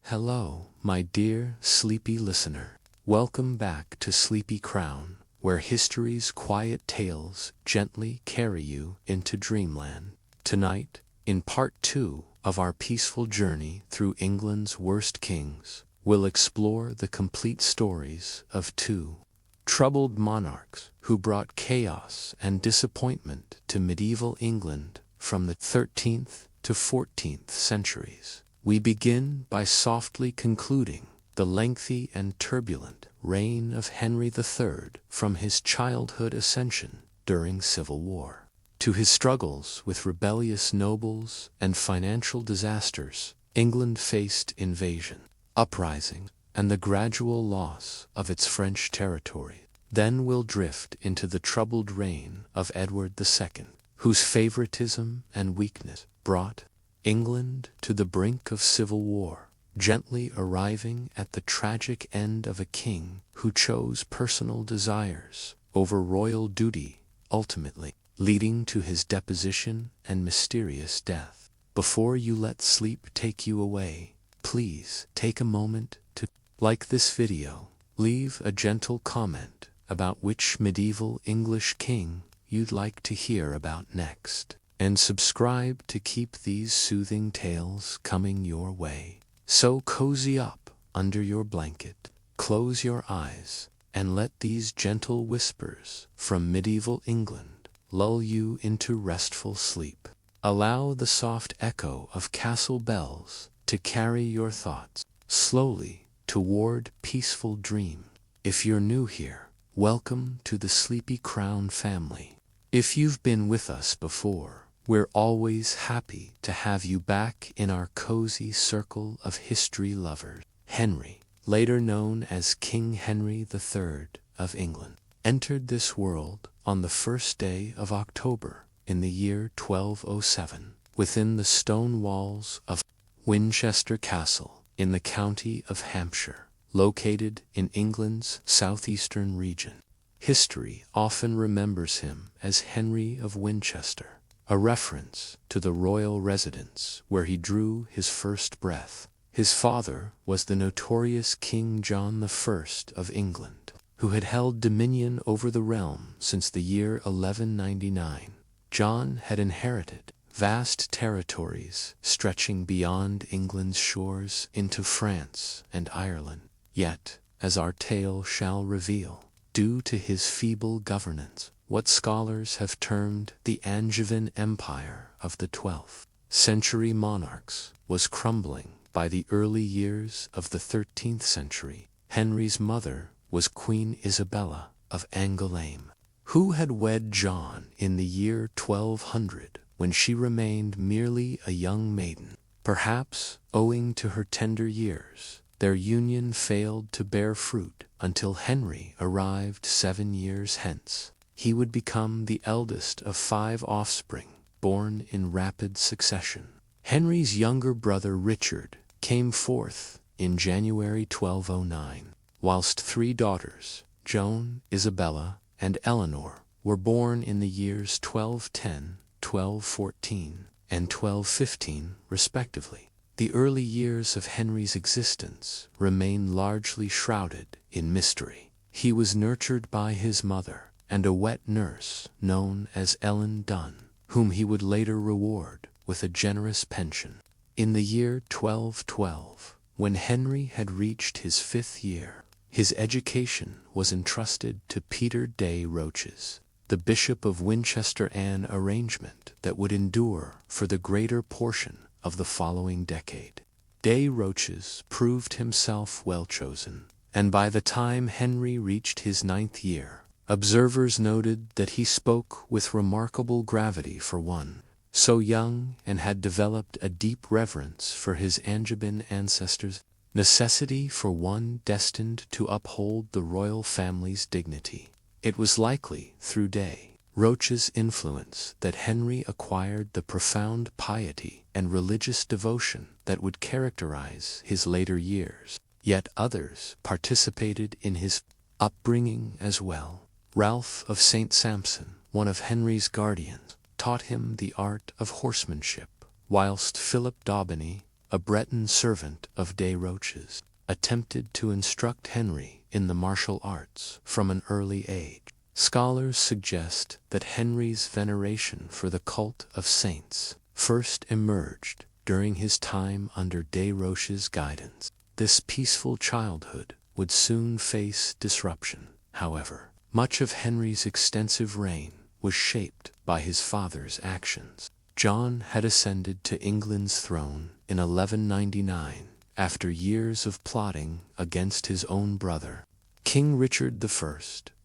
Hello, my dear sleepy listener. Welcome back to Sleepy Crown, where history's quiet tales gently carry you into dreamland. Tonight, in part 2 of our peaceful journey through England's worst kings, we'll explore the complete stories of two troubled monarchs who brought chaos and disappointment to medieval England from the 13th to 14th centuries. We begin by softly concluding the lengthy and turbulent reign of Henry III from his childhood ascension during civil war to his struggles with rebellious nobles and financial disasters. England faced invasion, uprising, and the gradual loss of its French territory. Then we'll drift into the troubled reign of Edward II, whose favoritism and weakness brought England to the brink of civil war, gently arriving at the tragic end of a king who chose personal desires over royal duty, ultimately leading to his deposition and mysterious death. Before you let sleep take you away, please take a moment to like this video, leave a gentle comment about which medieval English king you'd like to hear about next, and subscribe to keep these soothing tales coming your way. So cozy up under your blanket, close your eyes, and let these gentle whispers from medieval England lull you into restful sleep. Allow the soft echo of castle bells to carry your thoughts slowly toward peaceful dreams. If you're new here, welcome to the Sleepy Crown family. If you've been with us before, we're always happy to have you back in our cozy circle of history lovers. Henry, later known as King Henry III of England, entered this world on the first day of October in the year 1207, within the stone walls of Winchester Castle in the county of Hampshire, located in England's southeastern region. History often remembers him as Henry of Winchester, a reference to the royal residence where he drew his first breath. His father was the notorious King John I of England, who had held dominion over the realm since the year 1199. John had inherited vast territories stretching beyond England's shores into France and Ireland. Yet, as our tale shall reveal, due to his feeble governance, what scholars have termed the Angevin Empire of the 12th century monarchs was crumbling by the early years of the 13th century. Henry's mother was Queen Isabella of Angoulême, who had wed John in the year 1200 when she remained merely a young maiden. Perhaps owing to her tender years, their union failed to bear fruit until Henry arrived 7 years hence. He would become the eldest of 5 offspring, born in rapid succession. Henry's younger brother Richard came forth in January 1209, whilst 3 daughters, Joan, Isabella, and Eleanor, were born in the years 1210, 1214, and 1215, respectively. The early years of Henry's existence remain largely shrouded in mystery. He was nurtured by his mother and a wet nurse known as Ellen Dunn, whom he would later reward with a generous pension. In the year 1212, when Henry had reached his 5th year, his education was entrusted to Peter de Roches, the Bishop of Winchester, an arrangement that would endure for the greater portion of the following decade. De Roches proved himself well chosen, and by the time Henry reached his 9th year, observers noted that he spoke with remarkable gravity for one so young and had developed a deep reverence for his Angevin ancestors, necessity for one destined to uphold the royal family's dignity. It was likely through de Roches' influence that Henry acquired the profound piety and religious devotion that would characterize his later years. Yet others participated in his upbringing as well. Ralph of St. Sampson, one of Henry's guardians, taught him the art of horsemanship, whilst Philip d'Aubigny a Breton servant of Desroches, attempted to instruct Henry in the martial arts from an early age. Scholars suggest that Henry's veneration for the cult of saints first emerged during his time under Desroches' guidance. This peaceful childhood would soon face disruption, however. Much of Henry's extensive reign was shaped by his father's actions. John had ascended to England's throne in 1199 after years of plotting against his own brother, King Richard I,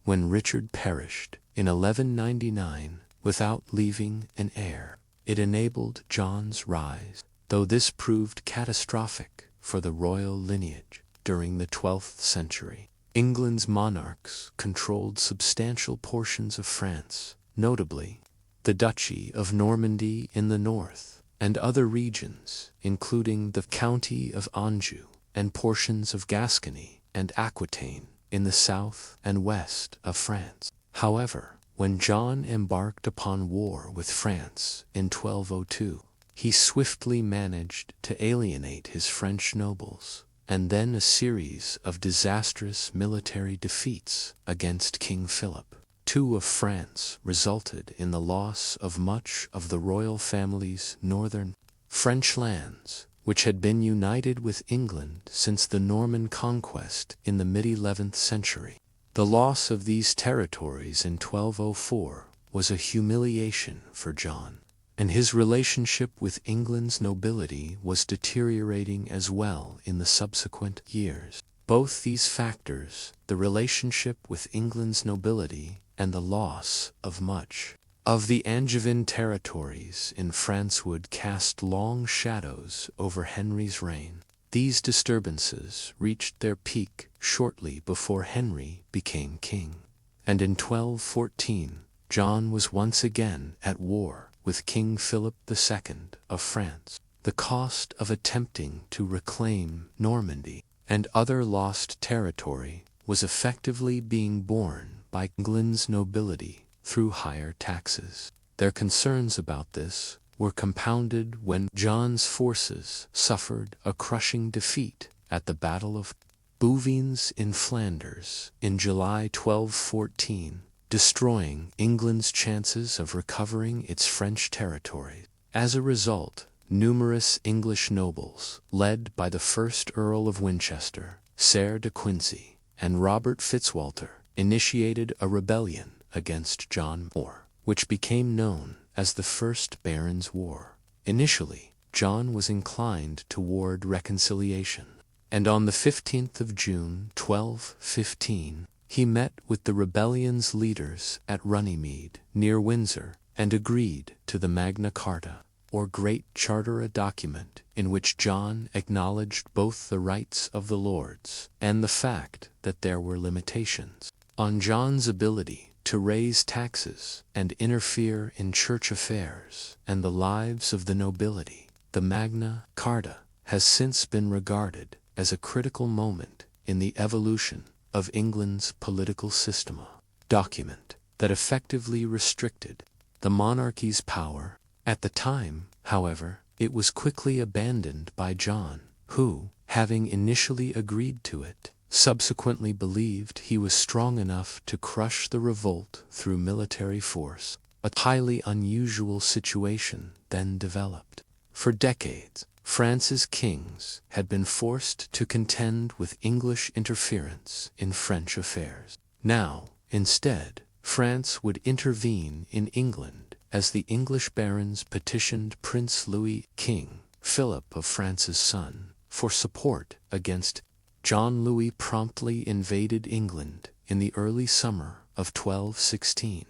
when Richard perished in 1199 without leaving an heir. It enabled John's rise, though this proved catastrophic for the royal lineage. During the 12th century, England's monarchs controlled substantial portions of France, notably the Duchy of Normandy in the north, and other regions, including the county of Anjou and portions of Gascony and Aquitaine in the south and west of France. However, when John embarked upon war with France in 1202, he swiftly managed to alienate his French nobles, and then a series of disastrous military defeats against King Philip II of France resulted in the loss of much of the royal family's northern French lands, which had been united with England since the Norman conquest in the mid-11th century. The loss of these territories in 1204 was a humiliation for John, and his relationship with England's nobility was deteriorating as well in the subsequent years. Both these factors, the relationship with England's nobility and the loss of much of the Angevin territories in France, would cast long shadows over Henry's reign. These disturbances reached their peak shortly before Henry became king, and in 1214 John was once again at war with King Philip II of France. The cost of attempting to reclaim Normandy and other lost territory was effectively being borne by England's nobility through higher taxes. Their concerns about this were compounded when John's forces suffered a crushing defeat at the Battle of Bouvines in Flanders in July 1214, destroying England's chances of recovering its French territories. As a result, numerous English nobles, led by the first Earl of Winchester, Sire de Quincy, and Robert Fitzwalter, initiated a rebellion against John More, which became known as the First Barons' War. Initially, John was inclined toward reconciliation, and on the 15th of June 1215, he met with the rebellion's leaders at Runnymede, near Windsor, and agreed to the Magna Carta, or Great Charter, a document in which John acknowledged both the rights of the lords and the fact that there were limitations on John's ability to raise taxes and interfere in church affairs and the lives of the nobility. The Magna Carta has since been regarded as a critical moment in the evolution of England's political system, a document that effectively restricted the monarchy's power. At the time, however, it was quickly abandoned by John, who, having initially agreed to it, subsequently believed he was strong enough to crush the revolt through military force. A highly unusual situation then developed. For decades, France's kings had been forced to contend with English interference in French affairs. Now, instead, France would intervene in England as the English barons petitioned Prince Louis, King Philip of France's son, for support against John. Louis promptly invaded England in the early summer of 1216.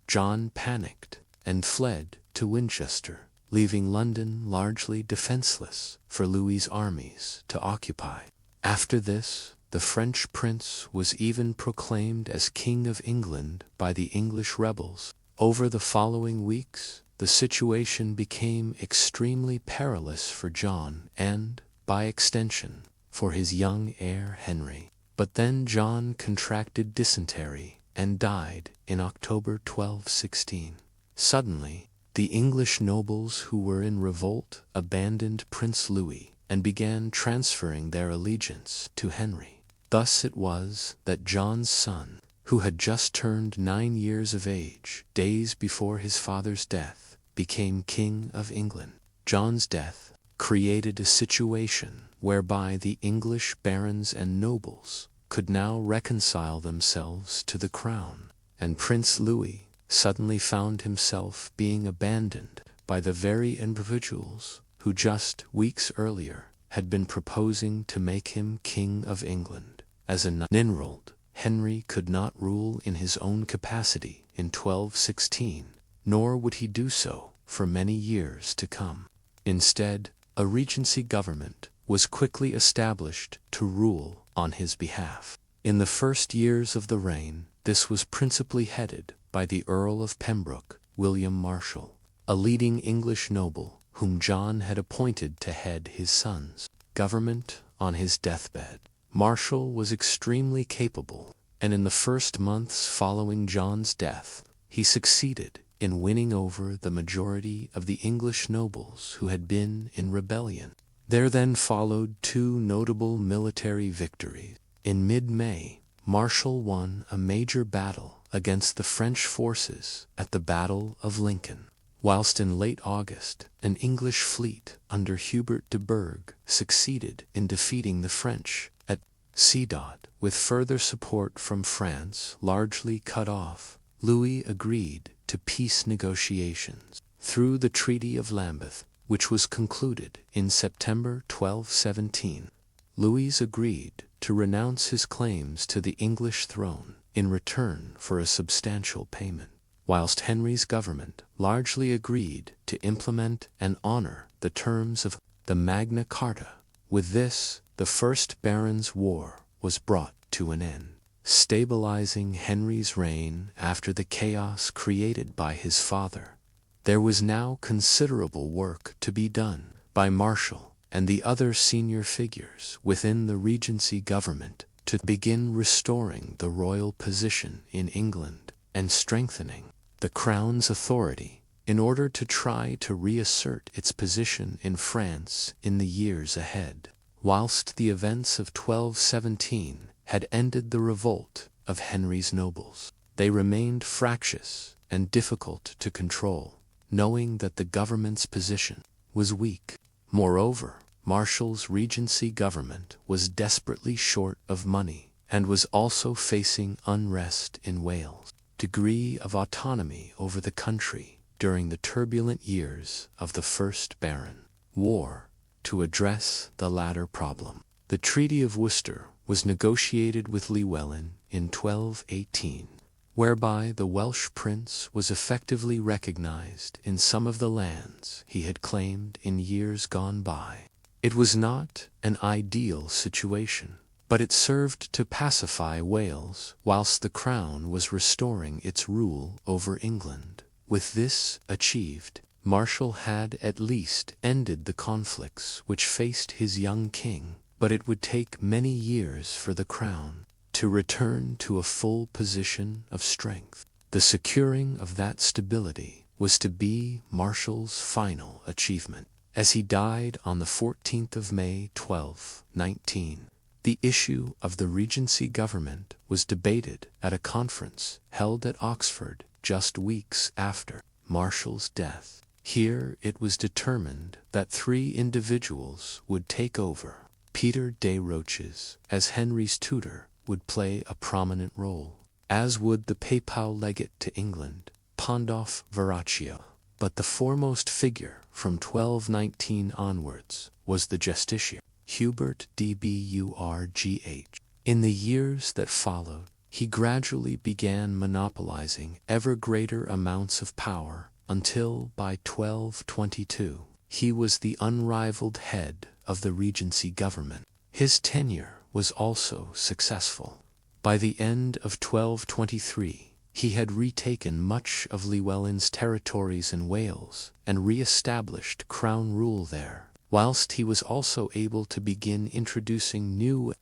John panicked and fled to Winchester, leaving London largely defenseless for Louis's armies to occupy. After this, the French prince was even proclaimed as King of England by the English rebels. Over the following weeks, the situation became extremely perilous for John and, by extension, for his young heir Henry. But then John contracted dysentery and died in October 1216. Suddenly, the English nobles who were in revolt abandoned Prince Louis and began transferring their allegiance to Henry. Thus it was that John's son, who had just turned 9 years of age, days before his father's death, became King of England. John's death created a situation whereby the English barons and nobles could now reconcile themselves to the crown, and Prince Louis suddenly found himself being abandoned by the very individuals who just weeks earlier had been proposing to make him King of England. As a nine-year-old, Henry could not rule in his own capacity in 1216, nor would he do so for many years to come. Instead, a regency government was quickly established to rule on his behalf. In the first years of the reign, this was principally headed by the Earl of Pembroke, William Marshal, a leading English noble whom John had appointed to head his son's government on his deathbed. Marshal was extremely capable, and in the first months following John's death, he succeeded in winning over the majority of the English nobles who had been in rebellion. There then followed 2 notable military victories. In mid-May, Marshal won a major battle against the French forces at the Battle of Lincoln, whilst in late August an English fleet under Hubert de Burgh succeeded in defeating the French at Sedan. With further support from France largely cut off, Louis agreed to peace negotiations through the Treaty of Lambeth, which was concluded in September 1217. Louis agreed to renounce his claims to the English throne in return for a substantial payment, whilst Henry's government largely agreed to implement and honor the terms of the Magna Carta. With this, the First Barons' War was brought to an end, stabilizing Henry's reign after the chaos created by his father. There was now considerable work to be done by Marshal and the other senior figures within the Regency government to begin restoring the royal position in England and strengthening the Crown's authority in order to try to reassert its position in France in the years ahead. Whilst the events of 1217 had ended the revolt of Henry's nobles, they remained fractious and difficult to control, knowing that the government's position was weak. Moreover, Marshal's Regency government was desperately short of money and was also facing unrest in Wales, degree of autonomy over the country during the turbulent years of the First Baron War. To address the latter problem, the Treaty of Worcester was negotiated with Llywelyn in 1218, whereby the Welsh prince was effectively recognized in some of the lands he had claimed in years gone by. It was not an ideal situation, but it served to pacify Wales whilst the Crown was restoring its rule over England. With this achieved, Marshal had at least ended the conflicts which faced his young king, but it would take many years for the Crown to return to a full position of strength. The securing of that stability was to be Marshal's final achievement. As he died on the 14th of May 1219, the issue of the Regency government was debated at a conference held at Oxford just weeks after Marshal's death. Here it was determined that 3 individuals would take over. Peter de Roches, as Henry's tutor, would play a prominent role, as would the papal legate to England, Pandolf Verrocchio. But the foremost figure from 1219 onwards was the justiciar, Hubert de Burgh. In the years that followed, he gradually began monopolizing ever greater amounts of power until by 1222 he was the unrivaled head of the Regency government. His tenure was also successful. By the end of 1223, he had retaken much of Llywelyn's territories in Wales and re-established crown rule there, whilst he was also able to begin introducing new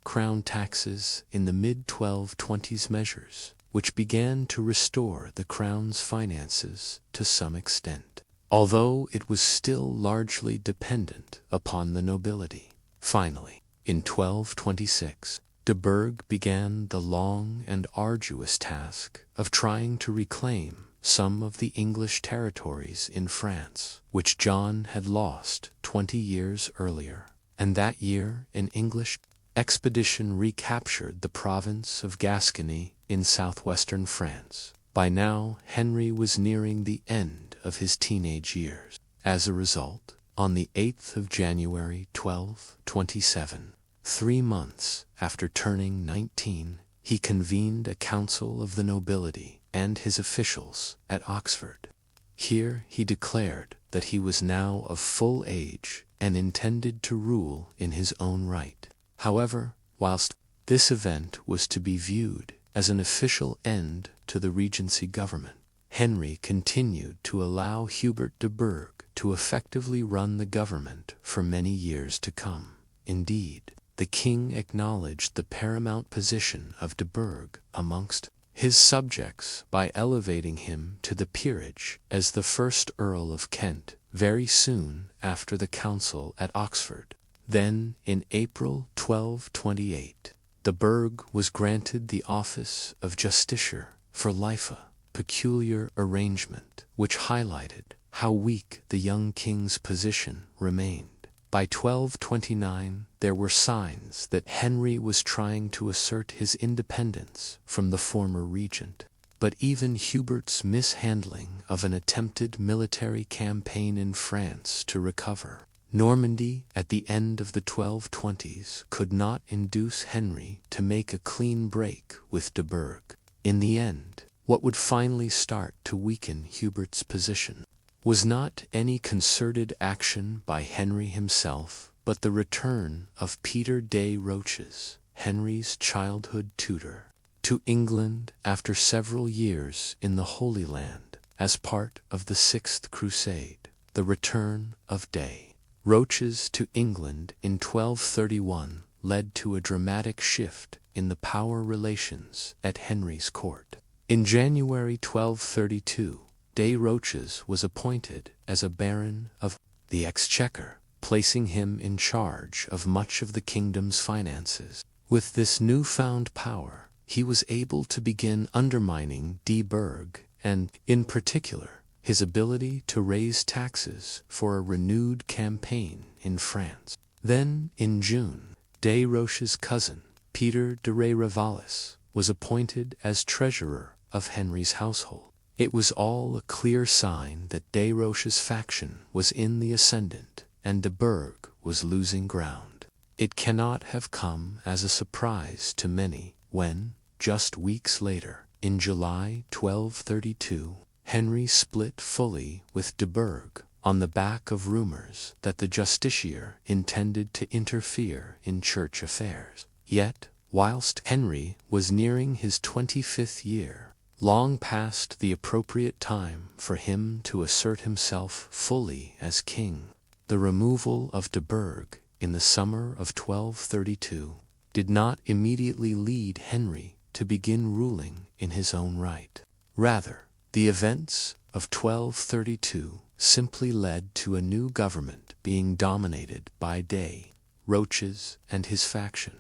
crown taxes in the mid-1220s measures, which began to restore the crown's finances to some extent. although it was still largely dependent upon the nobility. Finally, in 1226, de Burgh began the long and arduous task of trying to reclaim some of the English territories in France, which John had lost 20 years earlier. And that year an English expedition recaptured the province of Gascony in southwestern France. By now, Henry was nearing the end of his teenage years. As a result, on the 8th of January 1227, 3 months after turning 19, he convened a council of the nobility and his officials at Oxford. Here he declared that he was now of full age and intended to rule in his own right. However, whilst this event was to be viewed as an official end to the Regency government, Henry continued to allow Hubert de Burgh to effectively run the government for many years to come. Indeed, the king acknowledged the paramount position of de Burgh amongst his subjects by elevating him to the peerage as the first Earl of Kent very soon after the council at Oxford. Then, in April 1228, de Burgh was granted the office of justiciar for life, a peculiar arrangement which highlighted how weak the young king's position remained. By 1229, there were signs that Henry was trying to assert his independence from the former regent. But even Hubert's mishandling of an attempted military campaign in France to recover Normandy at the end of the 1220s could not induce Henry to make a clean break with de Burgh. In the end, what would finally start to weaken Hubert's position was not any concerted action by Henry himself, but the return of Peter de Roches, Henry's childhood tutor, to England after several years in the Holy Land as part of the Sixth Crusade. The return of de Roches to England in 1231 led to a dramatic shift in the power relations at Henry's court. In January 1232, de Roches was appointed as a baron of the Exchequer, placing him in charge of much of the kingdom's finances. With this newfound power, he was able to begin undermining de Burgh and, in particular, his ability to raise taxes for a renewed campaign in France. Then, in June, de Roches' cousin, Peter de Revalis, was appointed as treasurer of Henry's household. It was all a clear sign that de Roches' faction was in the ascendant and de Burgh was losing ground. It cannot have come as a surprise to many when, just weeks later, in July 1232, Henry split fully with de Burgh on the back of rumors that the justiciar intended to interfere in church affairs. Yet, whilst Henry was nearing his 25th year, long past the appropriate time for him to assert himself fully as king, the removal of de Burgh in the summer of 1232 did not immediately lead Henry to begin ruling in his own right. Rather, the events of 1232 simply led to a new government being dominated by de Roches and his faction.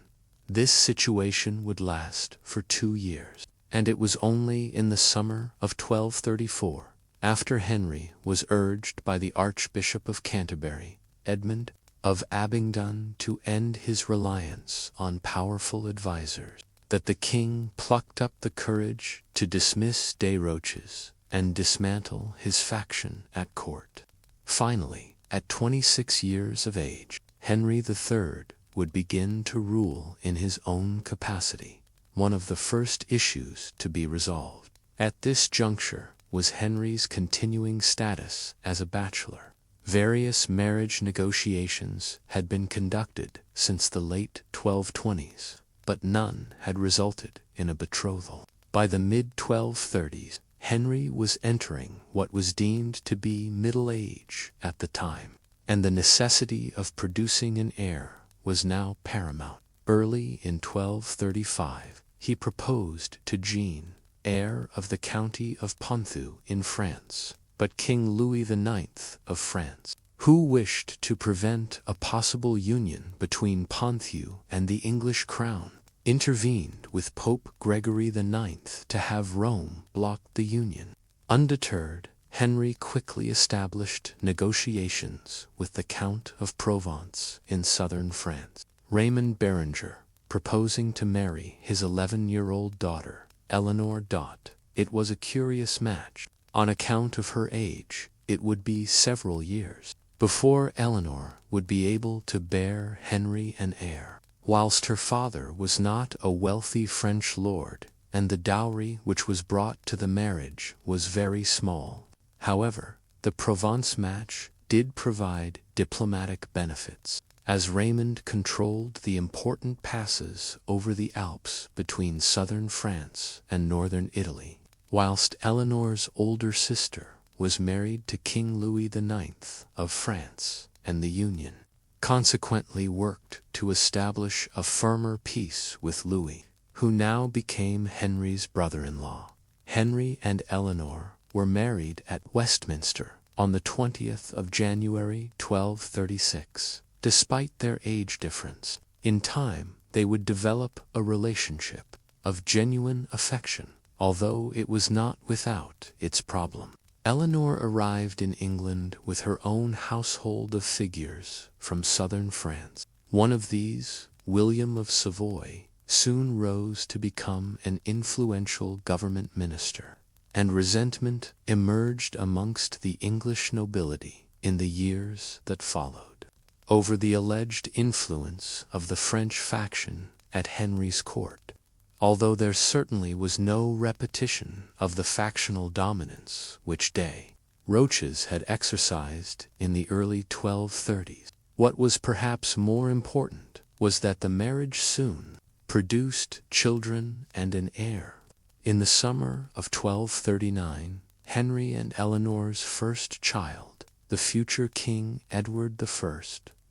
This situation would last for 2 years. And it was only in the summer of 1234, after Henry was urged by the Archbishop of Canterbury, Edmund of Abingdon, to end his reliance on powerful advisers, that the king plucked up the courage to dismiss de Roches and dismantle his faction at court. Finally, at 26 years of age, Henry III would begin to rule in his own capacity. One of the first issues to be resolved at this juncture was Henry's continuing status as a bachelor. Various marriage negotiations had been conducted since the late 1220s, but none had resulted in a betrothal. By the mid-1230s, Henry was entering what was deemed to be middle age at the time, and the necessity of producing an heir was now paramount. Early in 1235, he proposed to Jean, heir of the county of Ponthieu in France, but King Louis IX of France, who wished to prevent a possible union between Ponthieu and the English crown, intervened with Pope Gregory IX to have Rome block the union. Undeterred, Henry quickly established negotiations with the Count of Provence in southern France, Raymond Berenger, proposing to marry his 11-year-old daughter, Eleanor. It was a curious match. On account of her age, it would be several years before Eleanor would be able to bear Henry an heir, whilst her father was not a wealthy French lord, and the dowry which was brought to the marriage was very small. However, the Provence match did provide diplomatic benefits, as Raymond controlled the important passes over the Alps between southern France and northern Italy, whilst Eleanor's older sister was married to King Louis IX of France, and the union consequently worked to establish a firmer peace with Louis, who now became Henry's brother-in-law. Henry and Eleanor were married at Westminster on the 20th of January 1236. Despite their age difference, in time they would develop a relationship of genuine affection, although it was not without its problem. Eleanor arrived in England with her own household of figures from southern France. One of these, William of Savoy, soon rose to become an influential government minister, and resentment emerged amongst the English nobility in the years that followed over the alleged influence of the French faction at Henry's court. Although there certainly was no repetition of the factional dominance which des Roches had exercised in the early 1230s, what was perhaps more important was that the marriage soon produced children and an heir. In the summer of 1239, Henry and Eleanor's first child, the future King Edward I,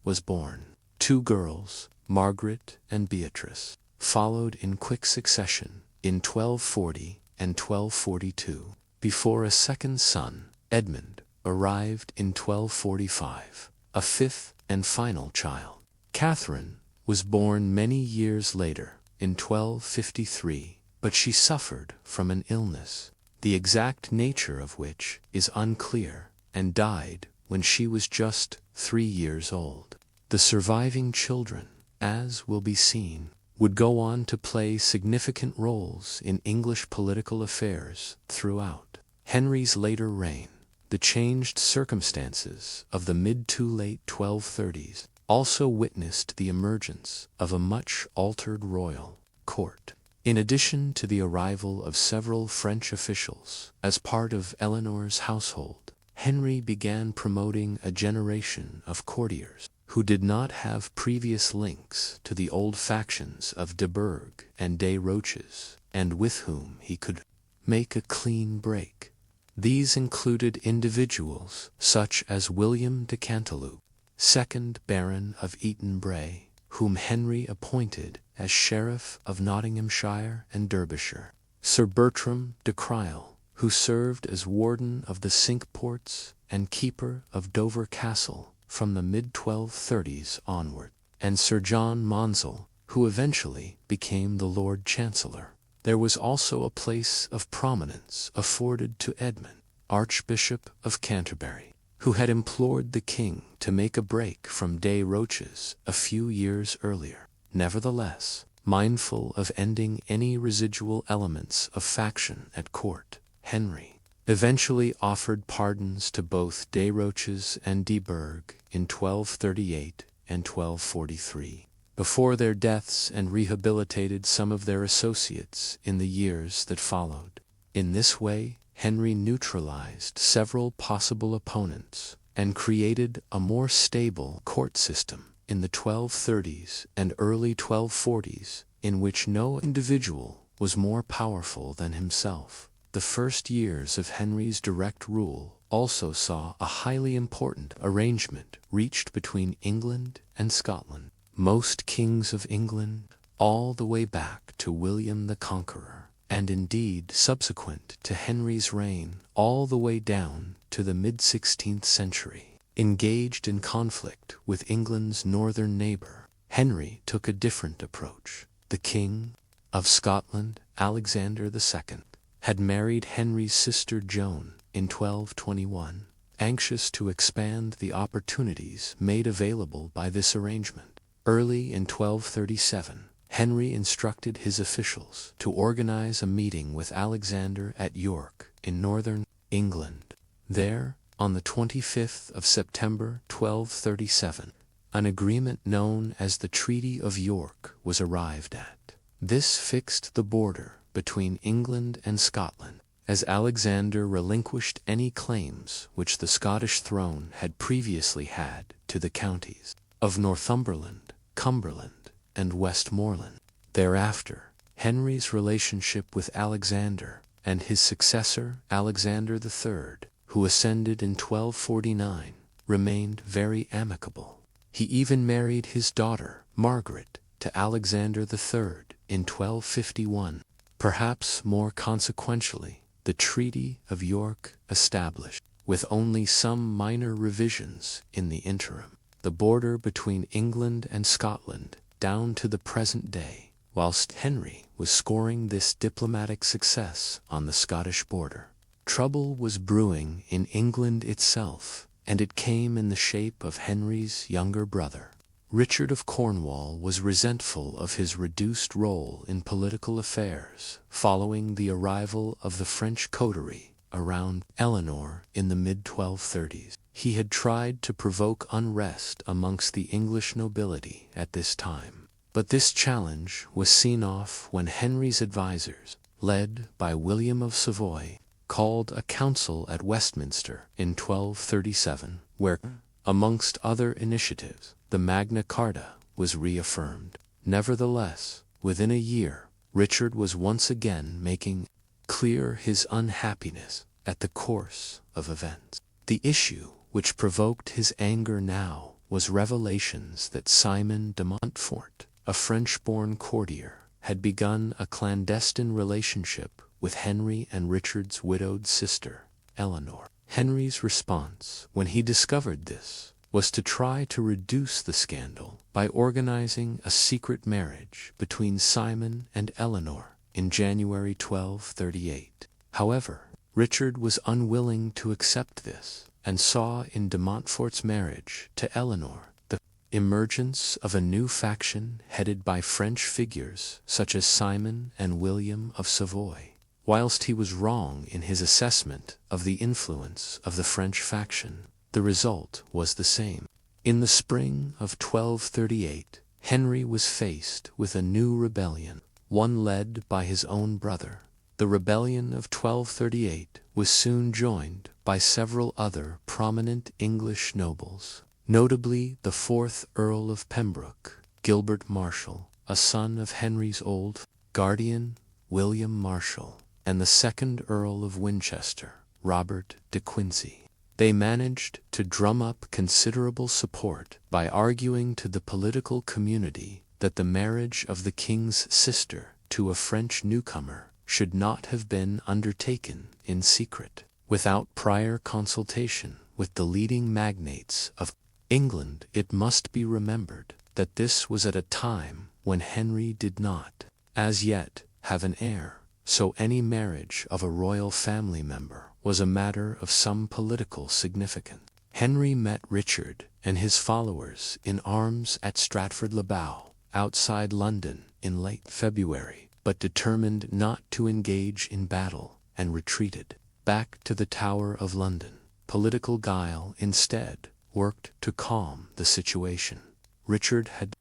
was born. 2 girls, Margaret and Beatrice, followed in quick succession in 1240 and 1242, before a second son, Edmund, arrived in 1245, a fifth and final child. Catherine was born many years later, in 1253, but she suffered from an illness, the exact nature of which is unclear, and died when she was just 3 years old. The surviving children, as will be seen, would go on to play significant roles in English political affairs throughout Henry's later reign. The changed circumstances of the mid to late 1230s also witnessed the emergence of a much altered royal court. In addition to the arrival of several French officials as part of Eleanor's household, Henry began promoting a generation of courtiers who did not have previous links to the old factions of de Burgh and des Roches, and with whom he could make a clean break. These included individuals such as William de Cantilupe, 2nd Baron of Eaton Bray, whom Henry appointed as Sheriff of Nottinghamshire and Derbyshire; Sir Bertram de Crile, who served as Warden of the Cinque Ports and Keeper of Dover Castle from the mid-1230s onward; and Sir John Monsell, who eventually became the Lord Chancellor. There was also a place of prominence afforded to Edmund, Archbishop of Canterbury, who had implored the king to make a break from des Roches a few years earlier. Nevertheless, mindful of ending any residual elements of faction at court, Henry eventually offered pardons to both des Roches and de Burgh in 1238 and 1243, before their deaths, and rehabilitated some of their associates in the years that followed. In this way, Henry neutralized several possible opponents and created a more stable court system in the 1230s and early 1240s, in which no individual was more powerful than himself. The first years of Henry's direct rule also saw a highly important arrangement reached between England and Scotland. Most kings of England, all the way back to William the Conqueror and indeed subsequent to Henry's reign all the way down to the mid-16th century. Engaged in conflict with England's northern neighbour, Henry took a different approach. The King of Scotland, Alexander II, had married Henry's sister Joan in 1221, anxious to expand the opportunities made available by this arrangement. Early in 1237, Henry instructed his officials to organize a meeting with Alexander at York in northern England. There, on the 25th of September 1237, an agreement known as the Treaty of York was arrived at. This fixed the border between England and Scotland, as Alexander relinquished any claims which the Scottish throne had previously had to the counties of Northumberland, Cumberland, and Westmoreland. Thereafter, Henry's relationship with Alexander and his successor Alexander III, who ascended in 1249, remained very amicable. He even married his daughter, Margaret, to Alexander III in 1251. Perhaps more consequentially, the Treaty of York established, with only some minor revisions in the interim, the border between England and Scotland down to the present day, whilst Henry was scoring this diplomatic success on the Scottish border. Trouble was brewing in England itself, and it came in the shape of Henry's younger brother. Richard of Cornwall was resentful of his reduced role in political affairs following the arrival of the French coterie around Eleanor in the mid-1230s. He had tried to provoke unrest amongst the English nobility at this time, but this challenge was seen off when Henry's advisers, led by William of Savoy, called a council at Westminster in 1237, where, amongst other initiatives, the Magna Carta was reaffirmed. Nevertheless, within a year, Richard was once again making clear his unhappiness at the course of events. The issue which provoked his anger now was revelations that Simon de Montfort, a French-born courtier, had begun a clandestine relationship with Henry and Richard's widowed sister, Eleanor. Henry's response, when he discovered this, was to try to reduce the scandal by organizing a secret marriage between Simon and Eleanor in January 1238. However, Richard was unwilling to accept this, and saw in de Montfort's marriage to Eleanor the emergence of a new faction headed by French figures such as Simon and William of Savoy. Whilst he was wrong in his assessment of the influence of the French faction, the result was the same. In the spring of 1238, Henry was faced with a new rebellion, one led by his own brother. The rebellion of 1238 was soon joined by several other prominent English nobles, notably the 4th Earl of Pembroke, Gilbert Marshal, a son of Henry's old guardian, William Marshal, and the 2nd Earl of Winchester, Robert de Quincey. They managed to drum up considerable support by arguing to the political community that the marriage of the king's sister to a French newcomer should not have been undertaken in secret, without prior consultation with the leading magnates of England. It must be remembered that this was at a time when Henry did not, as yet, have an heir, so any marriage of a royal family member was a matter of some political significance. Henry met Richard and his followers in arms at Stratford-le-Bow, outside London, in late February, but determined not to engage in battle, and retreated back to the Tower of London. Political guile, instead, worked to calm the situation. Richard had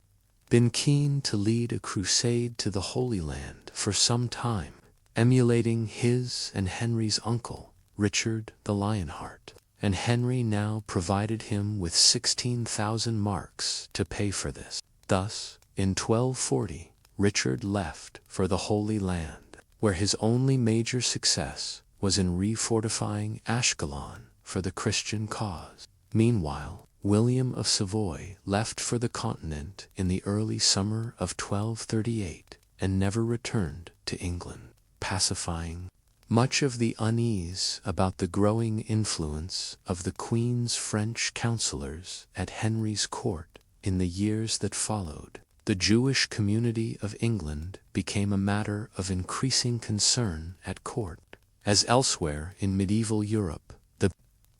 been keen to lead a crusade to the Holy Land for some time, emulating his and Henry's uncle, Richard the Lionheart, and Henry now provided him with 16,000 marks to pay for this. Thus, in 1240, Richard left for the Holy Land, where his only major success was in refortifying Ashkelon for the Christian cause. Meanwhile, William of Savoy left for the continent in the early summer of 1238 and never returned to England. pacifying. Much of the unease about the growing influence of the Queen's French counselors at Henry's court in the years that followed, the Jewish community of England became a matter of increasing concern at court. As elsewhere in medieval Europe, the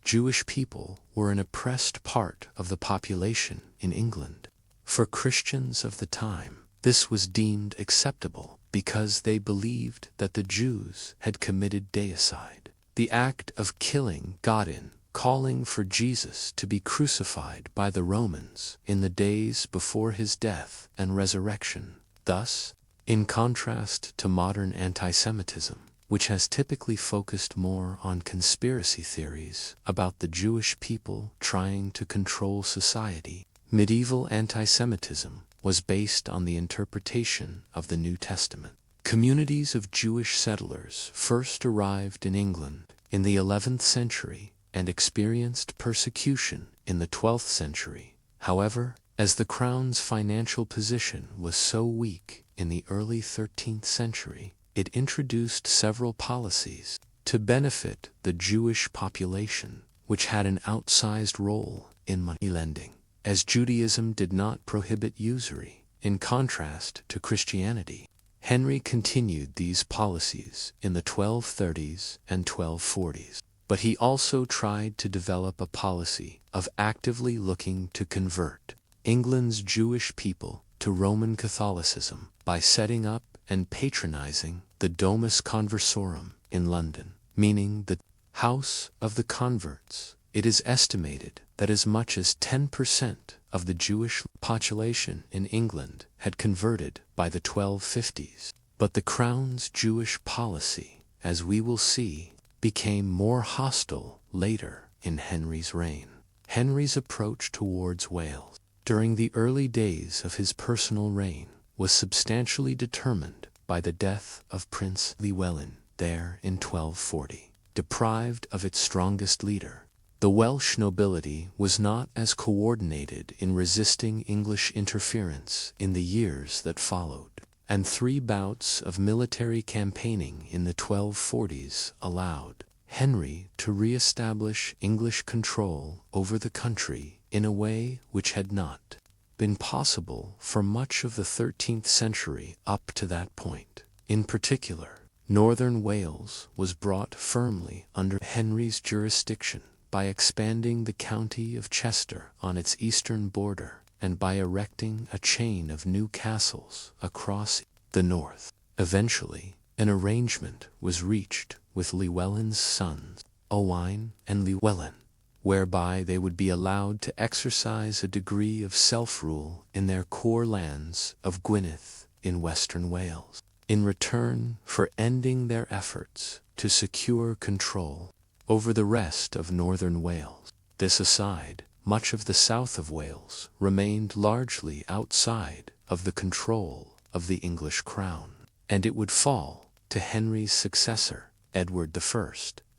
Jewish people were an oppressed part of the population in England. For Christians of the time, this was deemed acceptable because they believed that the Jews had committed deicide. The act of killing God in calling for Jesus to be crucified by the Romans in the days before his death and resurrection. Thus, in contrast to modern antisemitism, which has typically focused more on conspiracy theories about the Jewish people trying to control society, medieval antisemitism was based on the interpretation of the New Testament. Communities of Jewish settlers first arrived in England in the 11th century and experienced persecution in the 12th century. However, as the crown's financial position was so weak in the early 13th century, it introduced several policies to benefit the Jewish population, which had an outsized role in money lending, as Judaism did not prohibit usury. In contrast to Christianity, Henry continued these policies in the 1230s and 1240s, but he also tried to develop a policy of actively looking to convert England's Jewish people to Roman Catholicism by setting up and patronizing the Domus Conversorum in London, meaning the House of the Converts. It is estimated that as much as 10% of the Jewish population in England had converted by the 1250s. But the crown's Jewish policy, as we will see, became more hostile later in Henry's reign. Henry's approach towards Wales during the early days of his personal reign was substantially determined by the death of Prince Llewellyn there in 1240. Deprived of its strongest leader, the Welsh nobility was not as coordinated in resisting English interference in the years that followed, and 3 bouts of military campaigning in the 1240s allowed Henry to re-establish English control over the country in a way which had not been possible for much of the 13th century up to that point. In particular, northern Wales was brought firmly under Henry's jurisdiction by expanding the county of Chester on its eastern border and by erecting a chain of new castles across the north. Eventually, an arrangement was reached with Llewellyn's sons, Owain and Llewellyn, whereby they would be allowed to exercise a degree of self-rule in their core lands of Gwynedd in western Wales, in return for ending their efforts to secure control over the rest of northern Wales. This aside, much of the south of Wales remained largely outside of the control of the English crown, and it would fall to Henry's successor, Edward I,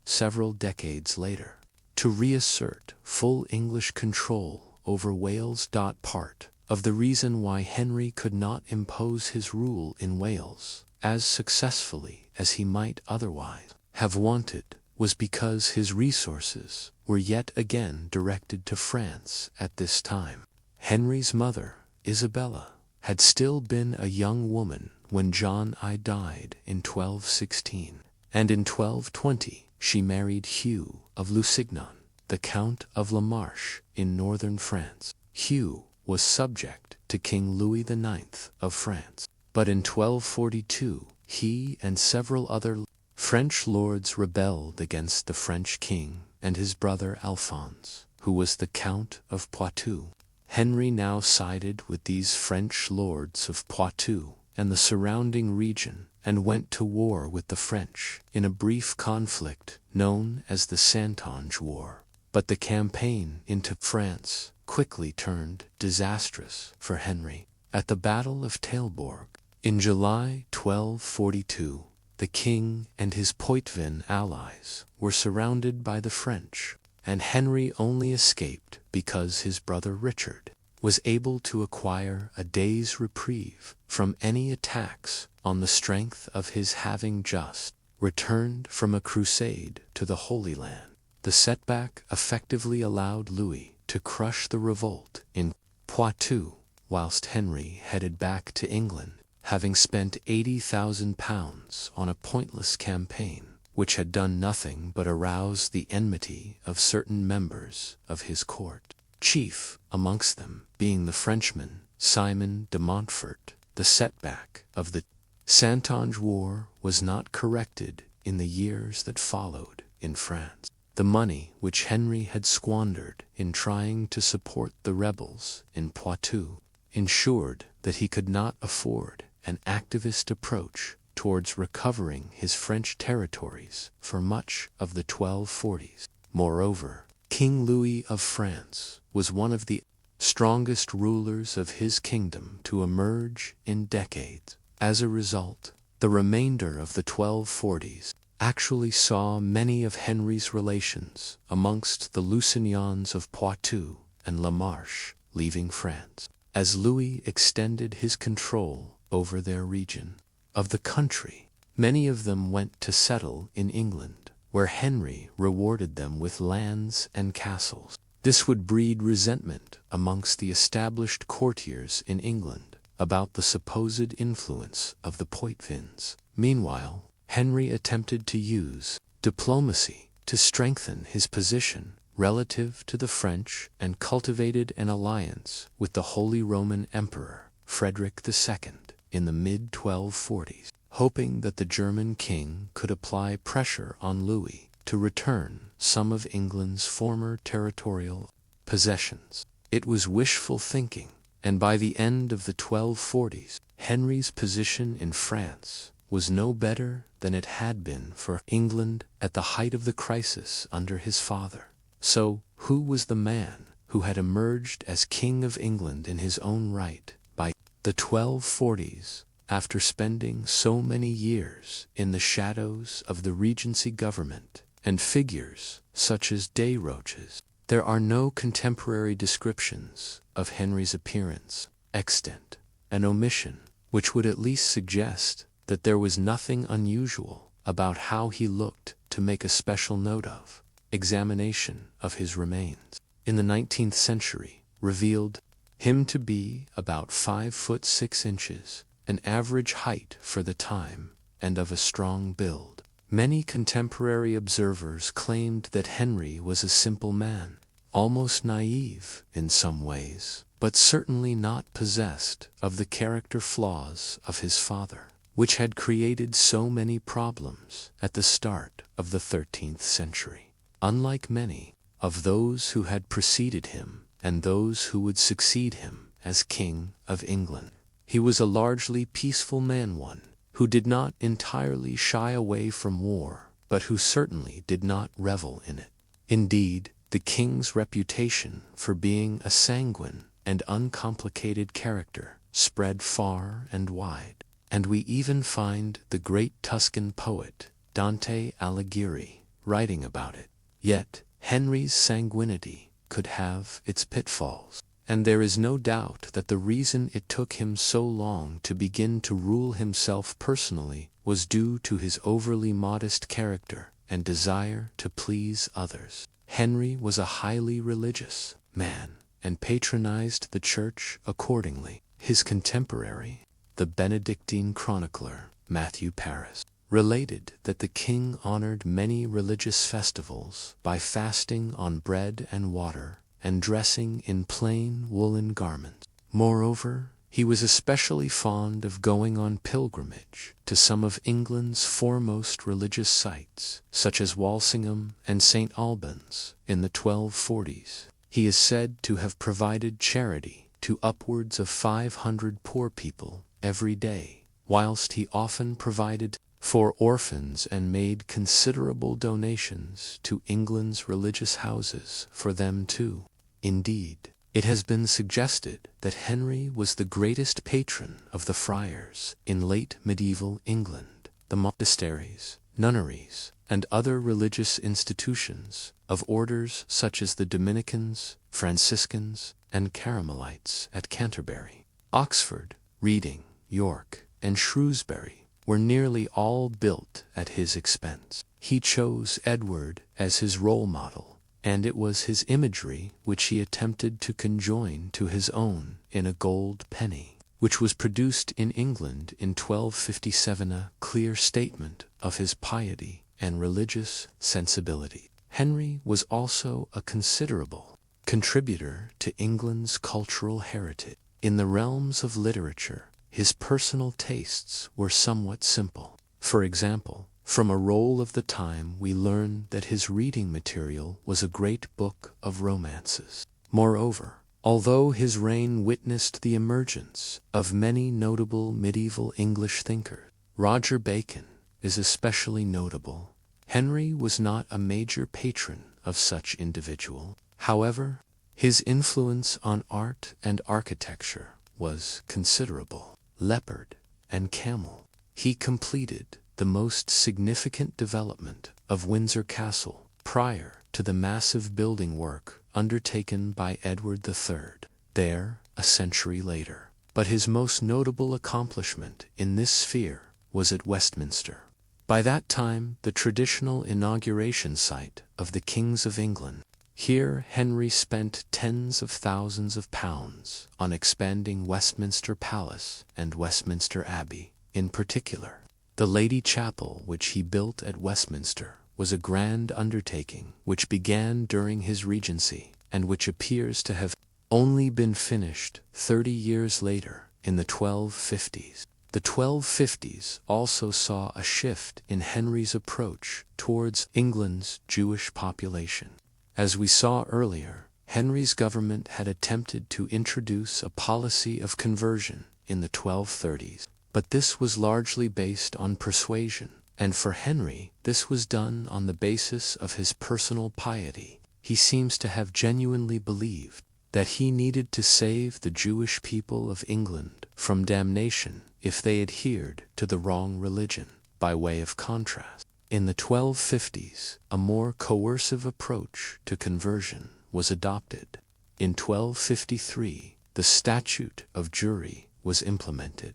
several decades later, to reassert full English control over Wales. Part of the reason why Henry could not impose his rule in Wales as successfully as he might otherwise have wanted was because his resources were yet again directed to France at this time. Henry's mother, Isabella, had still been a young woman when John I died in 1216, and in 1220 she married Hugh of Lusignan, the Count of La Marche in northern France. Hugh was subject to King Louis IX of France, but in 1242 he and several other French lords rebelled against the French king and his brother Alphonse, who was the Count of Poitou. Henry now sided with these French lords of Poitou and the surrounding region and went to war with the French in a brief conflict known as the Santonge War. But the campaign into France quickly turned disastrous for Henry. At the Battle of Tailbourg in July 1242, the king and his Poitevin allies were surrounded by the French, and Henry only escaped because his brother Richard was able to acquire a day's reprieve from any attacks on the strength of his having just returned from a crusade to the Holy Land. The setback effectively allowed Louis to crush the revolt in Poitou, whilst Henry headed back to England, having spent £80,000 on a pointless campaign, which had done nothing but arouse the enmity of certain members of his court, chief amongst them being the Frenchman Simon de Montfort. The setback of the Santonge War was not corrected in the years that followed in France. The money which Henry had squandered in trying to support the rebels in Poitou ensured that he could not afford an activist approach towards recovering his French territories for much of the 1240s. Moreover, King Louis of France was one of the strongest rulers of his kingdom to emerge in decades. As a result, the remainder of the 1240s actually saw many of Henry's relations amongst the Lusignans of Poitou and La Marche leaving France, as Louis extended his control over their region of the country. Many of them went to settle in England, where Henry rewarded them with lands and castles. This would breed resentment amongst the established courtiers in England about the supposed influence of the Poitevins. Meanwhile, Henry attempted to use diplomacy to strengthen his position relative to the French and cultivated an alliance with the Holy Roman Emperor Frederick II in the mid-1240s, hoping that the German king could apply pressure on Louis to return some of England's former territorial possessions. It was wishful thinking, and by the end of the 1240s, Henry's position in France was no better than it had been for England at the height of the crisis under his father. So, who was the man who had emerged as King of England in his own right by the 1240s, after spending so many years in the shadows of the Regency government and figures such as Desroches? There are no contemporary descriptions of Henry's appearance, extent, and omission, which would at least suggest that there was nothing unusual about how he looked to make a special note of. Examination of his remains in the 19th century revealed him to be about 5 foot 6 inches, an average height for the time, and of a strong build. Many contemporary observers claimed that Henry was a simple man, almost naive in some ways, but certainly not possessed of the character flaws of his father, which had created so many problems at the start of the 13th century. Unlike many of those who had preceded him and those who would succeed him as King of England, he was a largely peaceful man, one who did not entirely shy away from war, but who certainly did not revel in it. Indeed, the king's reputation for being a sanguine and uncomplicated character spread far and wide, and we even find the great Tuscan poet Dante Alighieri writing about it. Yet, Henry's sanguinity could have its pitfalls, and there is no doubt that the reason it took him so long to begin to rule himself personally was due to his overly modest character and desire to please others. Henry was a highly religious man and patronized the church accordingly. His contemporary, the Benedictine chronicler Matthew Paris, related that the king honored many religious festivals by fasting on bread and water and dressing in plain woolen garments. Moreover, he was especially fond of going on pilgrimage to some of England's foremost religious sites, such as Walsingham and St. Albans, in the 1240s. He is said to have provided charity to upwards of 500 poor people every day, whilst he often provided for orphans and made considerable donations to England's religious houses for them too. Indeed, it has been suggested that Henry was the greatest patron of the friars in late medieval England. The monasteries, nunneries, and other religious institutions of orders such as the Dominicans, Franciscans, and Caramelites at Canterbury. Oxford, Reading, York, and Shrewsbury were nearly all built at his expense. He chose Edward as his role model, and it was his imagery which he attempted to conjoin to his own in a gold penny, which was produced in England in 1257, a clear statement of his piety and religious sensibility. Henry was also a considerable contributor to England's cultural heritage. In the realms of literature, his personal tastes were somewhat simple. For example, from a roll of the time we learn that his reading material was a great book of romances. Moreover, although his reign witnessed the emergence of many notable medieval English thinkers, Roger Bacon is especially notable. Henry was not a major patron of such individuals. However, his influence on art and architecture was considerable. Leopard and camel. He completed the most significant development of Windsor Castle prior to the massive building work undertaken by Edward III there a century later. But his most notable accomplishment in this sphere was at Westminster. By that time the traditional inauguration site of the Kings of England. Here Henry spent tens of thousands of pounds on expanding Westminster Palace and Westminster Abbey. In particular, the Lady Chapel which he built at Westminster was a grand undertaking which began during his regency and which appears to have only been finished 30 years later in the 1250s. The 1250s also saw a shift in Henry's approach towards England's Jewish population. As we saw earlier, Henry's government had attempted to introduce a policy of conversion in the 1230s, but this was largely based on persuasion, and for Henry this was done on the basis of his personal piety. He seems to have genuinely believed that he needed to save the Jewish people of England from damnation if they adhered to the wrong religion. By way of contrast, in the 1250s, a more coercive approach to conversion was adopted. In 1253, the Statute of Jewry was implemented.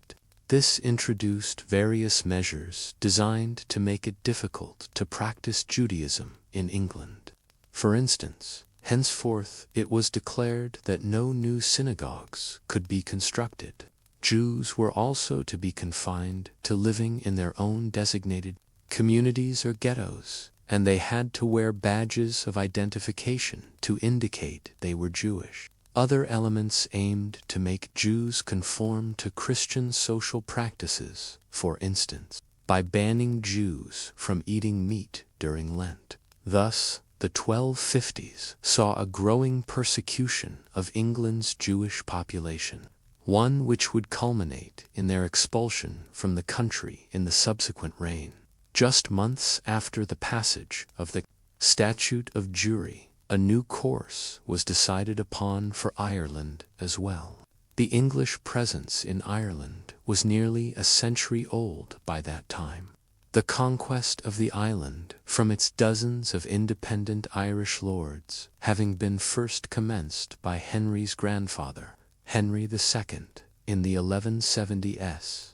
This introduced various measures designed to make it difficult to practice Judaism in England. For instance, henceforth it was declared that no new synagogues could be constructed. Jews were also to be confined to living in their own designated communities or ghettos, and they had to wear badges of identification to indicate they were Jewish. Other elements aimed to make Jews conform to Christian social practices, for instance, by banning Jews from eating meat during Lent. Thus, the 1250s saw a growing persecution of England's Jewish population, one which would culminate in their expulsion from the country in the subsequent reign. Just months after the passage of the Statute of Jewry, a new course was decided upon for Ireland as well. The English presence in Ireland was nearly a century old by that time. The conquest of the island from its dozens of independent Irish lords having been first commenced by Henry's grandfather, Henry II, in the 1170s.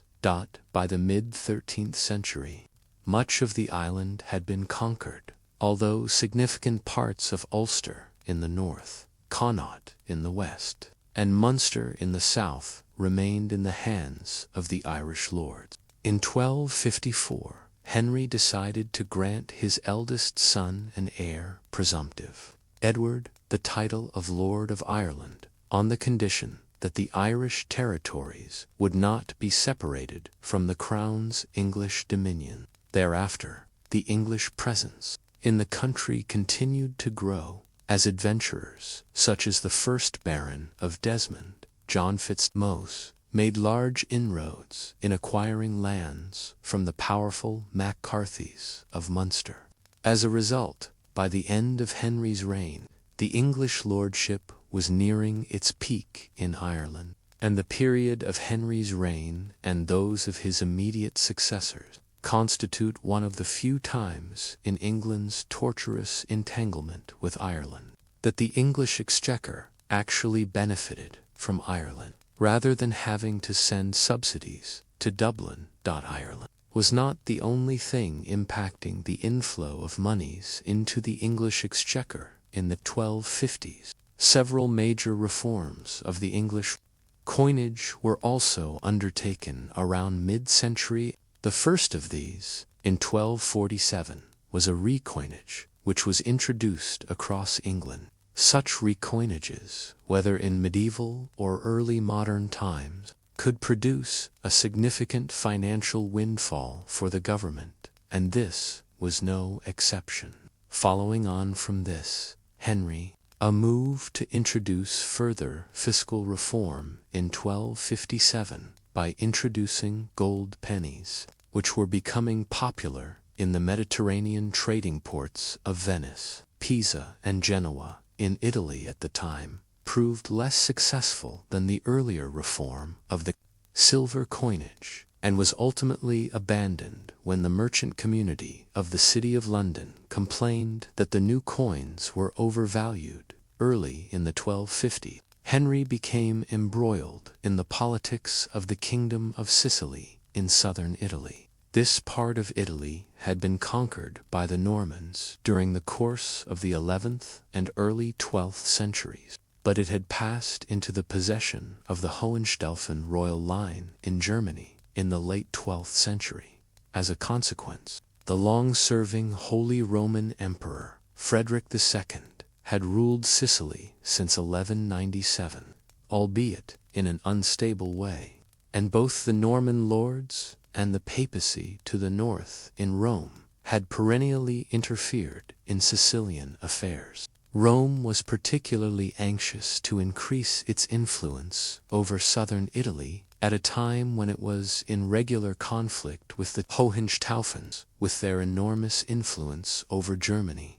By the mid-13th century, much of the island had been conquered, although significant parts of Ulster in the north, Connaught in the west, and Munster in the south remained in the hands of the Irish lords. In 1254, Henry decided to grant his eldest son and heir presumptive, Edward, the title of Lord of Ireland, on the condition that the Irish territories would not be separated from the Crown's English dominion. Thereafter, the English presence in the country continued to grow as adventurers, such as the first Baron of Desmond, John Fitzmaurice, made large inroads in acquiring lands from the powerful MacCarthys of Munster. As a result, by the end of Henry's reign, the English lordship was nearing its peak in Ireland, and the period of Henry's reign and those of his immediate successors constitute one of the few times in England's tortuous entanglement with Ireland that the English exchequer actually benefited from Ireland, rather than having to send subsidies to Dublin. Ireland was not the only thing impacting the inflow of monies into the English exchequer in the 1250s. Several major reforms of the English coinage were also undertaken around mid-century. The first of these, in 1247, was a recoinage, which was introduced across England. Such recoinages, whether in medieval or early modern times, could produce a significant financial windfall for the government, and this was no exception. Following on from this, Henry, a move to introduce further fiscal reform in 1257 by introducing gold pennies, which were becoming popular in the Mediterranean trading ports of Venice, Pisa, and Genoa in Italy at the time, proved less successful than the earlier reform of the silver coinage, and was ultimately abandoned when the merchant community of the City of London complained that the new coins were overvalued. Early in the 1250s, Henry became embroiled in the politics of the Kingdom of Sicily in southern Italy. This part of Italy had been conquered by the Normans during the course of the 11th and early 12th centuries, but it had passed into the possession of the Hohenstaufen royal line in Germany in the late 12th century. As a consequence, the long-serving Holy Roman Emperor Frederick II had ruled Sicily since 1197, albeit in an unstable way, and both the Norman lords and the papacy to the north in Rome had perennially interfered in Sicilian affairs. Rome was particularly anxious to increase its influence over southern Italy at a time when it was in regular conflict with the Hohenstaufens, with their enormous influence over Germany.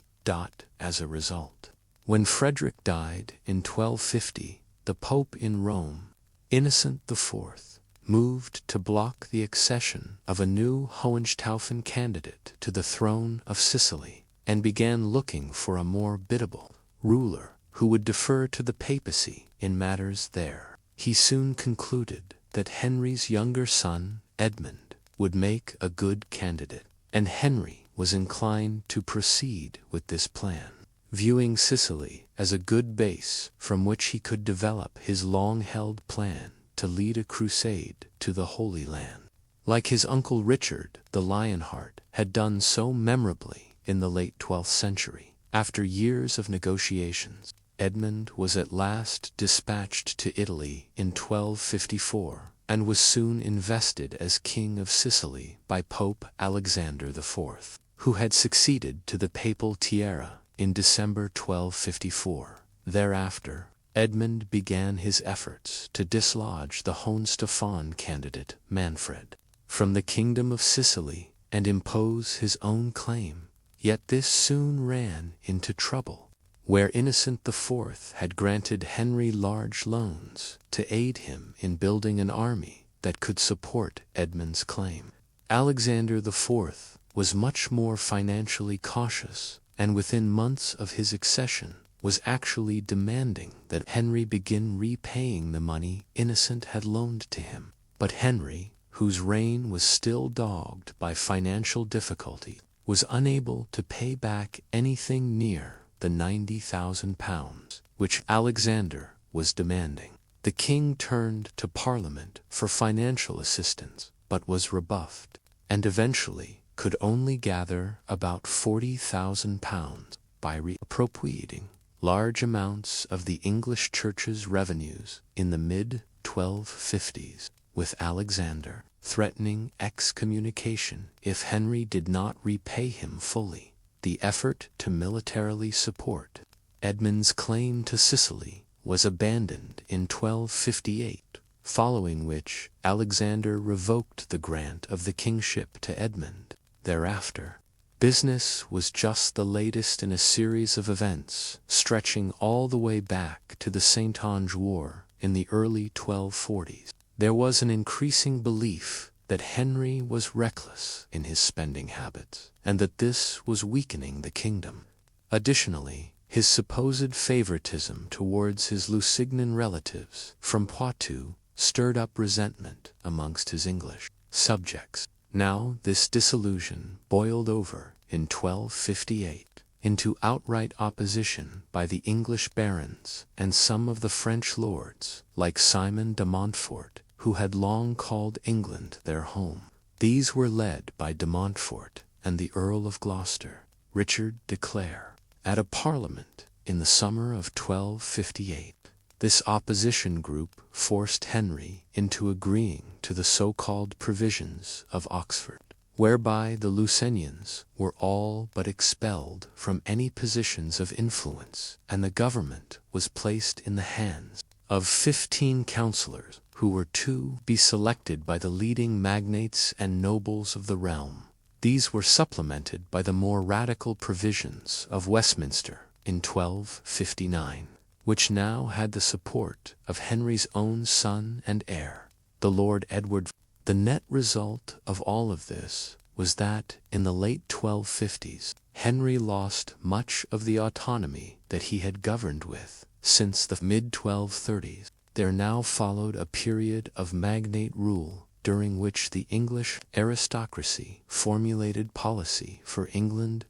As a result, when Frederick died in 1250, the Pope in Rome, Innocent IV, moved to block the accession of a new Hohenstaufen candidate to the throne of Sicily, and began looking for a more biddable ruler who would defer to the papacy in matters there. He soon concluded that Henry's younger son, Edmund, would make a good candidate, and Henry was inclined to proceed with this plan, viewing Sicily as a good base from which he could develop his long-held plan to lead a crusade to the Holy Land. Like his uncle Richard the Lionheart had done so memorably in the late 12th century, after years of negotiations, Edmund was at last dispatched to Italy in 1254, and was soon invested as King of Sicily by Pope Alexander IV, who had succeeded to the papal tiara in December 1254. Thereafter, Edmund began his efforts to dislodge the Hohenstaufen candidate Manfred from the Kingdom of Sicily and impose his own claim. Yet this soon ran into trouble, where Innocent IV had granted Henry large loans to aid him in building an army that could support Edmund's claim. Alexander IV was much more financially cautious, and within months of his accession was actually demanding that Henry begin repaying the money Innocent had loaned to him. But Henry, whose reign was still dogged by financial difficulty, was unable to pay back anything near the £90,000 which Alexander was demanding. The king turned to Parliament for financial assistance, but was rebuffed, and eventually could only gather about £40,000 by reappropriating large amounts of the English Church's revenues in the mid-1250s, with Alexander threatening excommunication if Henry did not repay him fully. The effort to militarily support Edmund's claim to Sicily was abandoned in 1258, following which Alexander revoked the grant of the kingship to Edmund. Thereafter, business was just the latest in a series of events stretching all the way back to the Saintonge War in the early 1240s. There was an increasing belief that Henry was reckless in his spending habits, and that this was weakening the kingdom. Additionally, His supposed favoritism towards his Lusignan relatives from Poitou stirred up resentment amongst his English subjects. Now this disillusion boiled over in 1258 into outright opposition by the English barons and some of the French lords, like Simon de Montfort, who had long called England their home. These were led by de Montfort and the Earl of Gloucester, Richard de Clare, at a parliament in the summer of 1258. This opposition group forced Henry into agreeing to the so-called provisions of Oxford, whereby the Lucenians were all but expelled from any positions of influence, and the government was placed in the hands of 15 councillors, who were to be selected by the leading magnates and nobles of the realm. These were supplemented by the more radical provisions of Westminster in 1259, which now had the support of Henry's own son and heir, the Lord Edward. The net result of all of this was that in the late 1250s, Henry lost much of the autonomy that he had governed with since the mid-1230s. There now followed a period of magnate rule during which the English aristocracy formulated policy for England.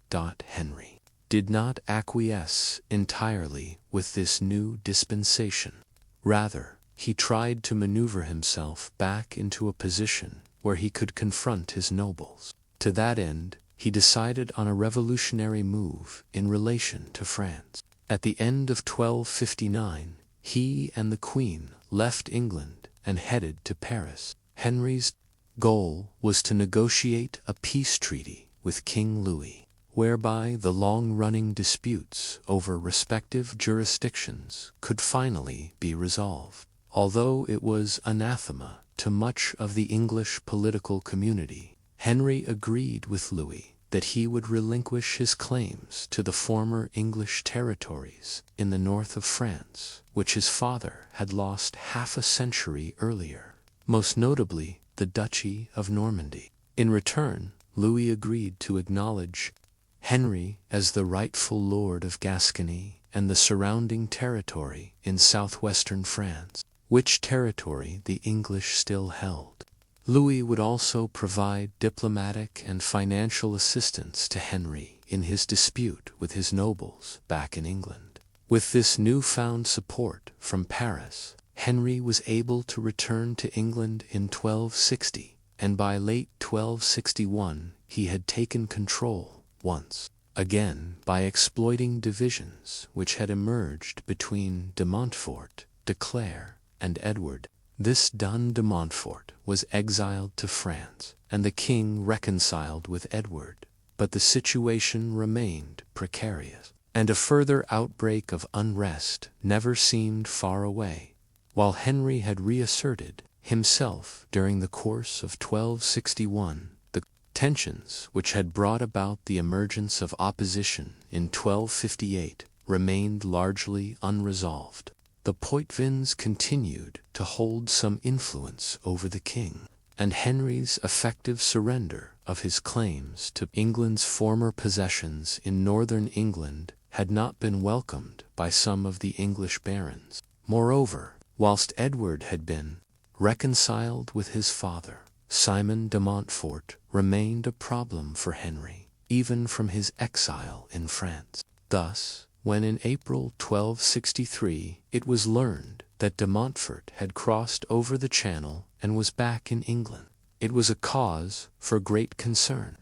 Henry did not acquiesce entirely with this new dispensation. Rather, he tried to maneuver himself back into a position where he could confront his nobles. To that end, he decided on a revolutionary move in relation to France. At the end of 1259, he and the Queen left England and headed to Paris. Henry's goal was to negotiate a peace treaty with King Louis, whereby the long-running disputes over respective jurisdictions could finally be resolved. Although it was anathema to much of the English political community, Henry agreed with Louis that he would relinquish his claims to the former English territories in the north of France, which his father had lost half a century earlier, most notably the Duchy of Normandy. In return, Louis agreed to acknowledge Henry as the rightful lord of Gascony and the surrounding territory in southwestern France, which territory the English still held. Louis would also provide diplomatic and financial assistance to Henry in his dispute with his nobles back in England. With this newfound support from Paris, Henry was able to return to England in 1260, and by late 1261 he had taken control once again by exploiting divisions which had emerged between de Montfort, de Clare, and Edward. This done, de Montfort was exiled to France, and the king reconciled with Edward, but the situation remained precarious, and a further outbreak of unrest never seemed far away. While Henry had reasserted himself during the course of 1261, the tensions which had brought about the emergence of opposition in 1258 remained largely unresolved. The Poitvins continued to hold some influence over the king, and Henry's effective surrender of his claims to England's former possessions in northern England had not been welcomed by some of the English barons. Moreover, whilst Edward had been reconciled with his father, Simon de Montfort remained a problem for Henry, even from his exile in France. Thus, when in April 1263 it was learned that de Montfort had crossed over the Channel and was back in England, it was a cause for great concern.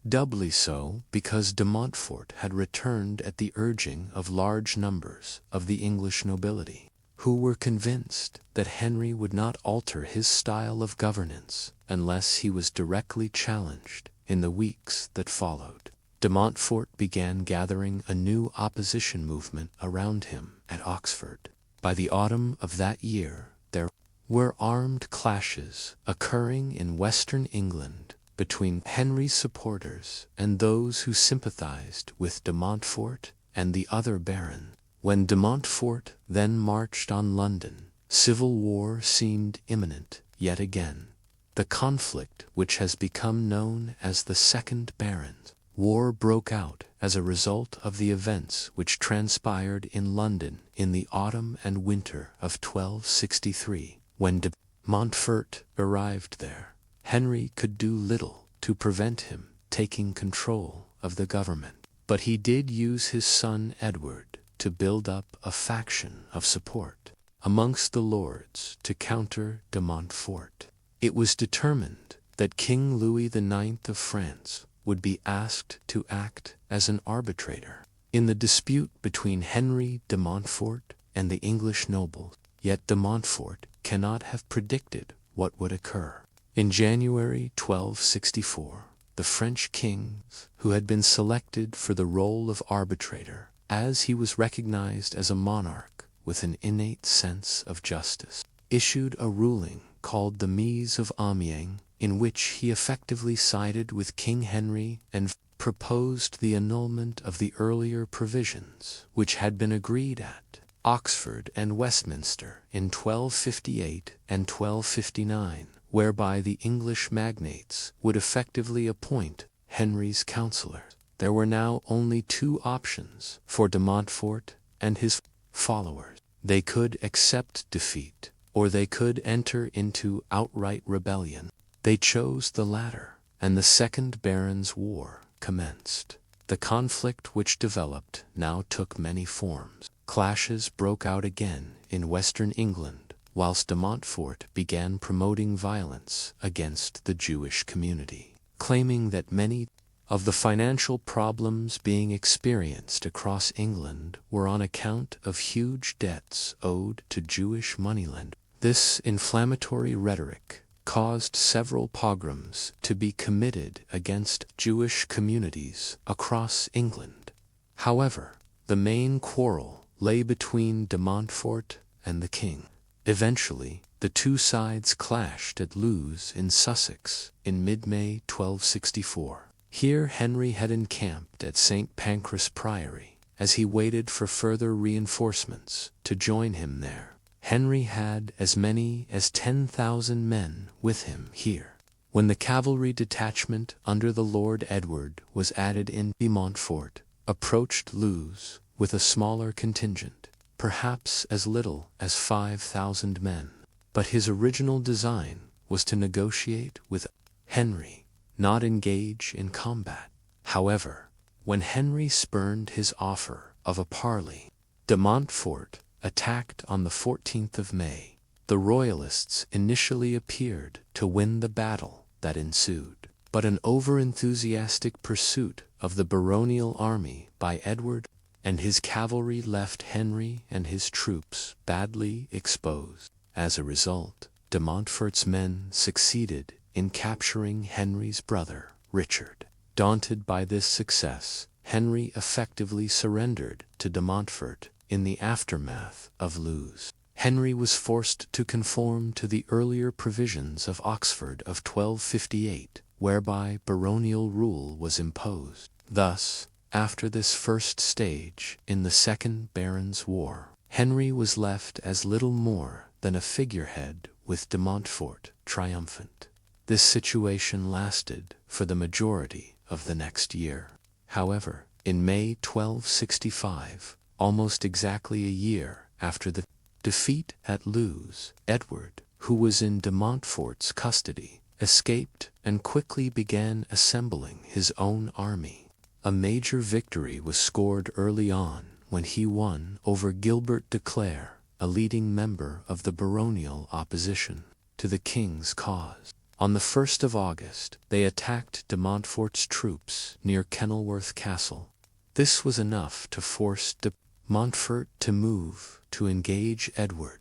Doubly so because de Montfort had returned at the urging of large numbers of the English nobility, who were convinced that Henry would not alter his style of governance unless he was directly challenged in the weeks that followed. De Montfort began gathering a new opposition movement around him at Oxford. By the autumn of that year, there were armed clashes occurring in western England between Henry's supporters and those who sympathized with de Montfort and the other barons. When de Montfort then marched on London, civil war seemed imminent yet again. The conflict which has become known as the Second Barons War broke out as a result of the events which transpired in London in the autumn and winter of 1263. When de Montfort arrived there, Henry could do little to prevent him taking control of the government, but he did use his son Edward to build up a faction of support amongst the lords to counter de Montfort. It was determined that King Louis IX of France would be asked to act as an arbitrator in the dispute between Henry de Montfort and the English nobles. Yet de Montfort cannot have predicted what would occur. In January 1264, the French kings, who had been selected for the role of arbitrator, as he was recognized as a monarch with an innate sense of justice, issued a ruling called the Mise of Amiens, in which he effectively sided with King Henry and proposed the annulment of the earlier provisions which had been agreed at Oxford and Westminster in 1258 and 1259, whereby the English magnates would effectively appoint Henry's councillors. There were now only two options for de Montfort and his followers. They could accept defeat, or they could enter into outright rebellion. They chose the latter, and the Second Barons' War commenced. The conflict which developed now took many forms. Clashes broke out again in western England, whilst de Montfort began promoting violence against the Jewish community, claiming that many of the financial problems being experienced across England were on account of huge debts owed to Jewish moneylenders. This inflammatory rhetoric caused several pogroms to be committed against Jewish communities across England. However, the main quarrel lay between de Montfort and the king. Eventually, the two sides clashed at Lewes in Sussex in mid-May 1264. Here Henry had encamped at St. Pancras Priory, as he waited for further reinforcements to join him there. Henry had as many as 10,000 men with him here. When the cavalry detachment under the Lord Edward was added in, de Montfort approached Lewes with a smaller contingent, perhaps as little as 5,000 men. But his original design was to negotiate with Henry, not engage in combat. However, when Henry spurned his offer of a parley, de Montfort attacked on the 14th of May. The Royalists initially appeared to win the battle that ensued, but an over-enthusiastic pursuit of the baronial army by Edward and his cavalry left Henry and his troops badly exposed. As a result, de Montfort's men succeeded in capturing Henry's brother, Richard. Daunted by this success, Henry effectively surrendered to de Montfort in the aftermath of Lewes. Henry was forced to conform to the earlier provisions of Oxford of 1258, whereby baronial rule was imposed. Thus, after this first stage in the Second Barons' War, Henry was left as little more than a figurehead with de Montfort triumphant. This situation lasted for the majority of the next year. However, in May 1265, almost exactly a year after the defeat at Lewes, Edward, who was in de Montfort's custody, escaped and quickly began assembling his own army. A major victory was scored early on when he won over Gilbert de Clare, a leading member of the baronial opposition to the king's cause. On the 1st of August, they attacked de Montfort's troops near Kenilworth Castle. This was enough to force de Montfort to move to engage Edward.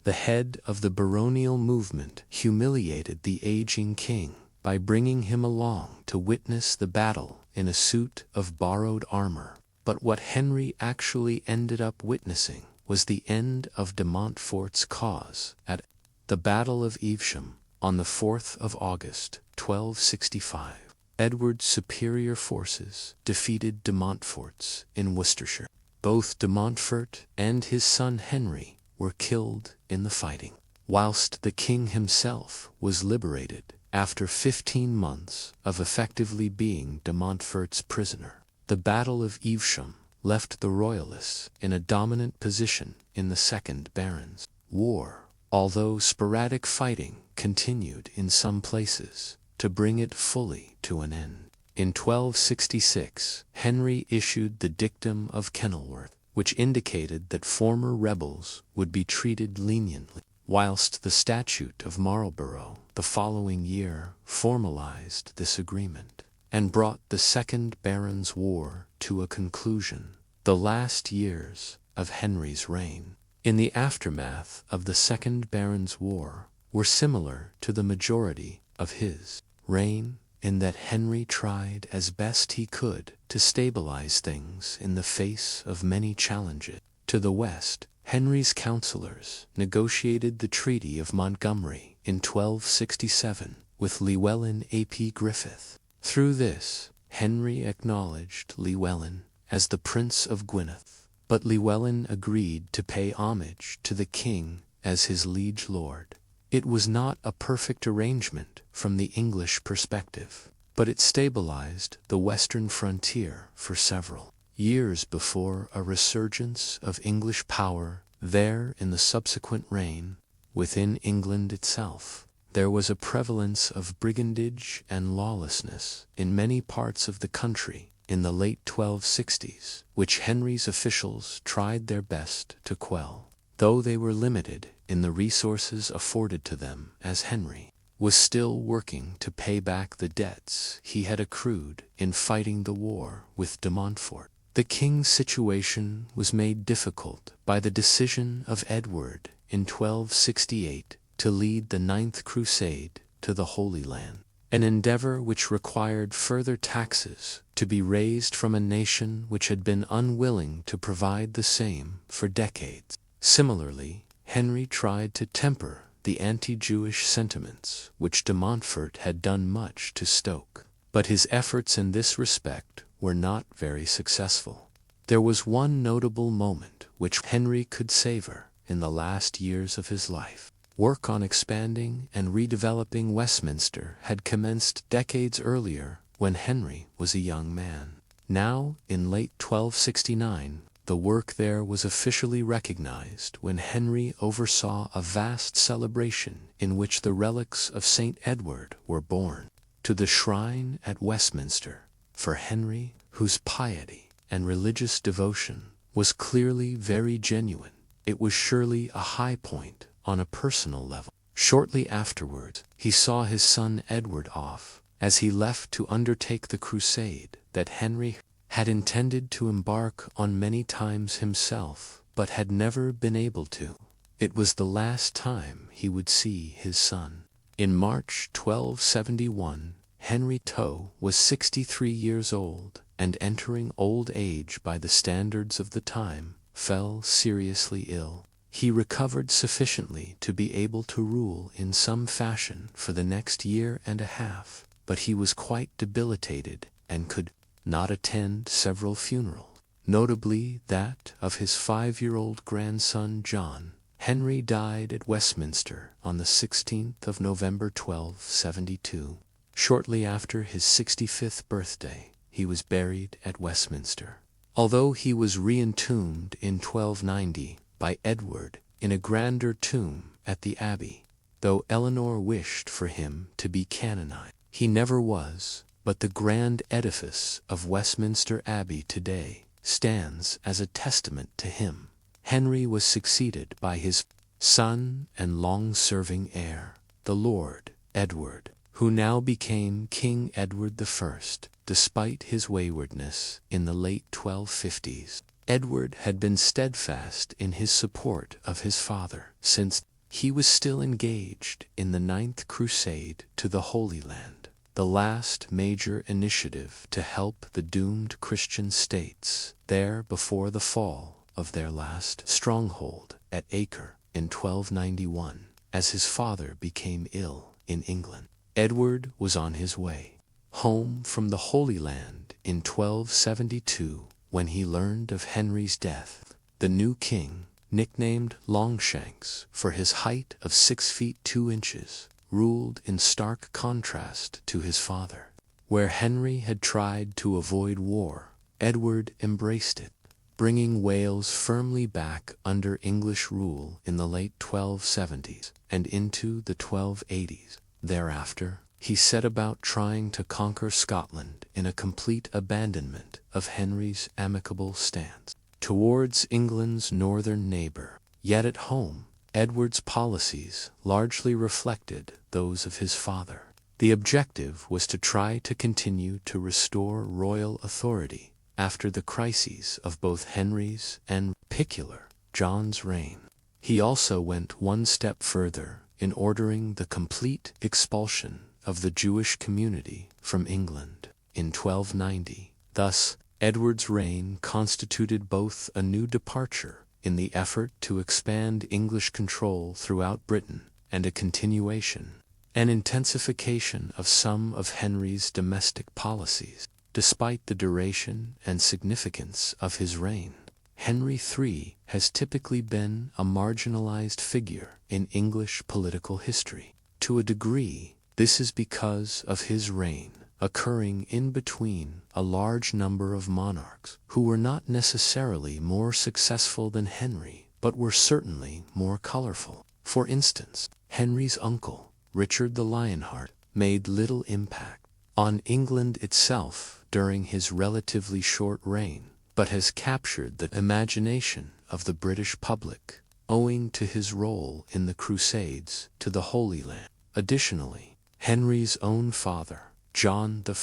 The head of the baronial movement humiliated the aging king by bringing him along to witness the battle in a suit of borrowed armor. But what Henry actually ended up witnessing was the end of de Montfort's cause at the Battle of Evesham on the 4th of August, 1265. Edward's superior forces defeated de Montfort's in Worcestershire. Both de Montfort and his son Henry were killed in the fighting, whilst the king himself was liberated after 15 months of effectively being de Montfort's prisoner. The Battle of Evesham left the Royalists in a dominant position in the Second Barons' War, although sporadic fighting continued in some places to bring it fully to an end. In 1266, Henry issued the Dictum of Kenilworth, which indicated that former rebels would be treated leniently, whilst the Statute of Marlborough the following year formalized this agreement and brought the Second Barons' War to a conclusion, the last years of Henry's reign. In the aftermath of the Second Barons' War were similar to the majority of his reign, in that Henry tried as best he could to stabilize things in the face of many challenges. To the west, Henry's councillors negotiated the Treaty of Montgomery in 1267 with Llewellyn ap Griffith. Through this, Henry acknowledged Llewellyn as the Prince of Gwynedd, but Llewellyn agreed to pay homage to the king as his liege lord. It was not a perfect arrangement from the English perspective, but it stabilized the western frontier for several years before a resurgence of English power there in the subsequent reign. Within England itself, there was a prevalence of brigandage and lawlessness in many parts of the country in the late 1260s, which Henry's officials tried their best to quell, though they were limited in the resources afforded to them, as Henry was still working to pay back the debts he had accrued in fighting the war with de Montfort. The king's situation was made difficult by the decision of Edward in 1268 to lead the Ninth Crusade to the Holy Land, an endeavor which required further taxes to be raised from a nation which had been unwilling to provide the same for decades. Similarly, Henry tried to temper the anti-Jewish sentiments which de Montfort had done much to stoke, but his efforts in this respect were not very successful. There was one notable moment which Henry could savor in the last years of his life. Work on expanding and redeveloping Westminster had commenced decades earlier when Henry was a young man. Now, in late 1269, the work there was officially recognized when Henry oversaw a vast celebration in which the relics of St. Edward were borne to the shrine at Westminster. For Henry, whose piety and religious devotion was clearly very genuine, it was surely a high point on a personal level. Shortly afterwards, he saw his son Edward off, as he left to undertake the crusade that Henry had intended to embark on many times himself, but had never been able to. It was the last time he would see his son. In March 1271, Henry Toe was 63 years old, and entering old age by the standards of the time, fell seriously ill. He recovered sufficiently to be able to rule in some fashion for the next year and a half, but he was quite debilitated and could not attend several funerals, notably that of his 5-year-old grandson John. Henry died at Westminster on the 16th of November 1272. Shortly after his 65th birthday, he was buried at Westminster, although he was re-entombed in 1290 by Edward in a grander tomb at the Abbey. Though Eleanor wished for him to be canonized, he never was, but the grand edifice of Westminster Abbey today stands as a testament to him. Henry was succeeded by his son and long-serving heir, the Lord Edward, who now became King Edward I, despite his waywardness in the late 1250s. Edward had been steadfast in his support of his father since he was still engaged in the Ninth Crusade to the Holy Land, the last major initiative to help the doomed Christian states there before the fall of their last stronghold at Acre in 1291, as his father became ill in England. Edward was on his way home from the Holy Land in 1272 when he learned of Henry's death. The new king, nicknamed Longshanks for his height of 6 feet 2 inches, ruled in stark contrast to his father. Where Henry had tried to avoid war, Edward embraced it, bringing Wales firmly back under English rule in the late 1270s and into the 1280s. Thereafter, he set about trying to conquer Scotland in a complete abandonment of Henry's amicable stance towards England's northern neighbor. Yet at home, Edward's policies largely reflected those of his father. The objective was to try to continue to restore royal authority after the crises of both Henry's and, in particular, John's reign. He also went one step further in ordering the complete expulsion of the Jewish community from England in 1290. Thus, Edward's reign constituted both a new departure in the effort to expand English control throughout Britain and a continuation, an intensification of some of Henry's domestic policies. Despite the duration and significance of his reign, Henry III has typically been a marginalized figure in English political history. To a degree, this is because of his reign occurring in between a large number of monarchs who were not necessarily more successful than Henry, but were certainly more colorful. For instance, Henry's uncle, Richard the Lionheart, made little impact on England itself during his relatively short reign, but has captured the imagination of the British public, owing to his role in the Crusades to the Holy Land. Additionally, Henry's own father, John I,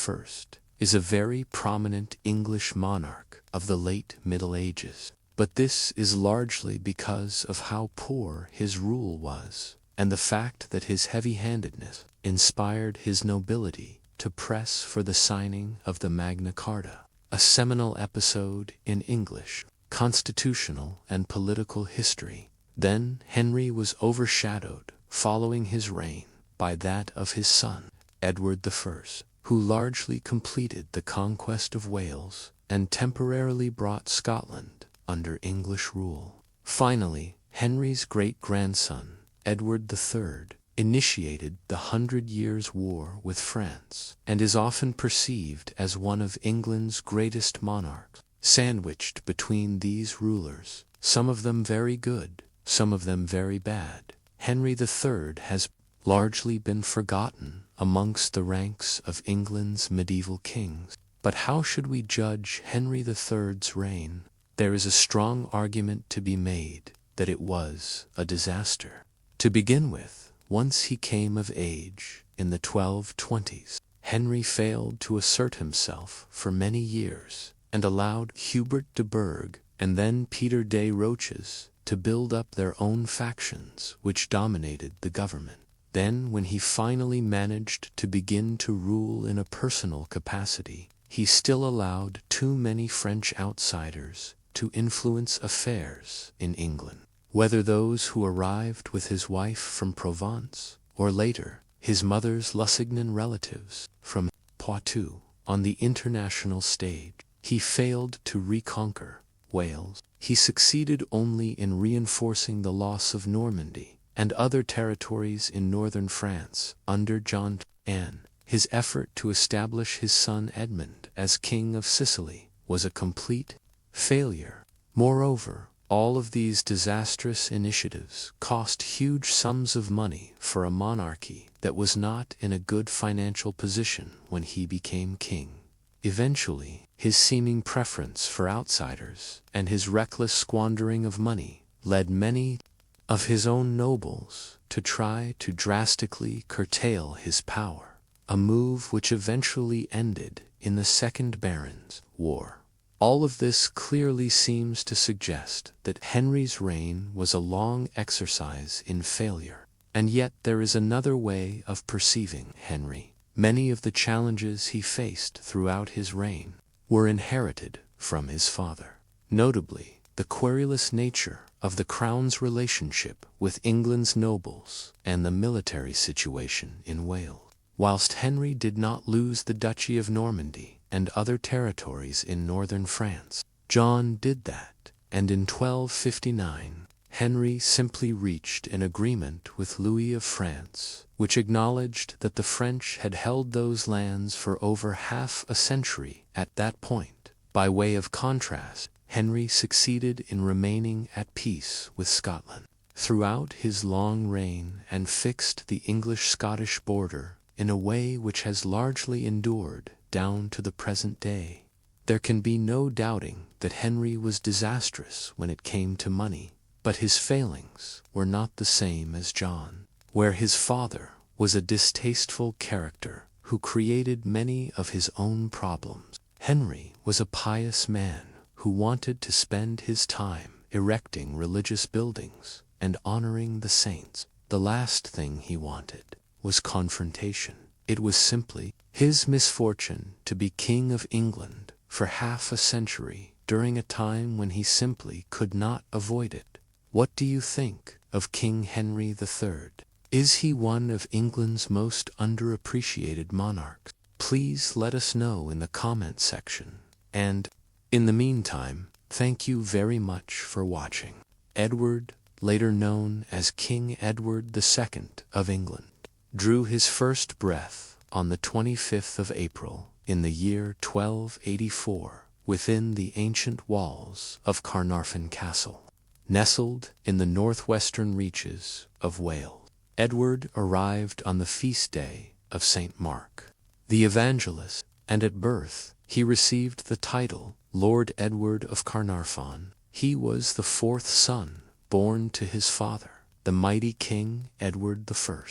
is a very prominent English monarch of the late Middle Ages, but this is largely because of how poor his rule was, and the fact that his heavy-handedness inspired his nobility to press for the signing of the Magna Carta, a seminal episode in English constitutional and political history. Then Henry was overshadowed, following his reign, by that of his son, Edward I, who largely completed the conquest of Wales and temporarily brought Scotland under English rule. Finally, Henry's great-grandson, Edward III, initiated the 100 Years' War with France, and is often perceived as one of England's greatest monarchs. Sandwiched between these rulers, some of them very good, some of them very bad, Henry III has largely been forgotten amongst the ranks of England's medieval kings. But how should we judge Henry III's reign? There is a strong argument to be made that it was a disaster. To begin with, once he came of age in the 1220s, Henry failed to assert himself for many years and allowed Hubert de Burgh and then Peter de Roches to build up their own factions which dominated the government. Then, when he finally managed to begin to rule in a personal capacity, he still allowed too many French outsiders to influence affairs in England. Whether those who arrived with his wife from Provence, or later, his mother's Lusignan relatives from Poitou, on the international stage, he failed to reconquer Wales. He succeeded only in reinforcing the loss of Normandy and other territories in northern France under John and his effort to establish his son Edmund as King of Sicily was a complete failure. Moreover, all of these disastrous initiatives cost huge sums of money for a monarchy that was not in a good financial position when he became king. Eventually, his seeming preference for outsiders and his reckless squandering of money led many of his own nobles to try to drastically curtail his power, a move which eventually ended in the Second Barons' War. All of this clearly seems to suggest that Henry's reign was a long exercise in failure. And yet there is another way of perceiving Henry. Many of the challenges he faced throughout his reign were inherited from his father. Notably, the querulous nature of the crown's relationship with England's nobles and the military situation in Wales. Whilst Henry did not lose the Duchy of Normandy and other territories in northern France, John did that, and in 1259, Henry simply reached an agreement with Louis of France, which acknowledged that the French had held those lands for over half a century at that point. By way of contrast, Henry succeeded in remaining at peace with Scotland throughout his long reign and fixed the English-Scottish border in a way which has largely endured down to the present day. There can be no doubting that Henry was disastrous when it came to money, but his failings were not the same as John, where his father was a distasteful character who created many of his own problems. Henry was a pious man who wanted to spend his time erecting religious buildings and honoring the saints. The last thing he wanted was confrontation. It was simply his misfortune to be King of England for half a century during a time when he simply could not avoid it. What do you think of King Henry III? Is he one of England's most underappreciated monarchs? Please let us know in the comment section. And, in the meantime, thank you very much for watching. Edward, later known as King Edward II of England, drew his first breath on the 25th of April in the year 1284 within the ancient walls of Carnarvon Castle, nestled in the northwestern reaches of Wales. Edward arrived on the feast day of St. Mark, the Evangelist, and at birth he received the title Lord Edward of Carnarvon. He was the fourth son born to his father, the mighty King Edward I,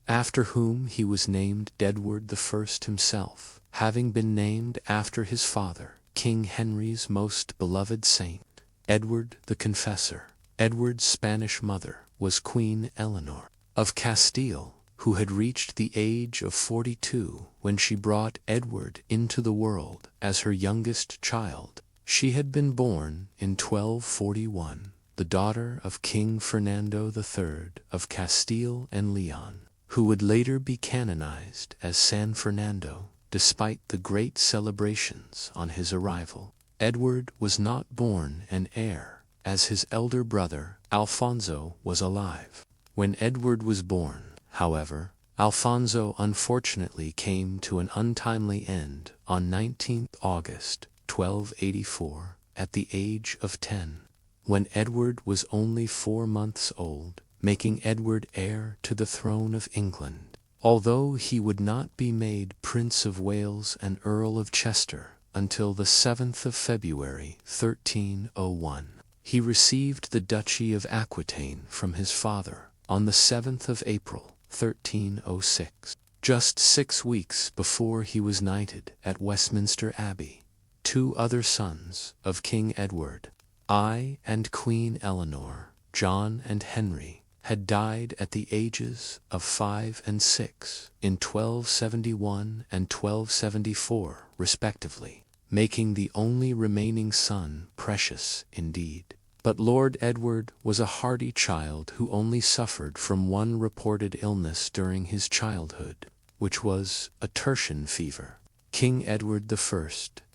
after whom he was named Edward I himself, having been named after his father, King Henry's most beloved saint, Edward the Confessor. Edward's Spanish mother was Queen Eleanor of Castile, who had reached the age of 42 when she brought Edward into the world as her youngest child. She had been born in 1241, the daughter of King Fernando III of Castile and Leon, who would later be canonized as San Fernando, despite the great celebrations on his arrival. Edward was not born an heir, as his elder brother, Alfonso, was alive. When Edward was born, however, Alfonso unfortunately came to an untimely end on 19th August 1284 at the age of 10, when Edward was only 4 months old, making Edward heir to the throne of England, although he would not be made Prince of Wales and Earl of Chester until the 7th of February 1301. He received the Duchy of Aquitaine from his father on the 7th of April 1306, just 6 weeks before he was knighted at Westminster Abbey. 2 other sons of King Edward, I and Queen Eleanor, John and Henry, had died at the ages of 5 and 6 in 1271 and 1274, respectively, making the only remaining son precious indeed. But Lord Edward was a hardy child who only suffered from one reported illness during his childhood, which was a tertian fever. King Edward I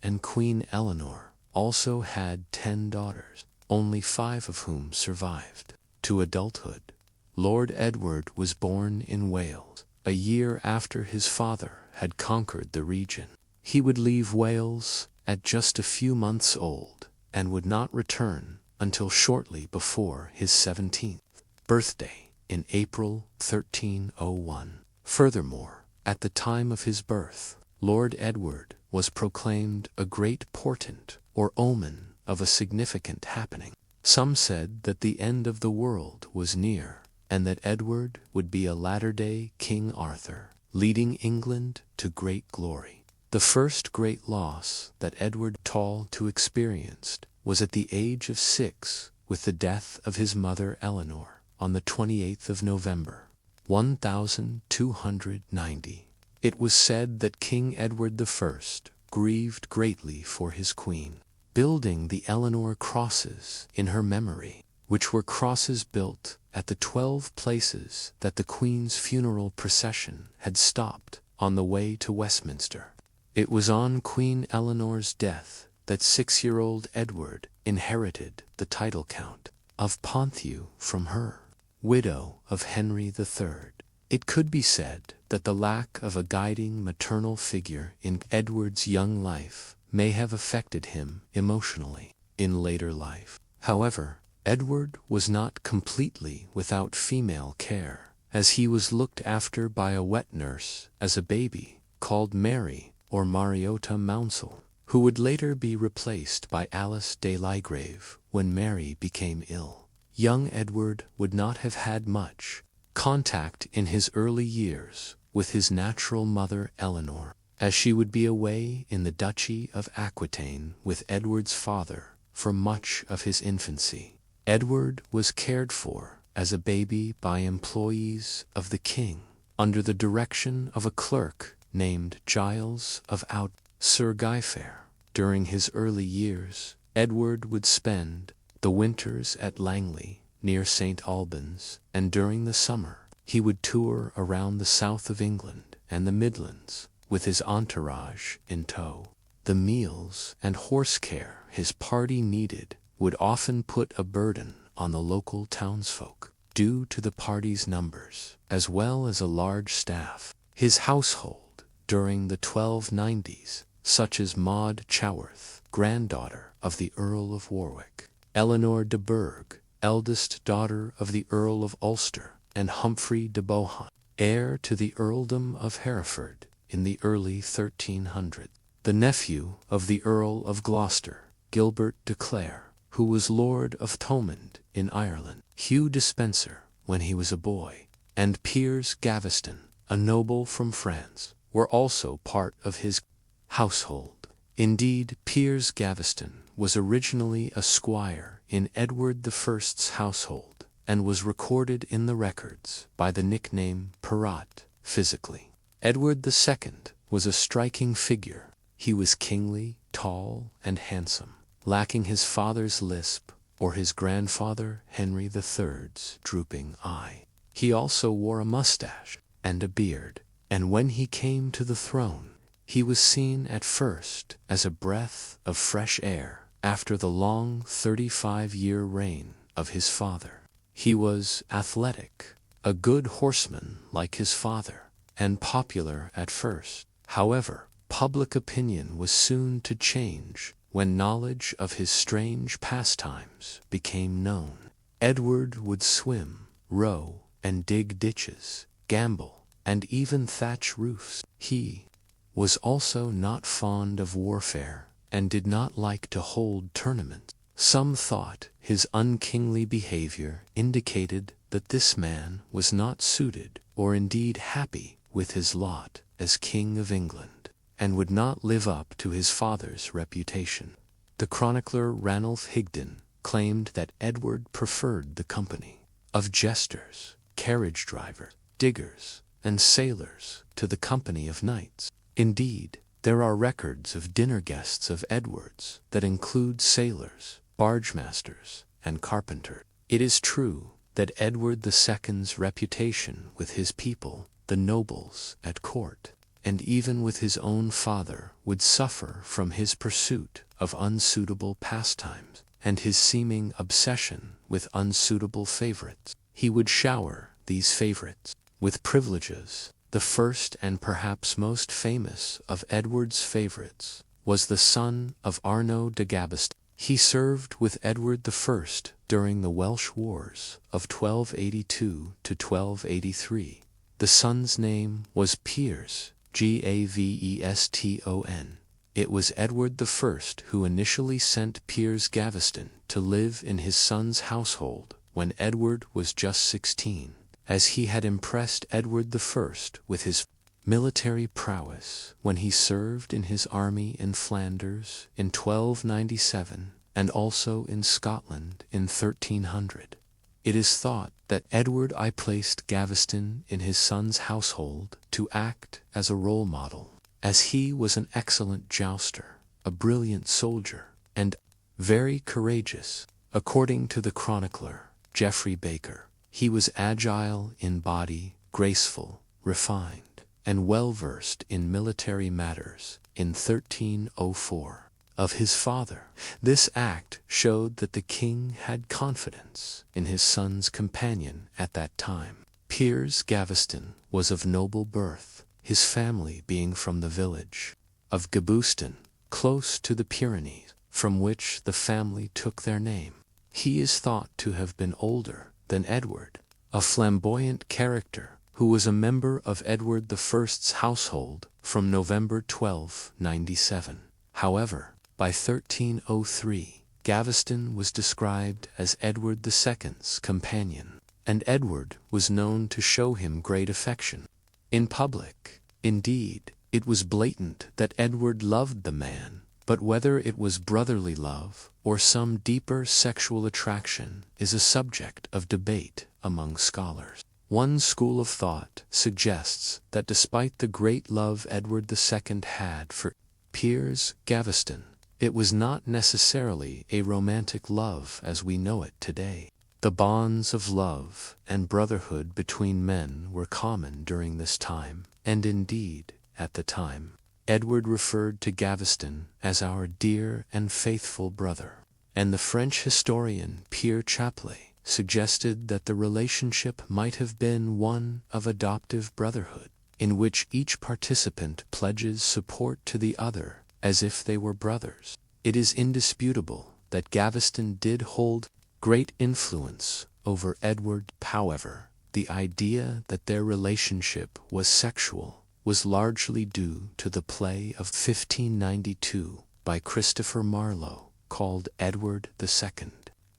and Queen Eleanor also had 10 daughters, only 5 of whom survived to adulthood. Lord Edward was born in Wales, a year after his father had conquered the region. He would leave Wales at just a few months old and would not return until shortly before his 17th birthday in April 1301. Furthermore, at the time of his birth, Lord Edward was proclaimed a great portent or omen of a significant happening. Some said that the end of the world was near, and that Edward would be a latter-day King Arthur, leading England to great glory. The first great loss that Edward Tall to experienced was at the age of 6 with the death of his mother Eleanor on the 28th of November, 1290. It was said that King Edward I grieved greatly for his queen, building the Eleanor crosses in her memory, which were crosses built at the 12 places that the Queen's funeral procession had stopped on the way to Westminster. It was on Queen Eleanor's death that 6-year-old Edward inherited the title count. of Ponthieu from her, widow of Henry III. It could be said that the lack of a guiding maternal figure in Edward's young life may have affected him emotionally. In later life, however, Edward was not completely without female care, as he was looked after by a wet nurse as a baby, called Mary or Mariota Mounsell, who would later be replaced by Alice de Ligrave when Mary became ill. Young Edward would not have had much contact in his early years with his natural mother Eleanor, as she would be away in the Duchy of Aquitaine with Edward's father for much of his infancy. Edward was cared for as a baby by employees of the king, under the direction of a clerk named Giles of Out. Sir Guyfair. During his early years, Edward would spend the winters at Langley, near St. Albans, and during the summer he would tour around the south of England and the Midlands with his entourage in tow. The meals and horse care his party needed would often put a burden on the local townsfolk, due to the party's numbers, as well as a large staff. His household during the 1290s, such as Maud Chaworth, granddaughter of the Earl of Warwick, Eleanor de Burgh, eldest daughter of the Earl of Ulster, and Humphrey de Bohun, heir to the earldom of Hereford in the early 1300s, the nephew of the Earl of Gloucester, Gilbert de Clare, who was Lord of Thomond in Ireland, Hugh Despenser when he was a boy, and Piers Gaveston, a noble from France, were also part of his household. Indeed, Piers Gaveston was originally a squire in Edward I's household, and was recorded in the records by the nickname Perrot. Physically, Edward II was a striking figure. He was kingly, tall, and handsome, lacking his father's lisp or his grandfather Henry III's drooping eye. He also wore a mustache and a beard, and when he came to the throne, he was seen at first as a breath of fresh air after the long 35-year reign of his father. He was athletic, a good horseman like his father, and popular at first. However, public opinion was soon to change when knowledge of his strange pastimes became known. Edward would swim, row, and dig ditches, gamble, and even thatch roofs. He was also not fond of warfare, and did not like to hold tournaments. Some thought his unkingly behavior indicated that this man was not suited, or indeed happy, with his lot as King of England, and would not live up to his father's reputation. The chronicler Ranulph Higden claimed that Edward preferred the company of jesters, carriage drivers, diggers, and sailors to the company of knights. Indeed, there are records of dinner guests of Edward's that include sailors, bargemasters, and carpenters. It is true that Edward II's reputation with his people, the nobles at court, and even with his own father, would suffer from his pursuit of unsuitable pastimes and his seeming obsession with unsuitable favorites. He would shower these favorites with privileges. The first and perhaps most famous of Edward's favorites was the son of Arnaud de Gaveston. He served with Edward I during the Welsh Wars of 1282 to 1283. The son's name was Piers, Gaveston. It was Edward I who initially sent Piers Gaveston to live in his son's household when Edward was just 16. As he had impressed Edward I with his military prowess when he served in his army in Flanders in 1297 and also in Scotland in 1300. It is thought that Edward I placed Gaveston in his son's household to act as a role model, as he was an excellent jouster, a brilliant soldier, and very courageous. According to the chronicler Geoffrey Baker, he was agile in body, graceful, refined, and well-versed in military matters. In 1304, of his father. This act showed that the king had confidence in his son's companion at that time. Piers Gaveston was of noble birth, his family being from the village of Gaveston, close to the Pyrenees, from which the family took their name. He is thought to have been older than Edward, a flamboyant character who was a member of Edward I's household from November 1297. However, by 1303, Gaveston was described as Edward II's companion, and Edward was known to show him great affection. In public, indeed, it was blatant that Edward loved the man, but whether it was brotherly love or some deeper sexual attraction is a subject of debate among scholars. One school of thought suggests that despite the great love Edward II had for Piers Gaveston, it was not necessarily a romantic love as we know it today. The bonds of love and brotherhood between men were common during this time, and indeed, at the time, Edward referred to Gaveston as our dear and faithful brother, and the French historian Pierre Chaplet suggested that the relationship might have been one of adoptive brotherhood, in which each participant pledges support to the other as if they were brothers. It is indisputable that Gaveston did hold great influence over Edward. However, the idea that their relationship was sexual was largely due to the play of 1592 by Christopher Marlowe called Edward II.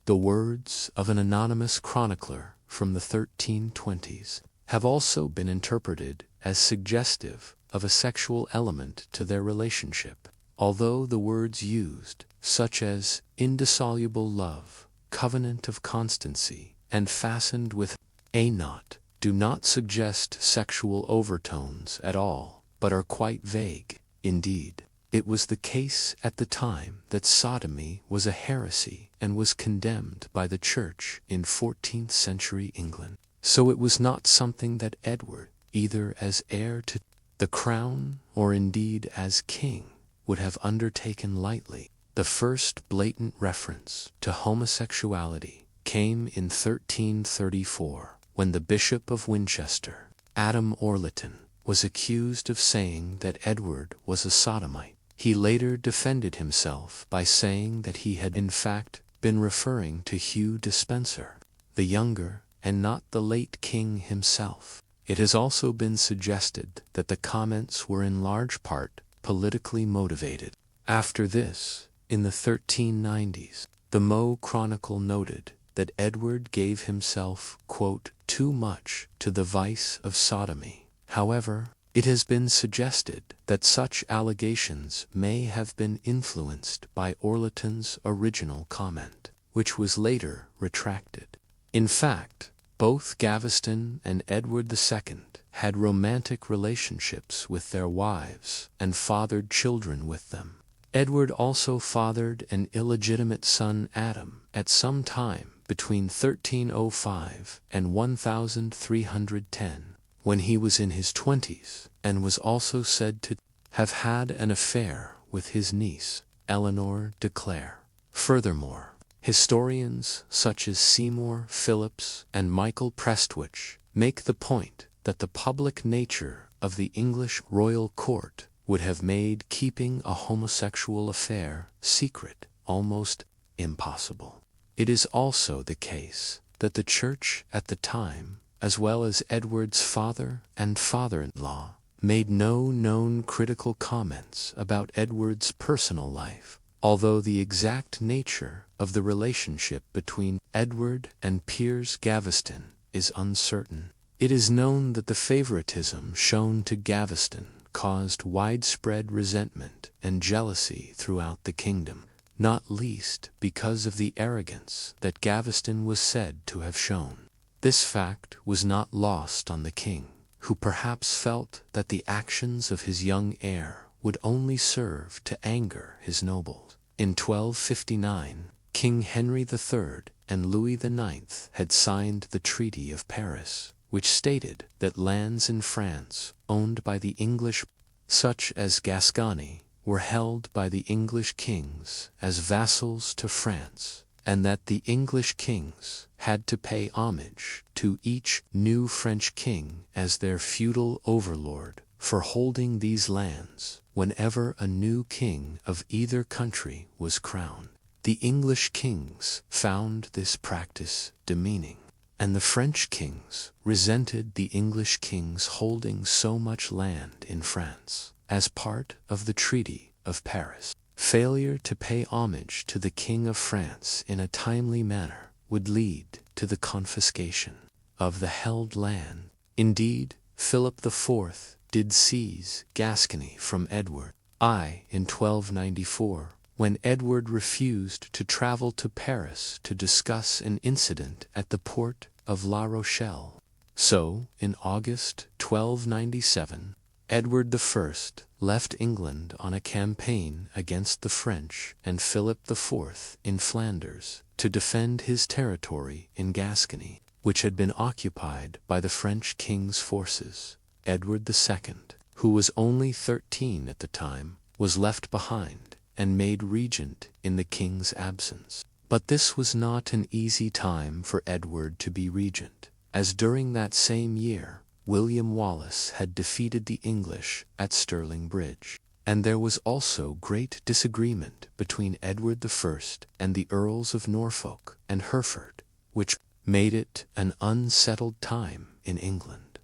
The words of an anonymous chronicler from the 1320s have also been interpreted as suggestive of a sexual element to their relationship, although the words used, such as indissoluble love, covenant of constancy, and fastened with a knot, do not suggest sexual overtones at all, but are quite vague. Indeed, it was the case at the time that sodomy was a heresy and was condemned by the Church in 14th century England. So it was not something that Edward, either as heir to the crown or indeed as king, would have undertaken lightly. The first blatant reference to homosexuality came in 1334, when the Bishop of Winchester, Adam Orleton, was accused of saying that Edward was a sodomite. He later defended himself by saying that he had in fact been referring to Hugh Despenser, the younger, and not the late king himself. It has also been suggested that the comments were in large part politically motivated. After this, in the 1390s, the Meaux Chronicle noted that Edward gave himself, quote, too much to the vice of sodomy. However, it has been suggested that such allegations may have been influenced by Orleton's original comment, which was later retracted. In fact, both Gaveston and Edward II had romantic relationships with their wives and fathered children with them. Edward also fathered an illegitimate son, Adam, at some time between 1305 and 1310, when he was in his 20s, and was also said to have had an affair with his niece, Eleanor de Clare. Furthermore, historians such as Seymour Phillips and Michael Prestwich make the point that the public nature of the English royal court would have made keeping a homosexual affair secret almost impossible. It is also the case that the Church at the time, as well as Edward's father and father-in-law, made no known critical comments about Edward's personal life, although the exact nature of the relationship between Edward and Piers Gaveston is uncertain. It is known that the favoritism shown to Gaveston caused widespread resentment and jealousy throughout the kingdom, not least because of the arrogance that Gaveston was said to have shown. This fact was not lost on the king, who perhaps felt that the actions of his young heir would only serve to anger his nobles. In 1259, King Henry III and Louis IX had signed the Treaty of Paris, which stated that lands in France owned by the English, such as Gascony, were held by the English kings as vassals to France, and that the English kings had to pay homage to each new French king as their feudal overlord for holding these lands whenever a new king of either country was crowned. The English kings found this practice demeaning, and the French kings resented the English kings holding so much land in France. As part of the Treaty of Paris, failure to pay homage to the King of France in a timely manner would lead to the confiscation of the held land. Indeed, Philip IV did seize Gascony from Edward I in 1294, when Edward refused to travel to Paris to discuss an incident at the port of La Rochelle. So, in August 1297, Edward I left England on a campaign against the French and Philip IV in Flanders to defend his territory in Gascony, which had been occupied by the French king's forces. Edward II, who was only 13 at the time, was left behind and made regent in the king's absence. But this was not an easy time for Edward to be regent, as during that same year William Wallace had defeated the English at Stirling Bridge, and there was also great disagreement between Edward I and the Earls of Norfolk and Hereford, which made it an unsettled time in England.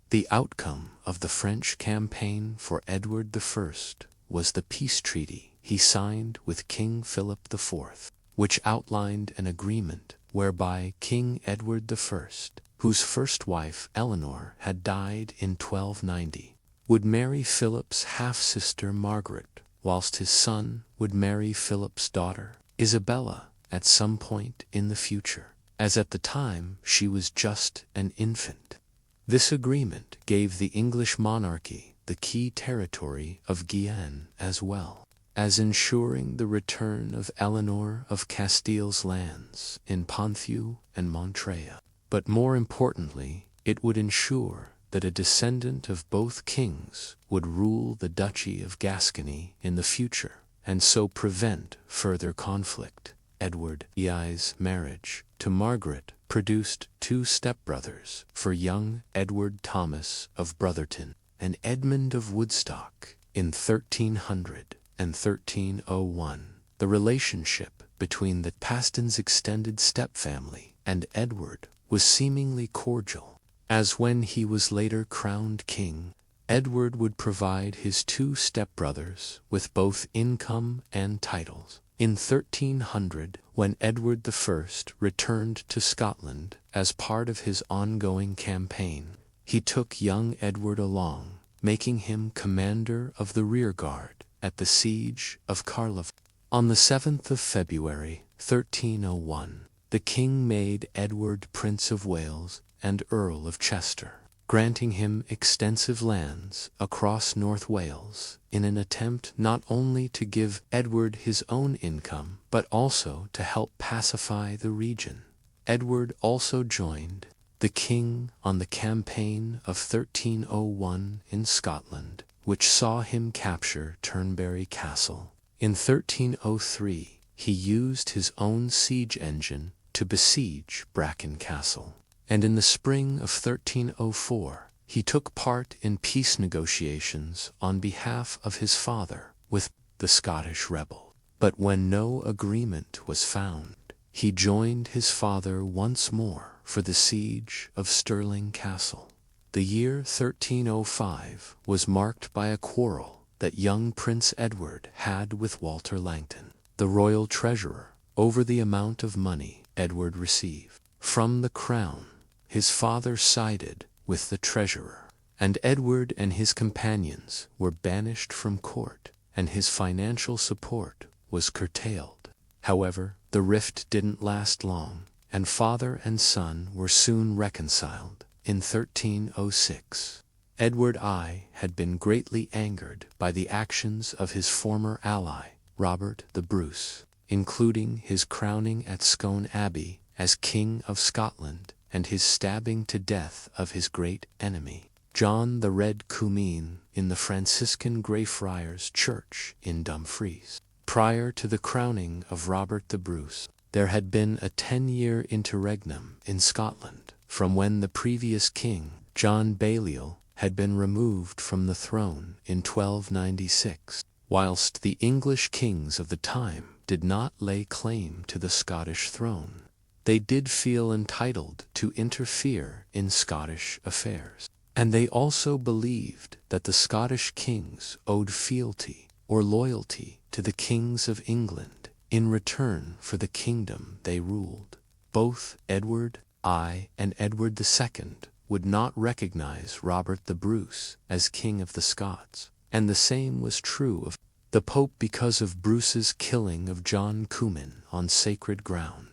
The outcome of the French campaign for Edward I was the peace treaty he signed with King Philip IV, which outlined an agreement whereby King Edward I, whose first wife Eleanor had died in 1290, would marry Philip's half-sister Margaret, whilst his son would marry Philip's daughter, Isabella, at some point in the future, as at the time she was just an infant. This agreement gave the English monarchy the key territory of Guyenne as well as ensuring the return of Eleanor of Castile's lands in Ponthieu and Montreuil. But more importantly, it would ensure that a descendant of both kings would rule the Duchy of Gascony in the future, and so prevent further conflict. Edward II's marriage to Margaret produced two stepbrothers for young Edward Thomas of Brotherton and Edmund of Woodstock in 1300 and 1301. The relationship between the Pastons' extended stepfamily and Edward was seemingly cordial, as when he was later crowned king, Edward would provide his two stepbrothers with both income and titles. In 1300, when Edward I returned to Scotland as part of his ongoing campaign, he took young Edward along, making him commander of the rearguard at the siege of Carlisle. On the 7th of February, 1301, the king made Edward Prince of Wales and Earl of Chester, granting him extensive lands across North Wales in an attempt not only to give Edward his own income, but also to help pacify the region. Edward also joined the king on the campaign of 1301 in Scotland, which saw him capture Turnberry Castle. In 1303, he used his own siege engine to besiege Bracken Castle, and in the spring of 1304, he took part in peace negotiations on behalf of his father with the Scottish rebel. But when no agreement was found, he joined his father once more for the siege of Stirling Castle. The year 1305 was marked by a quarrel that young Prince Edward had with Walter Langton, the royal treasurer, over the amount of money Edward received from the crown. His father sided with the treasurer, and Edward and his companions were banished from court, and his financial support was curtailed. However, the rift didn't last long, and father and son were soon reconciled. In 1306, Edward I had been greatly angered by the actions of his former ally, Robert the Bruce, including his crowning at Scone Abbey as King of Scotland and his stabbing to death of his great enemy, John the Red Cummin in the Franciscan Greyfriars Church in Dumfries. Prior to the crowning of Robert the Bruce, there had been a 10-year interregnum in Scotland, from when the previous king, John Balliol, had been removed from the throne in 1296, whilst the English kings of the time did not lay claim to the Scottish throne. They did feel entitled to interfere in Scottish affairs, and they also believed that the Scottish kings owed fealty or loyalty to the kings of England in return for the kingdom they ruled. Both Edward I and Edward II would not recognize Robert the Bruce as King of the Scots, and the same was true of the Pope because of Bruce's killing of John Cummin on sacred ground.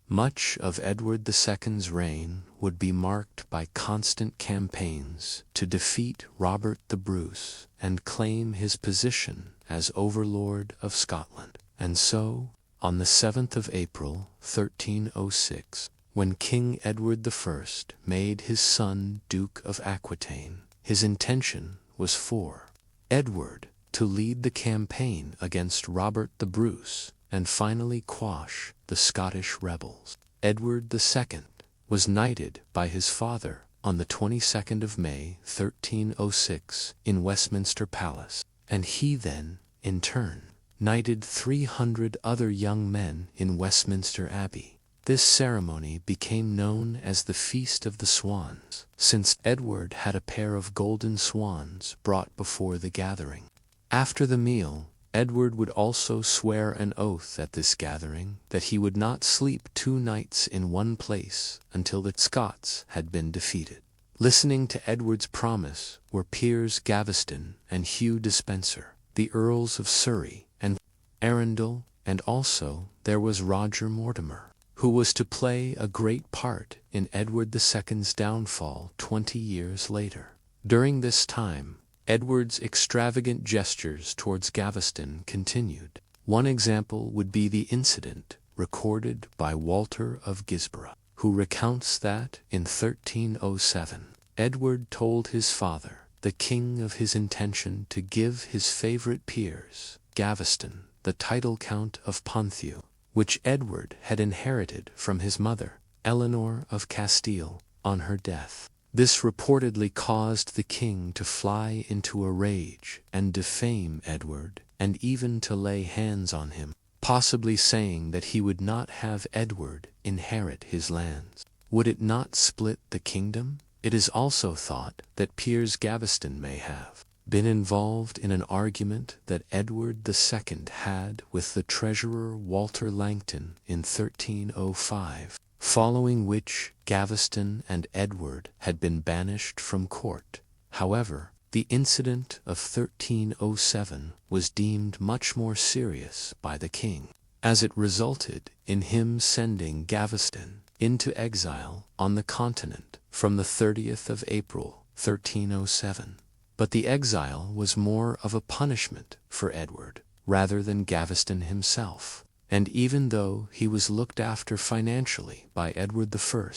Much of Edward II's reign would be marked by constant campaigns to defeat Robert the Bruce and claim his position as overlord of Scotland. And so, on the 7th of April, 1306, when King Edward I made his son Duke of Aquitaine, his intention was for Edward to lead the campaign against Robert the Bruce and finally quash the Scottish rebels. Edward II was knighted by his father on the 22nd of May, 1306, in Westminster Palace, and he then, in turn, knighted 300 other young men in Westminster Abbey. This ceremony became known as the Feast of the Swans, since Edward had a pair of golden swans brought before the gathering. After the meal, Edward would also swear an oath at this gathering that he would not sleep 2 nights in one place until the Scots had been defeated. Listening to Edward's promise were Piers Gaveston and Hugh Despenser, the Earls of Surrey and Arundel, and also there was Roger Mortimer, who was to play a great part in Edward II's downfall 20 years later. During this time, Edward's extravagant gestures towards Gaveston continued. One example would be the incident recorded by Walter of Gisborough, who recounts that, in 1307, Edward told his father, the king, of his intention to give his favourite Piers Gaveston the title Count of Ponthieu, which Edward had inherited from his mother, Eleanor of Castile, on her death. This reportedly caused the king to fly into a rage and defame Edward, and even to lay hands on him, possibly saying that he would not have Edward inherit his lands. Would it not split the kingdom? It is also thought that Piers Gaveston may have been involved in an argument that Edward II had with the treasurer Walter Langton in 1305, following which Gaveston and Edward had been banished from court. However, the incident of 1307 was deemed much more serious by the king, as it resulted in him sending Gaveston into exile on the continent from the 30th of April, 1307. But the exile was more of a punishment for Edward rather than Gaveston himself, and even though he was looked after financially by Edward I,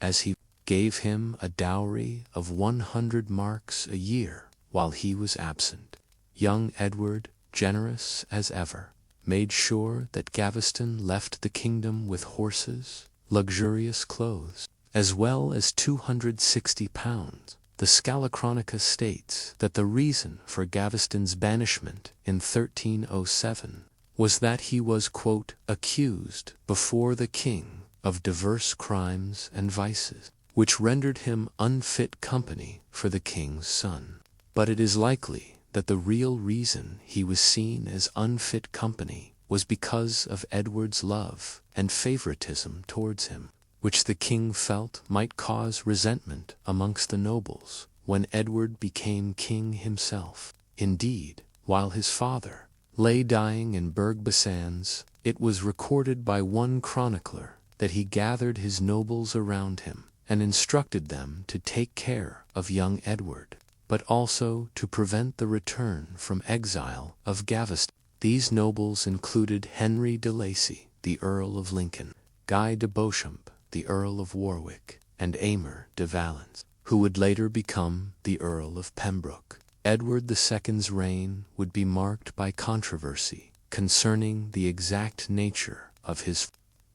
as he gave him a dowry of 100 marks a year while he was absent, young Edward, generous as ever, made sure that Gaveston left the kingdom with horses, luxurious clothes, as well as £260. The Scala Chronica states that the reason for Gaveston's banishment in 1307 was that he was, quote, accused before the king of diverse crimes and vices, which rendered him unfit company for the king's son. But it is likely that the real reason he was seen as unfit company was because of Edward's love and favoritism towards him, which the king felt might cause resentment amongst the nobles when Edward became king himself. Indeed, while his father lay dying in Berg-Bassans, it was recorded by one chronicler that he gathered his nobles around him and instructed them to take care of young Edward, but also to prevent the return from exile of Gaveston. These nobles included Henry de Lacy, the Earl of Lincoln, Guy de Beauchamp, the Earl of Warwick, and Aymer de Valence. who would later become the Earl of Pembroke. Edward II's reign would be marked by controversy concerning the exact nature of his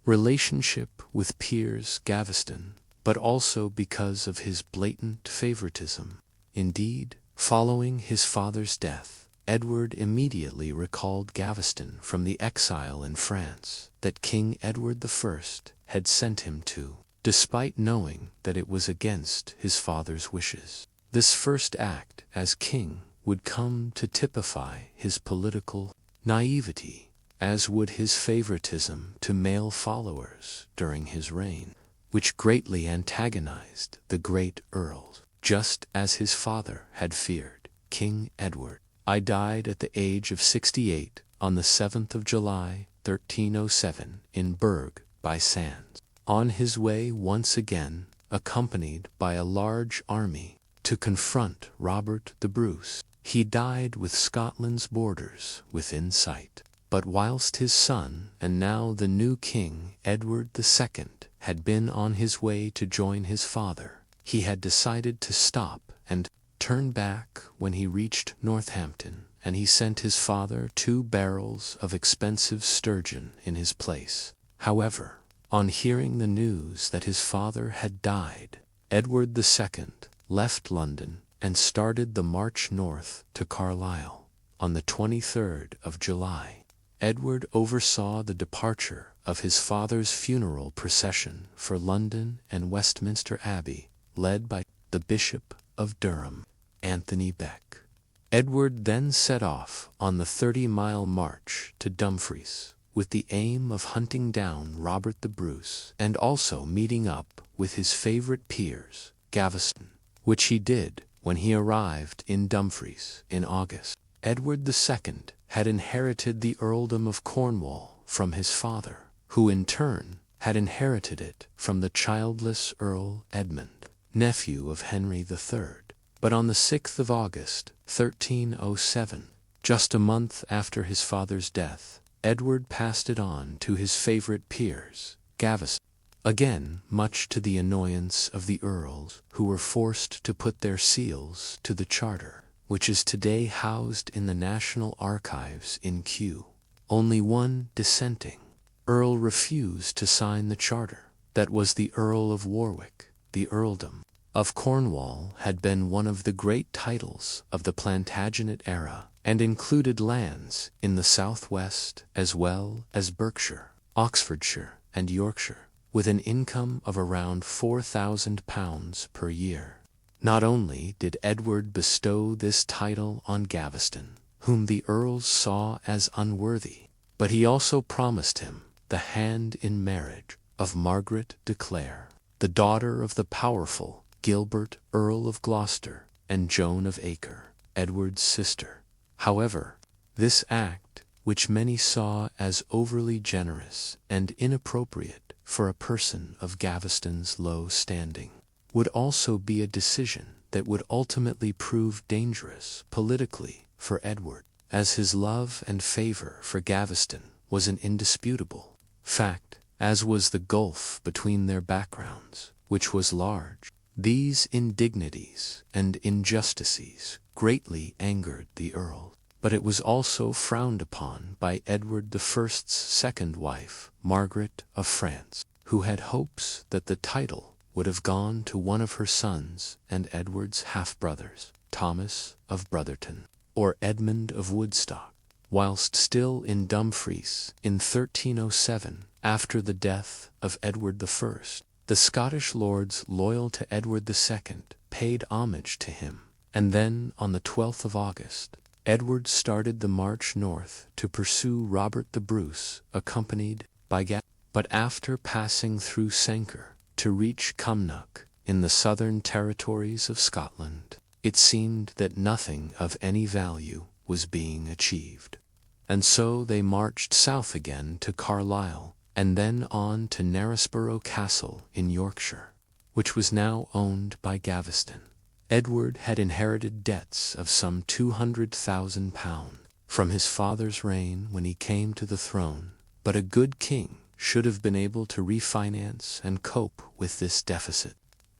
relationship with Piers Gaveston, but also because of his blatant favoritism. Indeed, following his father's death, Edward immediately recalled Gaveston from the exile in France that King Edward I had sent him to, despite knowing that it was against his father's wishes. This first act as king would come to typify his political naivety, as would his favoritism to male followers during his reign, which greatly antagonized the great earls. Just as his father had feared, King Edward I died at the age of 68 on the 7th of July, 1307, in Berg by Sands, on his way once again, accompanied by a large army, to confront Robert the Bruce. He died with Scotland's borders within sight. But whilst his son, and now the new king, Edward II, had been on his way to join his father, he had decided to stop and turn back when he reached Northampton, and he sent his father 2 barrels of expensive sturgeon in his place. However, on hearing the news that his father had died, Edward II left London and started the march north to Carlisle. On the 23rd of July, Edward oversaw the departure of his father's funeral procession for London and Westminster Abbey, led by the Bishop of Durham, Anthony Beck. Edward then set off on the 30-mile march to Dumfries, with the aim of hunting down Robert the Bruce and also meeting up with his favorite Piers Gaveston, which he did when he arrived in Dumfries in August. Edward II had inherited the earldom of Cornwall from his father, who in turn had inherited it from the childless Earl Edmund, nephew of Henry III. But on the 6th of August, 1307, just a month after his father's death, Edward passed it on to his favorite Piers Gaveston, again much to the annoyance of the earls, who were forced to put their seals to the charter, which is today housed in the National Archives in Kew. Only one dissenting earl refused to sign the charter. That was the Earl of Warwick. The earldom of Cornwall had been one of the great titles of the Plantagenet era, and included lands in the southwest as well as Berkshire, Oxfordshire, and Yorkshire, with an income of around £4,000 per year. Not only did Edward bestow this title on Gaveston, whom the earls saw as unworthy, but he also promised him the hand in marriage of Margaret de Clare, the daughter of the powerful Gilbert, Earl of Gloucester, and Joan of Acre, Edward's sister. However, this act, which many saw as overly generous and inappropriate for a person of Gaveston's low standing, would also be a decision that would ultimately prove dangerous politically for Edward, as his love and favor for Gaveston was an indisputable fact, as was the gulf between their backgrounds, which was large. These indignities and injustices greatly angered the earls, but it was also frowned upon by Edward I's second wife, Margaret of France, who had hopes that the title would have gone to one of her sons and Edward's half-brothers, Thomas of Brotherton, or Edmund of Woodstock. Whilst still in Dumfries in 1307, after the death of Edward I, the Scottish lords loyal to Edward II paid homage to him, and then on the 12th of August, Edward started the march north to pursue Robert the Bruce, accompanied by but after passing through Sanquhar to reach Cumnock in the southern territories of Scotland, it seemed that nothing of any value was being achieved. And so they marched south again to Carlisle, and then on to Knaresborough Castle in Yorkshire, which was now owned by Gaveston. Edward had inherited debts of some £200,000 from his father's reign when he came to the throne, but a good king should have been able to refinance and cope with this deficit.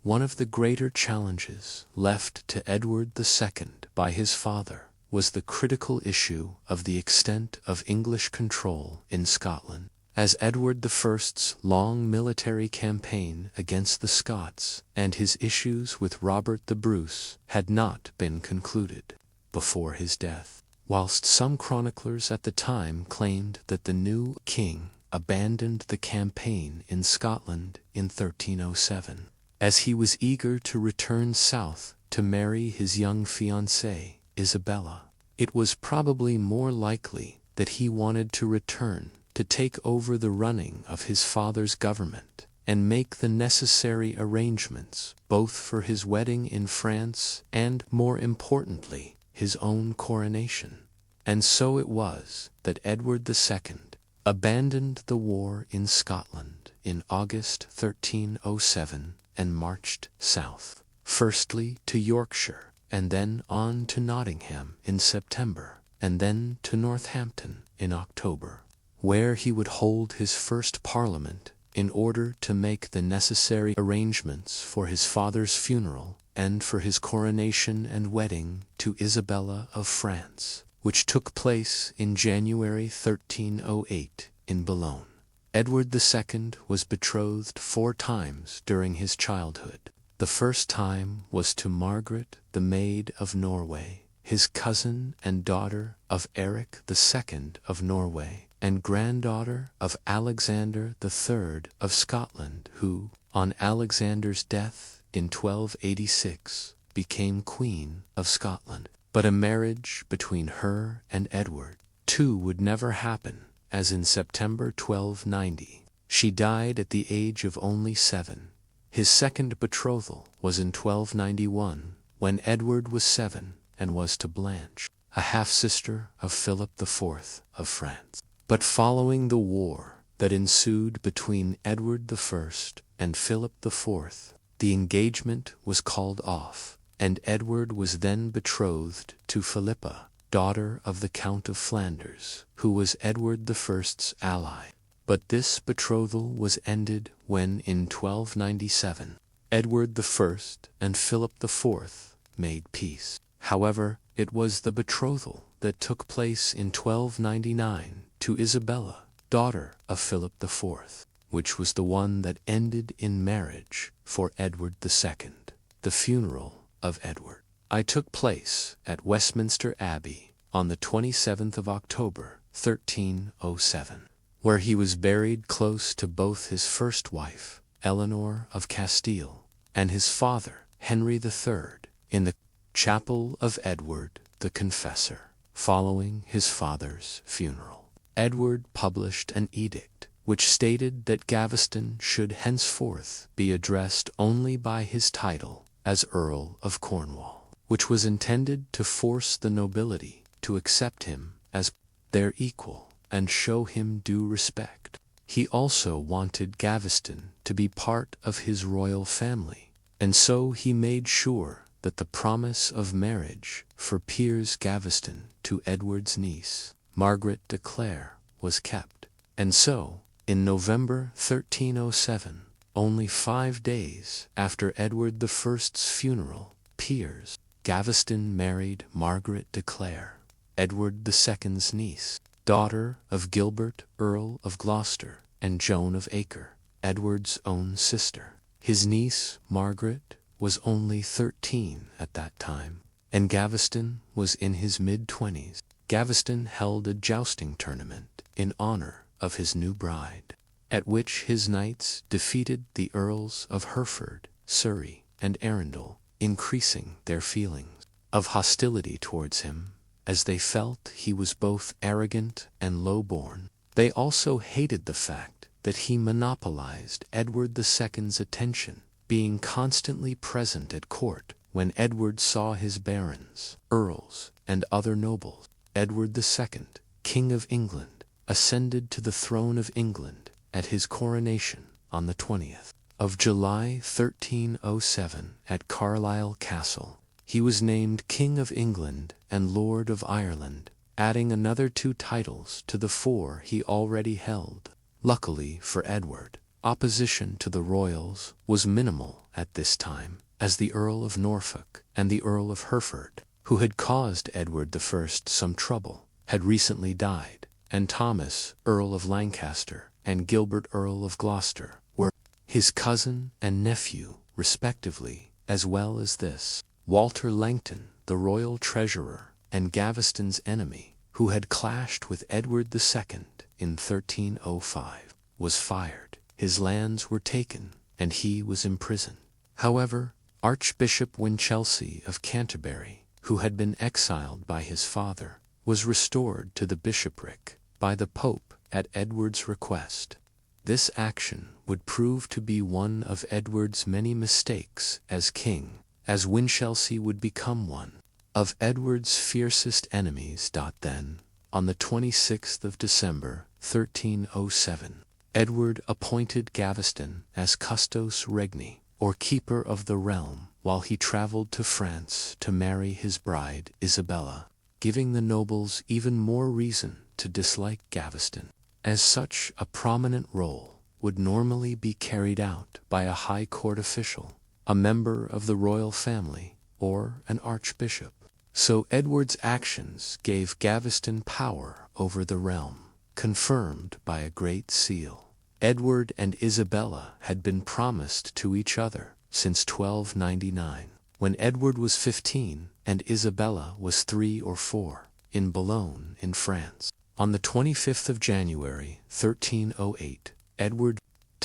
One of the greater challenges left to Edward II by his father was the critical issue of the extent of English control in Scotland. As Edward I's long military campaign against the Scots and his issues with Robert the Bruce had not been concluded before his death, whilst some chroniclers at the time claimed that the new king abandoned the campaign in Scotland in 1307, as he was eager to return south to marry his young fiancée, Isabella. It was probably more likely that he wanted to return to take over the running of his father's government and make the necessary arrangements both for his wedding in France and, more importantly, his own coronation. And so it was that Edward II abandoned the war in Scotland in August 1307 and marched south, firstly to Yorkshire, and then on to Nottingham in September, and then to Northampton in October, where he would hold his first parliament in order to make the necessary arrangements for his father's funeral and for his coronation and wedding to Isabella of France, which took place in January 1308 in Boulogne. Edward II was betrothed 4 times during his childhood. The first time was to Margaret, the Maid of Norway, his cousin and daughter of Eric II of Norway, and granddaughter of Alexander III of Scotland, who, on Alexander's death in 1286, became Queen of Scotland. But a marriage between her and Edward II would never happen, as in September 1290, she died at the age of only 7. His second betrothal was in 1291, when Edward was 7 and was to Blanche, a half-sister of Philip IV of France. But following the war that ensued between Edward I and Philip IV, the engagement was called off, and Edward was then betrothed to Philippa, daughter of the Count of Flanders, who was Edward I's ally. But this betrothal was ended when, in 1297, Edward I and Philip IV made peace. However, it was the betrothal that took place in 1299 to Isabella, daughter of Philip IV, which was the one that ended in marriage for Edward II. The funeral of Edward I took place at Westminster Abbey on the 27th of October, 1307, where he was buried close to both his first wife, Eleanor of Castile, and his father, Henry III, in the chapel of Edward the Confessor. Following his father's funeral, Edward published an edict which stated that Gaveston should henceforth be addressed only by his title as Earl of Cornwall, which was intended to force the nobility to accept him as their equal and show him due respect. He also wanted Gaveston to be part of his royal family, and so he made sure that the promise of marriage for Piers Gaveston to Edward's niece, Margaret de Clare, was kept. And so, in November 1307, only 5 days after Edward I's funeral, Piers Gaveston married Margaret de Clare, Edward II's niece, daughter of Gilbert, Earl of Gloucester, and Joan of Acre, Edward's own sister. His niece, Margaret, was only 13 at that time, and Gaveston was in his mid-20s. Gaveston held a jousting tournament in honor of his new bride, at which his knights defeated the Earls of Hereford, Surrey, and Arundel, increasing their feelings of hostility towards him, as they felt he was both arrogant and low-born. They also hated the fact that he monopolized Edward II's attention, being constantly present at court when Edward saw his barons, earls, and other nobles. Edward II, King of England, ascended to the throne of England at his coronation on the 20th of July 1307 at Carlisle Castle. He was named King of England and Lord of Ireland, adding another 2 titles to the 4 he already held. Luckily for Edward, Opposition to the royals was minimal at this time, as the Earl of Norfolk and the Earl of Hereford, who had caused Edward I some trouble, had recently died, and Thomas, Earl of Lancaster, and Gilbert, Earl of Gloucester, were his cousin and nephew, respectively, as well as this. Walter Langton, the royal treasurer, and Gaveston's enemy, who had clashed with Edward II in 1305, was fired. His lands were taken, and he was imprisoned. However, Archbishop Winchelsea of Canterbury, who had been exiled by his father, was restored to the bishopric by the Pope at Edward's request. This action would prove to be one of Edward's many mistakes as king, as Winchelsea would become one of Edward's fiercest enemies. Then, on the 26th of December, 1307, Edward appointed Gaveston as custos regni, or keeper of the realm, while he traveled to France to marry his bride Isabella, giving the nobles even more reason to dislike Gaveston. As such a prominent role would normally be carried out by a high court official, a member of the royal family, or an archbishop. So Edward's actions gave Gaveston power over the realm, confirmed by a great seal. Edward and Isabella had been promised to each other since 1299, when Edward was 15 and Isabella was 3 or 4, in Boulogne in France. On the 25th of January, 1308, Edward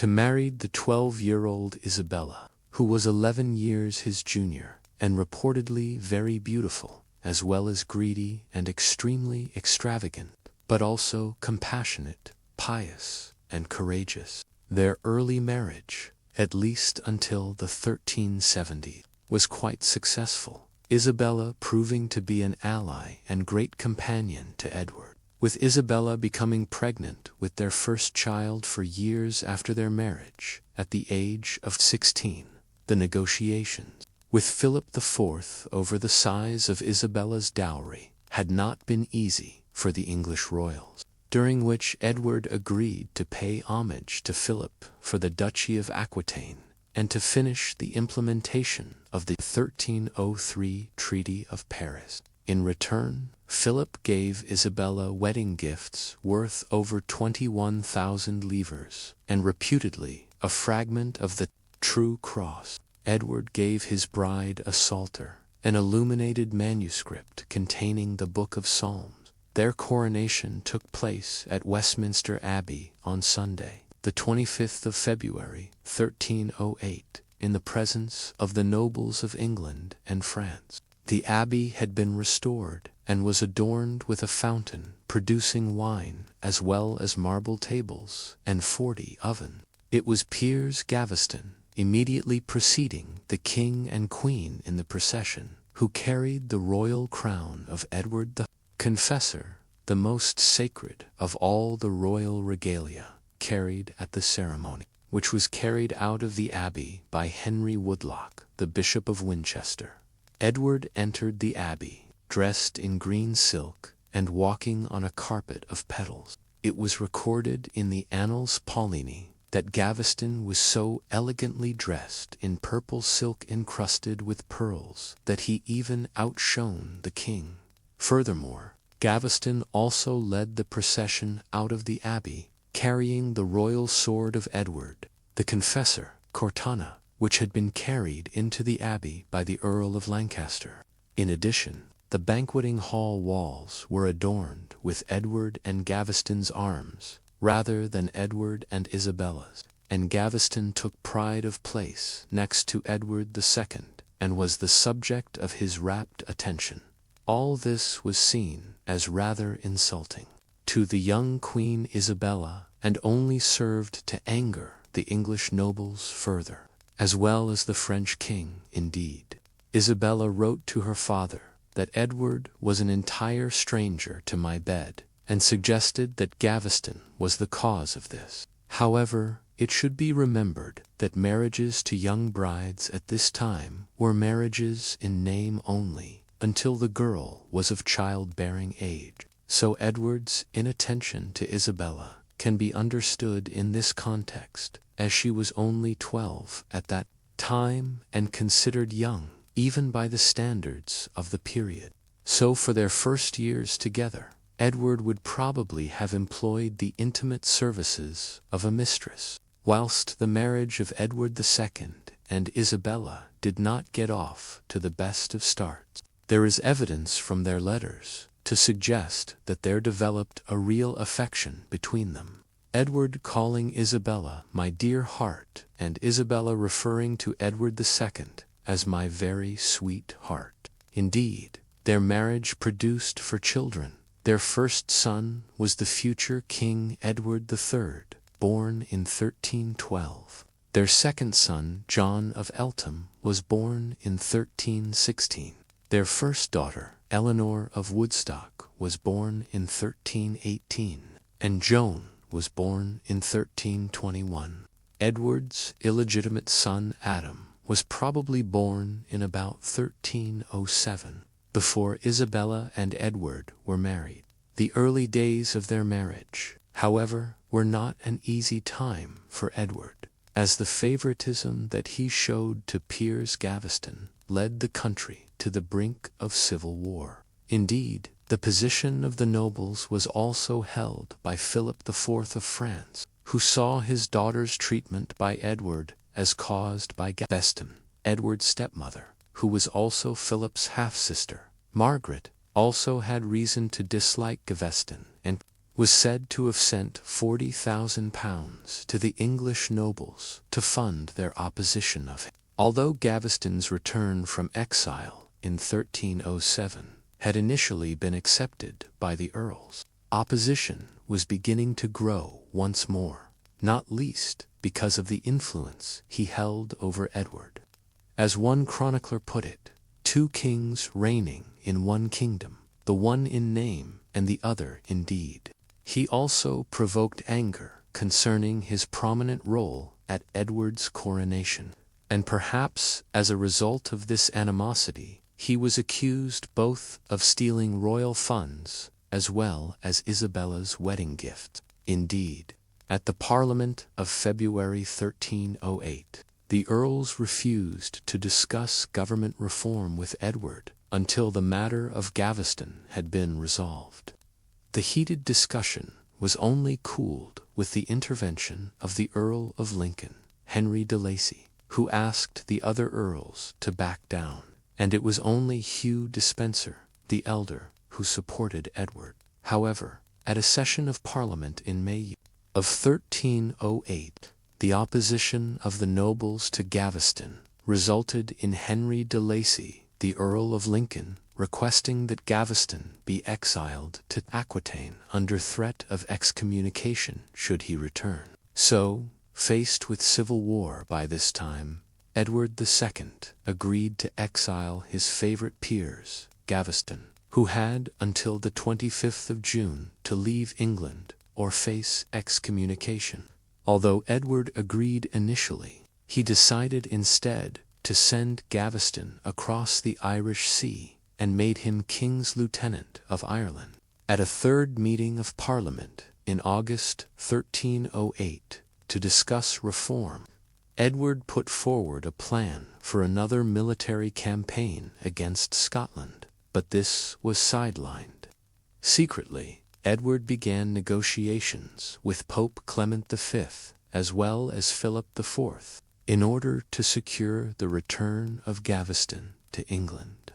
married the 12-year-old Isabella, who was 11 years his junior, and reportedly very beautiful, as well as greedy and extremely extravagant, but also compassionate, pious, and courageous. Their early marriage, at least until the 1370s, was quite successful, Isabella proving to be an ally and great companion to Edward, with Isabella becoming pregnant with their first child for years after their marriage, at the age of 16. The negotiations with Philip IV over the size of Isabella's dowry had not been easy for the English royals, during which Edward agreed to pay homage to Philip for the Duchy of Aquitaine and to finish the implementation of the 1303 Treaty of Paris. In return, Philip gave Isabella wedding gifts worth over 21,000 livres, and reputedly a fragment of the True Cross. Edward gave his bride a psalter, an illuminated manuscript containing the Book of Psalms. Their coronation took place at Westminster Abbey on Sunday, the 25th of February, 1308, in the presence of the nobles of England and France. The abbey had been restored and was adorned with a fountain producing wine, as well as marble tables and 40 ovens. It was Piers Gaveston, immediately preceding the king and queen in the procession, who carried the royal crown of Edward the Confessor, the most sacred of all the royal regalia, carried at the ceremony, which was carried out of the abbey by Henry Woodlock, the Bishop of Winchester. Edward entered the abbey, dressed in green silk, and walking on a carpet of petals. It was recorded in the Annals Paulini that Gaveston was so elegantly dressed in purple silk encrusted with pearls that he even outshone the king. Furthermore, Gaveston also led the procession out of the abbey, carrying the royal sword of Edward, the Confessor, Cortana, which had been carried into the abbey by the Earl of Lancaster. In addition, the banqueting hall walls were adorned with Edward and Gaveston's arms, rather than Edward and Isabella's, and Gaveston took pride of place next to Edward II, and was the subject of his rapt attention. All this was seen as rather insulting to the young Queen Isabella, and only served to anger the English nobles further, as well as the French king. Indeed, Isabella wrote to her father that Edward was an entire stranger to my bed, and suggested that Gaveston was the cause of this. However, it should be remembered that marriages to young brides at this time were marriages in name only, until the girl was of childbearing age. So Edward's inattention to Isabella can be understood in this context, as she was only 12 at that time and considered young, even by the standards of the period. So for their first years together, Edward would probably have employed the intimate services of a mistress, whilst the marriage of Edward II and Isabella did not get off to the best of starts. There is evidence from their letters to suggest that there developed a real affection between them, Edward calling Isabella "my dear heart," and Isabella referring to Edward II as "my very sweet heart." Indeed, their marriage produced for children. Their first son was the future King Edward III, born in 1312. Their second son, John of Eltham, was born in 1316. Their first daughter, Eleanor of Woodstock, was born in 1318, and Joan was born in 1321. Edward's illegitimate son, Adam, was probably born in about 1307, before Isabella and Edward were married. The early days of their marriage, however, were not an easy time for Edward, as the favoritism that he showed to Piers Gaveston led the country to the brink of civil war. Indeed, the position of the nobles was also held by Philip IV of France, who saw his daughter's treatment by Edward as caused by Gaveston, Edward's stepmother, who was also Philip's half-sister. Margaret also had reason to dislike Gaveston, and was said to have sent £40,000 to the English nobles to fund their opposition of him. Although Gaveston's return from exile in 1307 had initially been accepted by the earls, opposition was beginning to grow once more, not least because of the influence he held over Edward. As one chronicler put it, two kings reigning in one kingdom, the one in name and the other in deed. He also provoked anger concerning his prominent role at Edward's coronation, and perhaps as a result of this animosity, he was accused both of stealing royal funds as well as Isabella's wedding gift. Indeed, at the Parliament of February 1308, the earls refused to discuss government reform with Edward until the matter of Gaveston had been resolved. The heated discussion was only cooled with the intervention of the Earl of Lincoln, Henry de Lacy, who asked the other earls to back down, and it was only Hugh Despenser, the elder, who supported Edward. However, at a session of Parliament in May of 1308, the opposition of the nobles to Gaveston resulted in Henry de Lacy, the Earl of Lincoln, requesting that Gaveston be exiled to Aquitaine under threat of excommunication should he return. So, faced with civil war by this time, Edward II agreed to exile his favorite Piers Gaveston, who had until the 25th of June to leave England or face excommunication. Although Edward agreed initially, he decided instead to send Gaveston across the Irish Sea and made him King's Lieutenant of Ireland. At a third meeting of Parliament in August 1308 to discuss reform, Edward put forward a plan for another military campaign against Scotland, but this was sidelined. Secretly, Edward began negotiations with Pope Clement V as well as Philip IV in order to secure the return of Gaveston to England,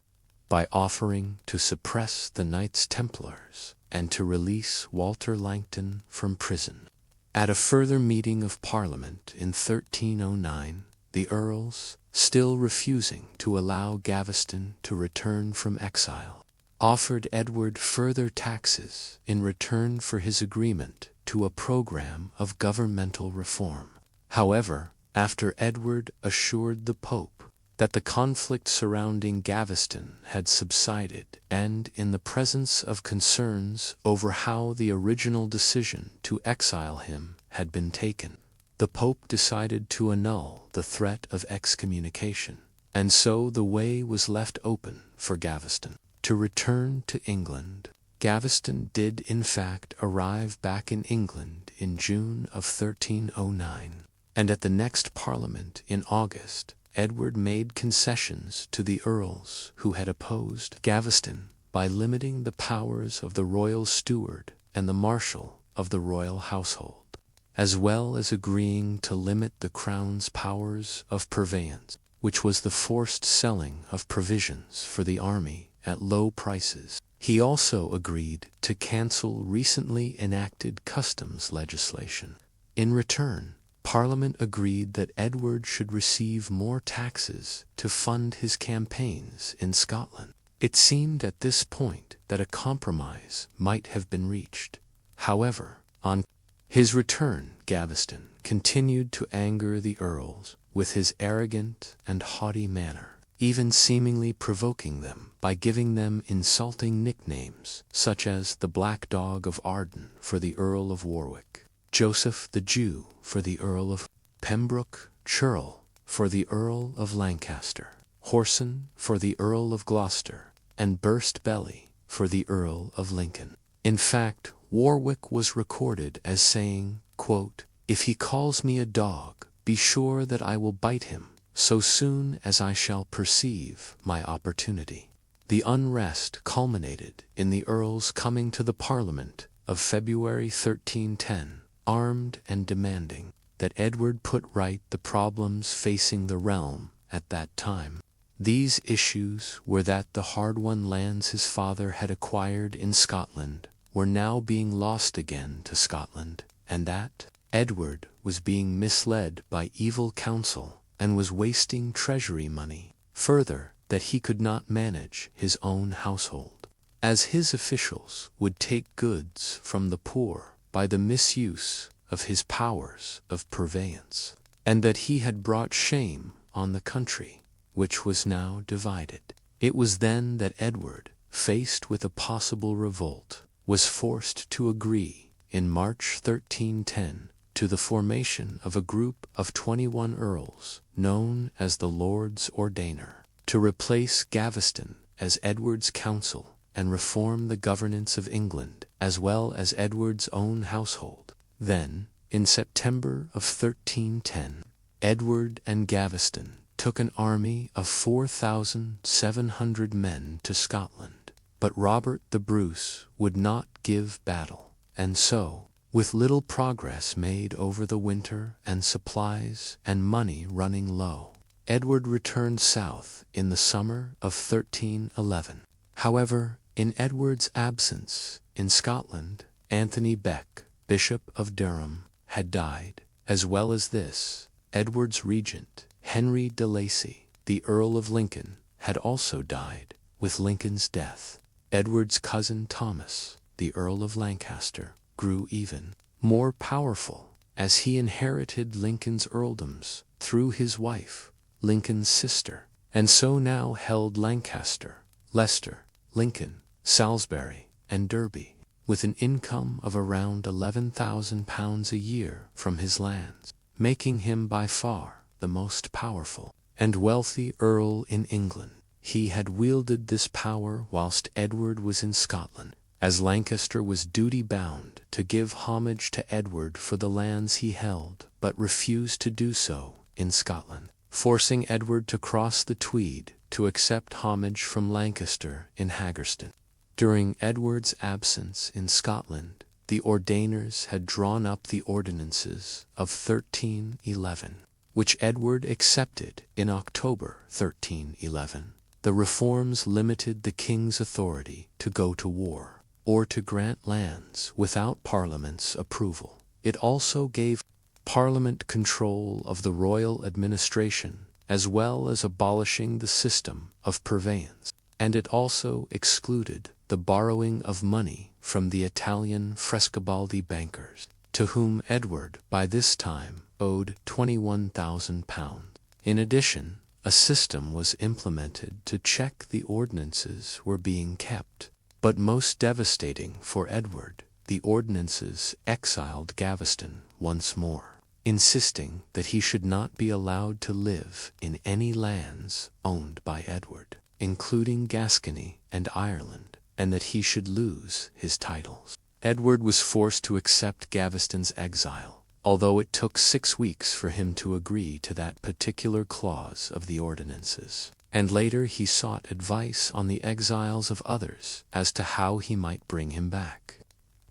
by offering to suppress the Knights Templars and to release Walter Langton from prison. At a further meeting of Parliament in 1309, the earls, still refusing to allow Gaveston to return from exile, offered Edward further taxes in return for his agreement to a program of governmental reform. However, after Edward assured the Pope that the conflict surrounding Gaveston had subsided, and in the presence of concerns over how the original decision to exile him had been taken, the Pope decided to annul the threat of excommunication, and so the way was left open for Gaveston to return to England. Gaveston did in fact arrive back in England in June of 1309, and at the next Parliament in August, Edward made concessions to the earls who had opposed Gaveston by limiting the powers of the royal steward and the marshal of the royal household, as well as agreeing to limit the crown's powers of purveyance, which was the forced selling of provisions for the army at low prices. He also agreed to cancel recently enacted customs legislation. In return, Parliament agreed that Edward should receive more taxes to fund his campaigns in Scotland. It seemed at this point that a compromise might have been reached. However, on his return, Gaveston continued to anger the earls with his arrogant and haughty manner, even seemingly provoking them by giving them insulting nicknames such as the Black Dog of Arden for the Earl of Warwick, Joseph the Jew for the Earl of Pembroke, Churl for the Earl of Lancaster, Whoreson for the Earl of Gloucester, and Burst Belly for the Earl of Lincoln. In fact, Warwick was recorded as saying, quote, "If he calls me a dog, be sure that I will bite him so soon as I shall perceive my opportunity." The unrest culminated in the earls coming to the Parliament of February 1310, armed and demanding that Edward put right the problems facing the realm at that time. These issues were that the hard-won lands his father had acquired in Scotland were now being lost again to Scotland, and that Edward was being misled by evil counsel and was wasting treasury money. Further, that he could not manage his own household, as his officials would take goods from the poor by the misuse of his powers of purveyance, and that he had brought shame on the country, which was now divided. It was then that Edward, faced with a possible revolt, was forced to agree, in March 1310, to the formation of a group of 21 earls, known as the Lords Ordainer, to replace Gaveston as Edward's council and reform the governance of England, as well as Edward's own household. Then, in September of 1310, Edward and Gaveston took an army of 4,700 men to Scotland, but Robert the Bruce would not give battle, and so, with little progress made over the winter and supplies and money running low, Edward returned south in the summer of 1311. However, in Edward's absence in Scotland, Anthony Beck, Bishop of Durham, had died. As well as this, Edward's regent, Henry de Lacy, the Earl of Lincoln, had also died. With Lincoln's death, Edward's cousin Thomas, the Earl of Lancaster, grew even more powerful, as he inherited Lincoln's earldoms through his wife, Lincoln's sister, and so now held Lancaster, Leicester, Lincoln, Salisbury, and Derby, with an income of around £11,000 a year from his lands, making him by far the most powerful and wealthy earl in England. He had wielded this power whilst Edward was in Scotland, as Lancaster was duty-bound to give homage to Edward for the lands he held, but refused to do so in Scotland, forcing Edward to cross the Tweed to accept homage from Lancaster in Haggerston. During Edward's absence in Scotland, the Ordainers had drawn up the ordinances of 1311, which Edward accepted in October 1311. The reforms limited the king's authority to go to war, or to grant lands without Parliament's approval. It also gave Parliament control of the royal administration, as well as abolishing the system of purveyance, and it also excluded the borrowing of money from the Italian Frescobaldi bankers, to whom Edward by this time owed £21,000. In addition, a system was implemented to check the ordinances were being kept. But most devastating for Edward, the ordinances exiled Gaveston once more, insisting that he should not be allowed to live in any lands owned by Edward, including Gascony and Ireland, and that he should lose his titles. Edward was forced to accept Gaveston's exile, although it took 6 weeks for him to agree to that particular clause of the ordinances. And later he sought advice on the exiles of others as to how he might bring him back.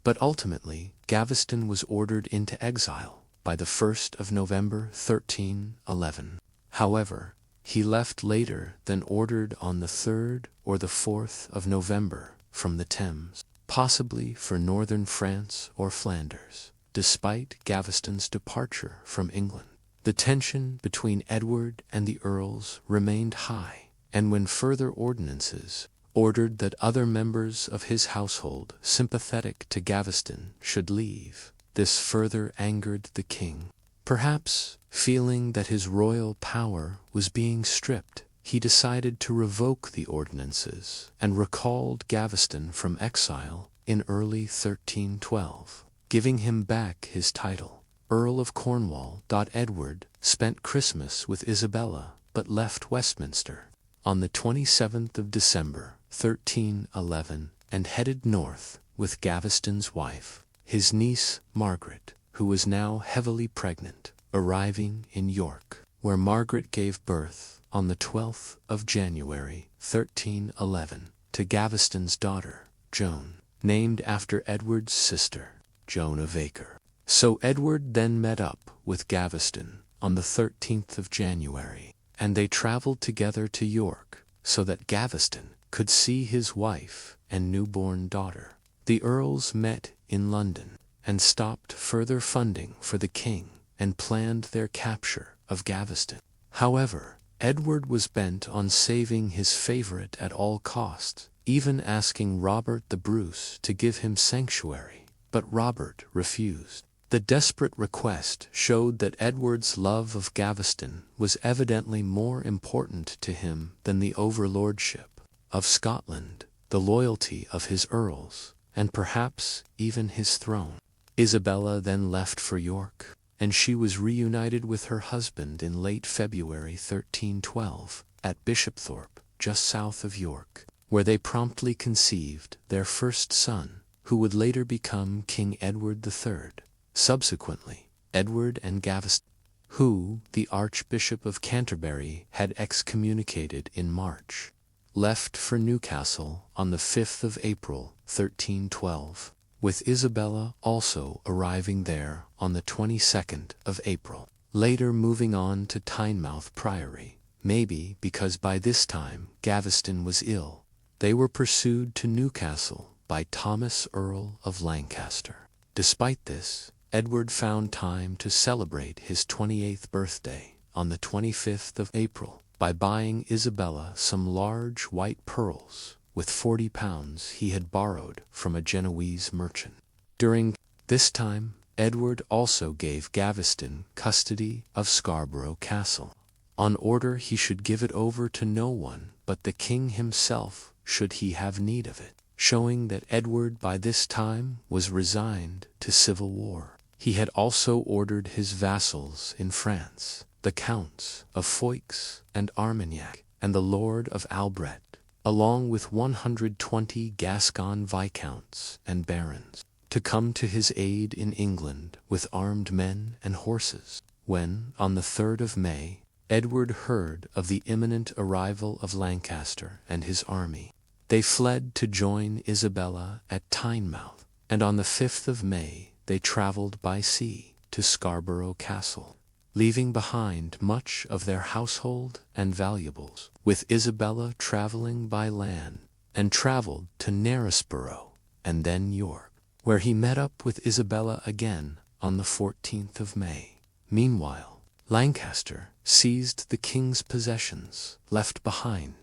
But ultimately, Gaveston was ordered into exile by the 1st of November 1311. However, he left later than ordered on the 3rd or the 4th of November from the Thames, possibly for northern France or Flanders. Despite Gaveston's departure from England, the tension between Edward and the earls remained high, and when further ordinances ordered that other members of his household sympathetic to Gaveston should leave, this further angered the king. Perhaps, feeling that his royal power was being stripped, he decided to revoke the ordinances and recalled Gaveston from exile in early 1312, giving him back his title, Earl of Cornwall. Edward spent Christmas with Isabella but left Westminster on the 27th of December 1311 and headed north with Gaveston's wife, his niece Margaret, who was now heavily pregnant, arriving in York, where Margaret gave birth on the 12th of January 1311 to Gaveston's daughter, Joan, named after Edward's sister, Joan of Acre. So Edward then met up with Gaveston on the 13th of January, and they traveled together to York so that Gaveston could see his wife and newborn daughter. The earls met in London and stopped further funding for the king and planned their capture of Gaveston. However, Edward was bent on saving his favorite at all costs, even asking Robert the Bruce to give him sanctuary, but Robert refused. The desperate request showed that Edward's love of Gaveston was evidently more important to him than the overlordship of Scotland, the loyalty of his earls, and perhaps even his throne. Isabella then left for York, and she was reunited with her husband in late February 1312 at Bishopthorpe, just south of York, where they promptly conceived their first son, who would later become King Edward III. Subsequently, Edward and Gaveston, who the Archbishop of Canterbury had excommunicated in March, left for Newcastle on the 5th of April 1312, with Isabella also arriving there on the 22nd of April, later moving on to Tynemouth Priory, maybe because by this time Gaveston was ill. They were pursued to Newcastle by Thomas, Earl of Lancaster. Despite this, Edward found time to celebrate his 28th birthday on the 25th of April by buying Isabella some large white pearls with £40 he had borrowed from a Genoese merchant. During this time, Edward also gave Gaveston custody of Scarborough Castle, on order he should give it over to no one but the king himself should he have need of it, showing that Edward by this time was resigned to civil war. He had also ordered his vassals in France, the Counts of Foix and Armagnac, and the Lord of Albret, along with 120 Gascon viscounts and barons, to come to his aid in England with armed men and horses. When, on the 3rd of May, Edward heard of the imminent arrival of Lancaster and his army, they fled to join Isabella at Tynemouth, and on the 5th of May they travelled by sea to Scarborough Castle, leaving behind much of their household and valuables, with Isabella travelling by land, and travelled to Knaresborough and then York, where he met up with Isabella again on the 14th of May. Meanwhile, Lancaster seized the king's possessions left behind,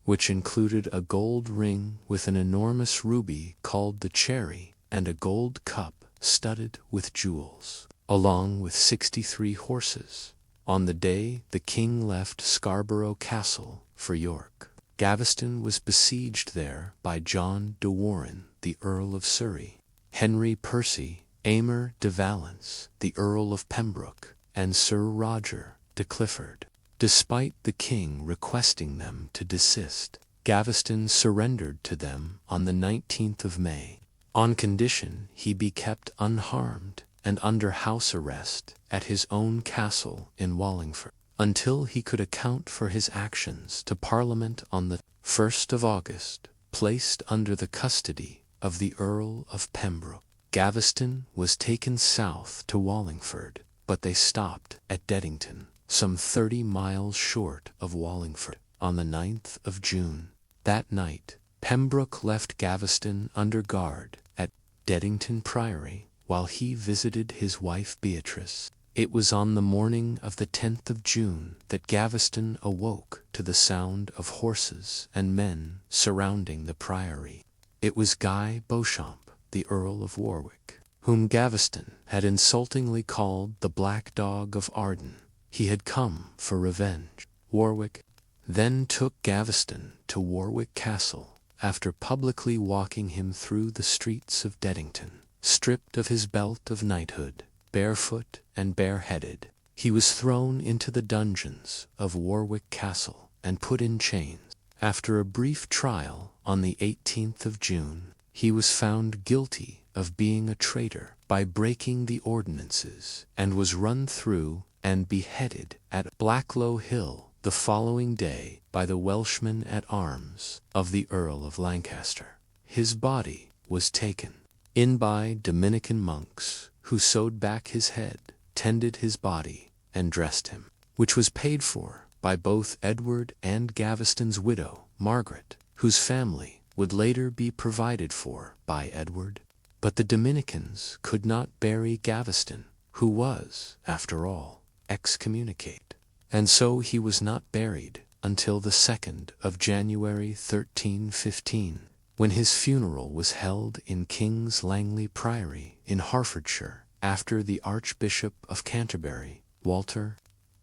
which included a gold ring with an enormous ruby called the Cherry and a gold cup studded with jewels, along with 63 horses. On the day the king left Scarborough Castle for York, Gaveston was besieged there by John de Warenne, the Earl of Surrey, Henry Percy, Aymer de Valence, the Earl of Pembroke, and Sir Roger de Clifford. Despite the king requesting them to desist, Gaveston surrendered to them on the 19th of May. on condition he be kept unharmed and under house arrest at his own castle in Wallingford, until he could account for his actions to Parliament on the 1st of August, placed under the custody of the Earl of Pembroke. Gaveston was taken south to Wallingford, but they stopped at Deddington, some 30 miles short of Wallingford, on the 9th of June. That night, Pembroke left Gaveston under guard at Deddington Priory while he visited his wife Beatrice. It was on the morning of the 10th of June that Gaveston awoke to the sound of horses and men surrounding the priory. It was Guy Beauchamp, the Earl of Warwick, whom Gaveston had insultingly called the Black Dog of Arden. He had come for revenge. Warwick then took Gaveston to Warwick Castle, after publicly walking him through the streets of Deddington. Stripped of his belt of knighthood, barefoot and bareheaded, he was thrown into the dungeons of Warwick Castle and put in chains. After a brief trial on the 18th of June, he was found guilty of being a traitor by breaking the ordinances, and was run through and beheaded at Blacklow Hill the following day by the Welshmen at arms of the Earl of Lancaster. His body was taken in by Dominican monks, who sewed back his head, tended his body, and dressed him, which was paid for by both Edward and Gaveston's widow, Margaret, whose family would later be provided for by Edward. But the Dominicans could not bury Gaveston, who was, after all, excommunicate, and so he was not buried until the 2nd of January 1315, when his funeral was held in King's Langley Priory in Hertfordshire, after the Archbishop of Canterbury, Walter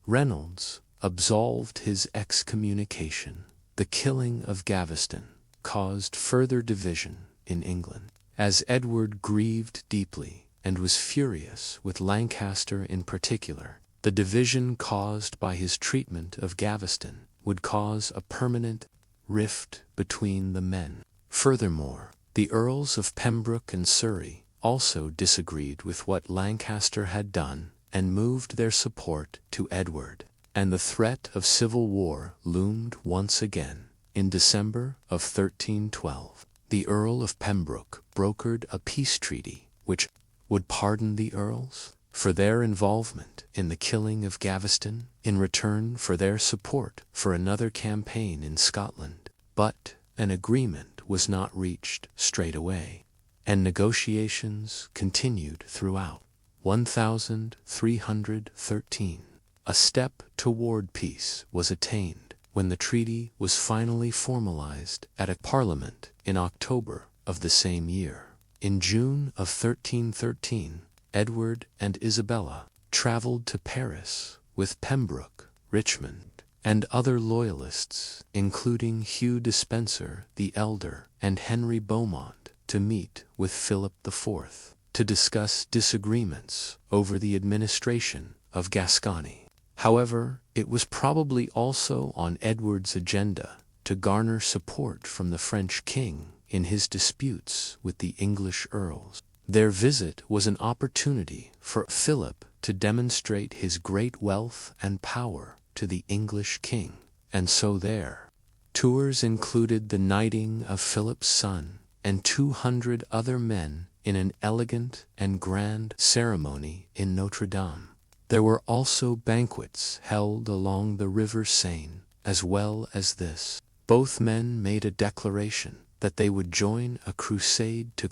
Reynolds, absolved his excommunication. The killing of Gaveston caused further division in England, as Edward grieved deeply and was furious with Lancaster in particular. The division caused by his treatment of Gaveston would cause a permanent rift between the men. Furthermore, the Earls of Pembroke and Surrey also disagreed with what Lancaster had done and moved their support to Edward, and the threat of civil war loomed once again. In December of 1312, the Earl of Pembroke brokered a peace treaty which would pardon the Earls for their involvement in the killing of Gaveston in return for their support for another campaign in Scotland. But an agreement was not reached straight away, and negotiations continued throughout 1313. A step toward peace was attained when the treaty was finally formalized at a parliament in October of the same year. In June of 1313, Edward and Isabella traveled to Paris with Pembroke, Richmond, and other loyalists, including Hugh Despenser the Elder and Henry Beaumont, to meet with Philip IV to discuss disagreements over the administration of Gascony. However, it was probably also on Edward's agenda to garner support from the French king in his disputes with the English earls. Their visit was an opportunity for Philip to demonstrate his great wealth and power to the English king, and so their tours included the knighting of Philip's son and 200 other men in an elegant and grand ceremony in Notre Dame. There were also banquets held along the river Seine, as well as this. Both men made a declaration that they would join a crusade to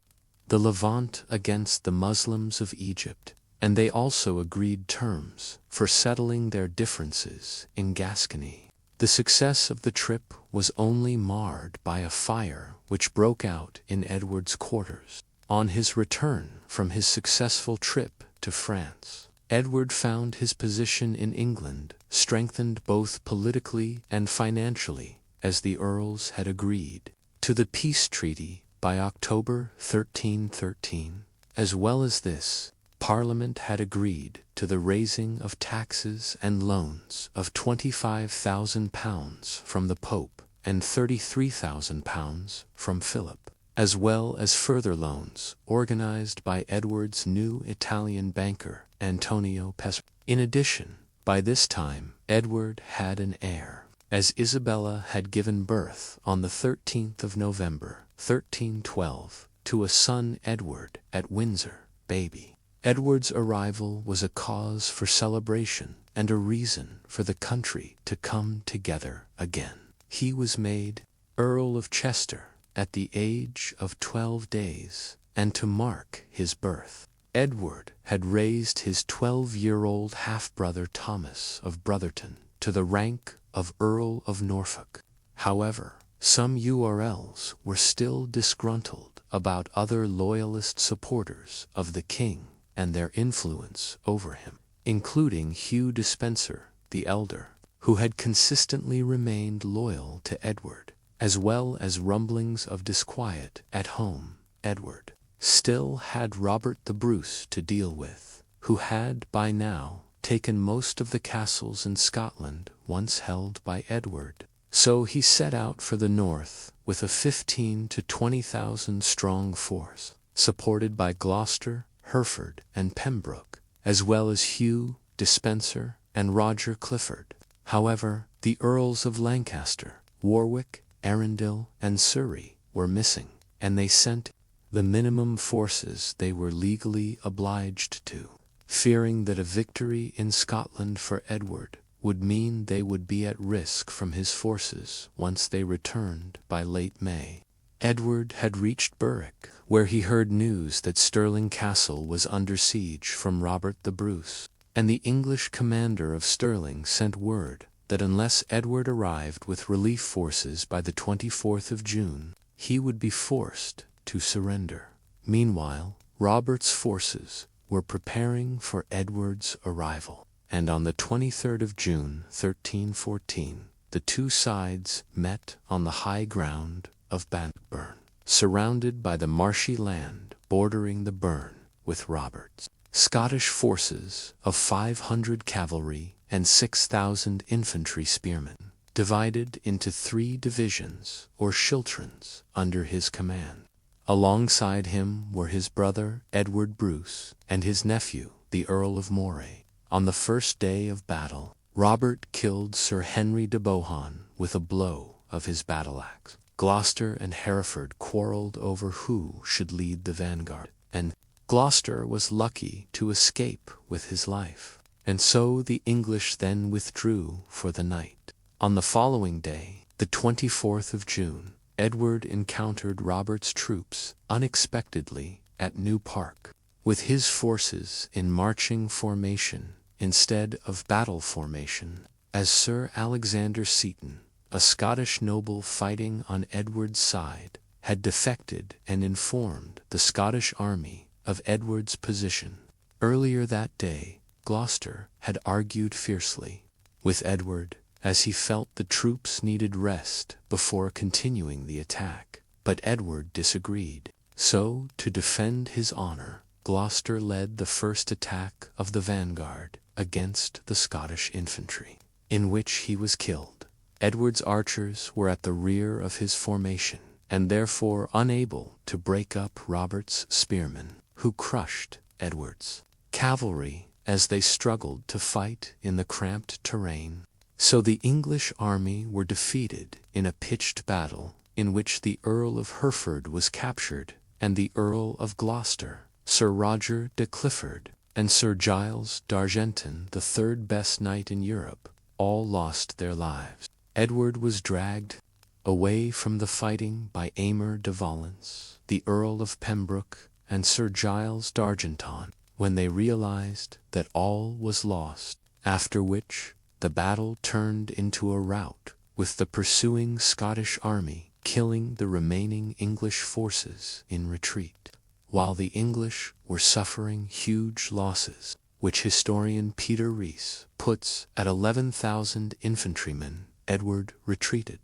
the Levant against the Muslims of Egypt, and they also agreed terms for settling their differences in Gascony. The success of the trip was only marred by a fire which broke out in Edward's quarters. On his return from his successful trip to France, Edward found his position in England strengthened both politically and financially, as the earls had agreed to the peace treaty by October 1313. As well as this, Parliament had agreed to the raising of taxes and loans of £25,000 from the Pope and £33,000 from Philip. as well as further loans organized by Edward's new Italian banker, Antonio Pesaro. In addition, by this time, Edward had an heir, as Isabella had given birth on the 13th of November, 1312, to a son Edward at Windsor, baby. Edward's arrival was a cause for celebration and a reason for the country to come together again. He was made Earl of Chester at the age of 12 days, and to mark his birth, Edward had raised his 12-year-old half-brother Thomas of Brotherton to the rank of Earl of Norfolk. However, some URLs were still disgruntled about other loyalist supporters of the king and their influence over him, including Hugh Despenser the elder, who had consistently remained loyal to Edward, as well as rumblings of disquiet at home. Edward still had Robert the Bruce to deal with, who had by now taken most of the castles in Scotland once held by Edward. So he set out for the north with a 15,000 to 20,000 strong force, supported by Gloucester, Hereford, and Pembroke, as well as Hugh, Despenser, and Roger Clifford. However, the Earls of Lancaster, Warwick, Arundel, and Surrey were missing, and they sent the minimum forces they were legally obliged to, fearing that a victory in Scotland for Edward would mean they would be at risk from his forces once they returned by late May. Edward had reached Berwick, where he heard news that Stirling Castle was under siege from Robert the Bruce, and the English commander of Stirling sent word that unless Edward arrived with relief forces by the 24th of June, he would be forced to surrender. Meanwhile, Robert's forces were preparing for Edward's arrival, and on the 23rd of June, 1314, the two sides met on the high ground of Bannockburn, surrounded by the marshy land bordering the burn, with Robert's Scottish forces of 500 cavalry and 6,000 infantry spearmen, divided into 3 divisions or schiltrons under his command. Alongside him were his brother Edward Bruce and his nephew, the Earl of Moray. On the first day of battle, Robert killed Sir Henry de Bohun with a blow of his battle-axe. Gloucester and Hereford quarreled over who should lead the vanguard, and Gloucester was lucky to escape with his life, and so the English then withdrew for the night. On the following day, the 24th of June, Edward encountered Robert's troops unexpectedly at New Park, with his forces in marching formation instead of battle formation, as Sir Alexander Seton, a Scottish noble fighting on Edward's side, had defected and informed the Scottish army of Edward's position. Earlier that day, Gloucester had argued fiercely with Edward, as he felt the troops needed rest before continuing the attack, but Edward disagreed. So, to defend his honor, Gloucester led the first attack of the vanguard against the Scottish infantry, in which he was killed. Edward's archers were at the rear of his formation, and therefore unable to break up Robert's spearmen, who crushed Edward's cavalry as they struggled to fight in the cramped terrain. So the English army were defeated in a pitched battle, in which the Earl of Hereford was captured, and the Earl of Gloucester, Sir Roger de Clifford, and Sir Giles d'Argenton, the third best knight in Europe, all lost their lives. Edward was dragged away from the fighting by Aymer de Valence, the Earl of Pembroke, and Sir Giles d'Argenton, when they realized that all was lost, after which the battle turned into a rout, with the pursuing Scottish army killing the remaining English forces in retreat, while the English were suffering huge losses, which historian Peter Rees puts at 11,000 infantrymen. Edward retreated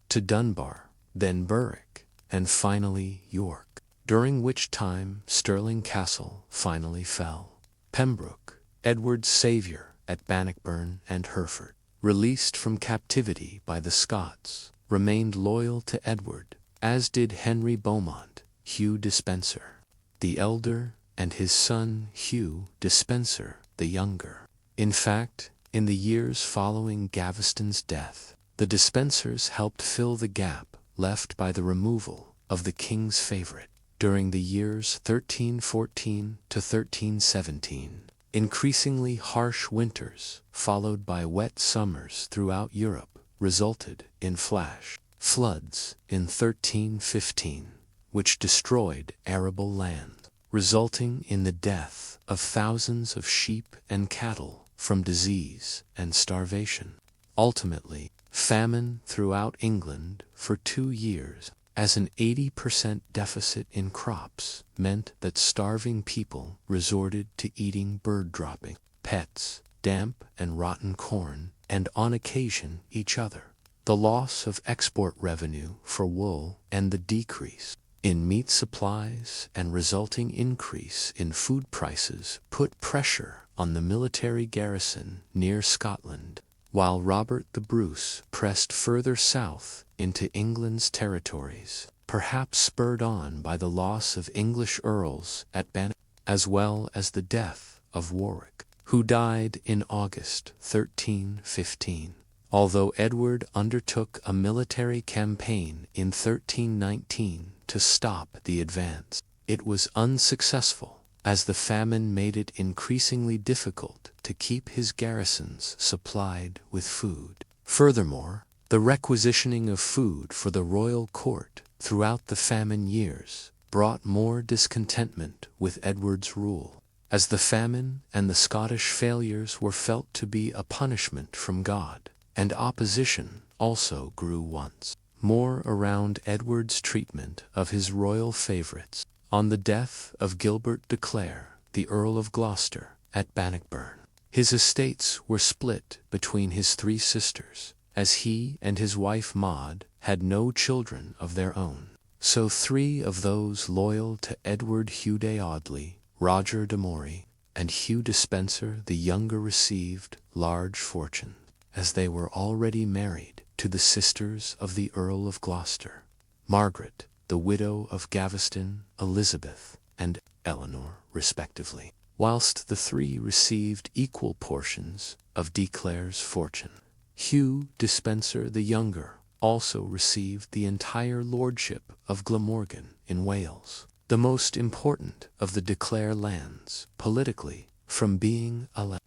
to Dunbar, then Berwick, and finally York, during which time Stirling Castle finally fell. Pembroke, Edward's saviour at Bannockburn and Hereford, released from captivity by the Scots, remained loyal to Edward, as did Henry Beaumont Hugh Despenser the elder, and his son Hugh Despenser the younger. In fact, in the years following Gaveston's death, the Despensers helped fill the gap left by the removal of the king's favorite. During the years 1314 to 1317, increasingly harsh winters, followed by wet summers throughout Europe, resulted in flash floods in 1315, which destroyed arable land, resulting in the death of thousands of sheep and cattle from disease and starvation. Ultimately, famine throughout England for 2 years, as an 80% deficit in crops meant that starving people resorted to eating bird-dropping pets, damp and rotten corn, and on occasion each other. The loss of export revenue for wool and the decrease in meat supplies and resulting increase in food prices put pressure on the military garrison near Scotland, while Robert the Bruce pressed further south into England's territories, perhaps spurred on by the loss of English earls at Bannockburn, as well as the death of Warwick, who died in August 1315. Although Edward undertook a military campaign in 1319 to stop the advance, it was unsuccessful, as the famine made it increasingly difficult to keep his garrisons supplied with food. Furthermore, the requisitioning of food for the royal court throughout the famine years brought more discontentment with Edward's rule, as the famine and the Scottish failures were felt to be a punishment from God, and opposition also grew once more around Edward's treatment of his royal favorites. On the death of Gilbert de Clare, the Earl of Gloucester, at Bannockburn, his estates were split between his 3 sisters, as he and his wife Maud had no children of their own. So 3 of those loyal to Edward, Hugh de Audley, Roger de Moray, and Hugh Despenser the younger, received large fortunes, as they were already married to the sisters of the Earl of Gloucester, Margaret, the widow of Gaveston, Elizabeth, and Eleanor, respectively, whilst the 3 received equal portions of de Clare's fortune. Hugh Despenser the younger also received the entire lordship of Glamorgan in Wales, the most important of the de Clare lands politically, from being a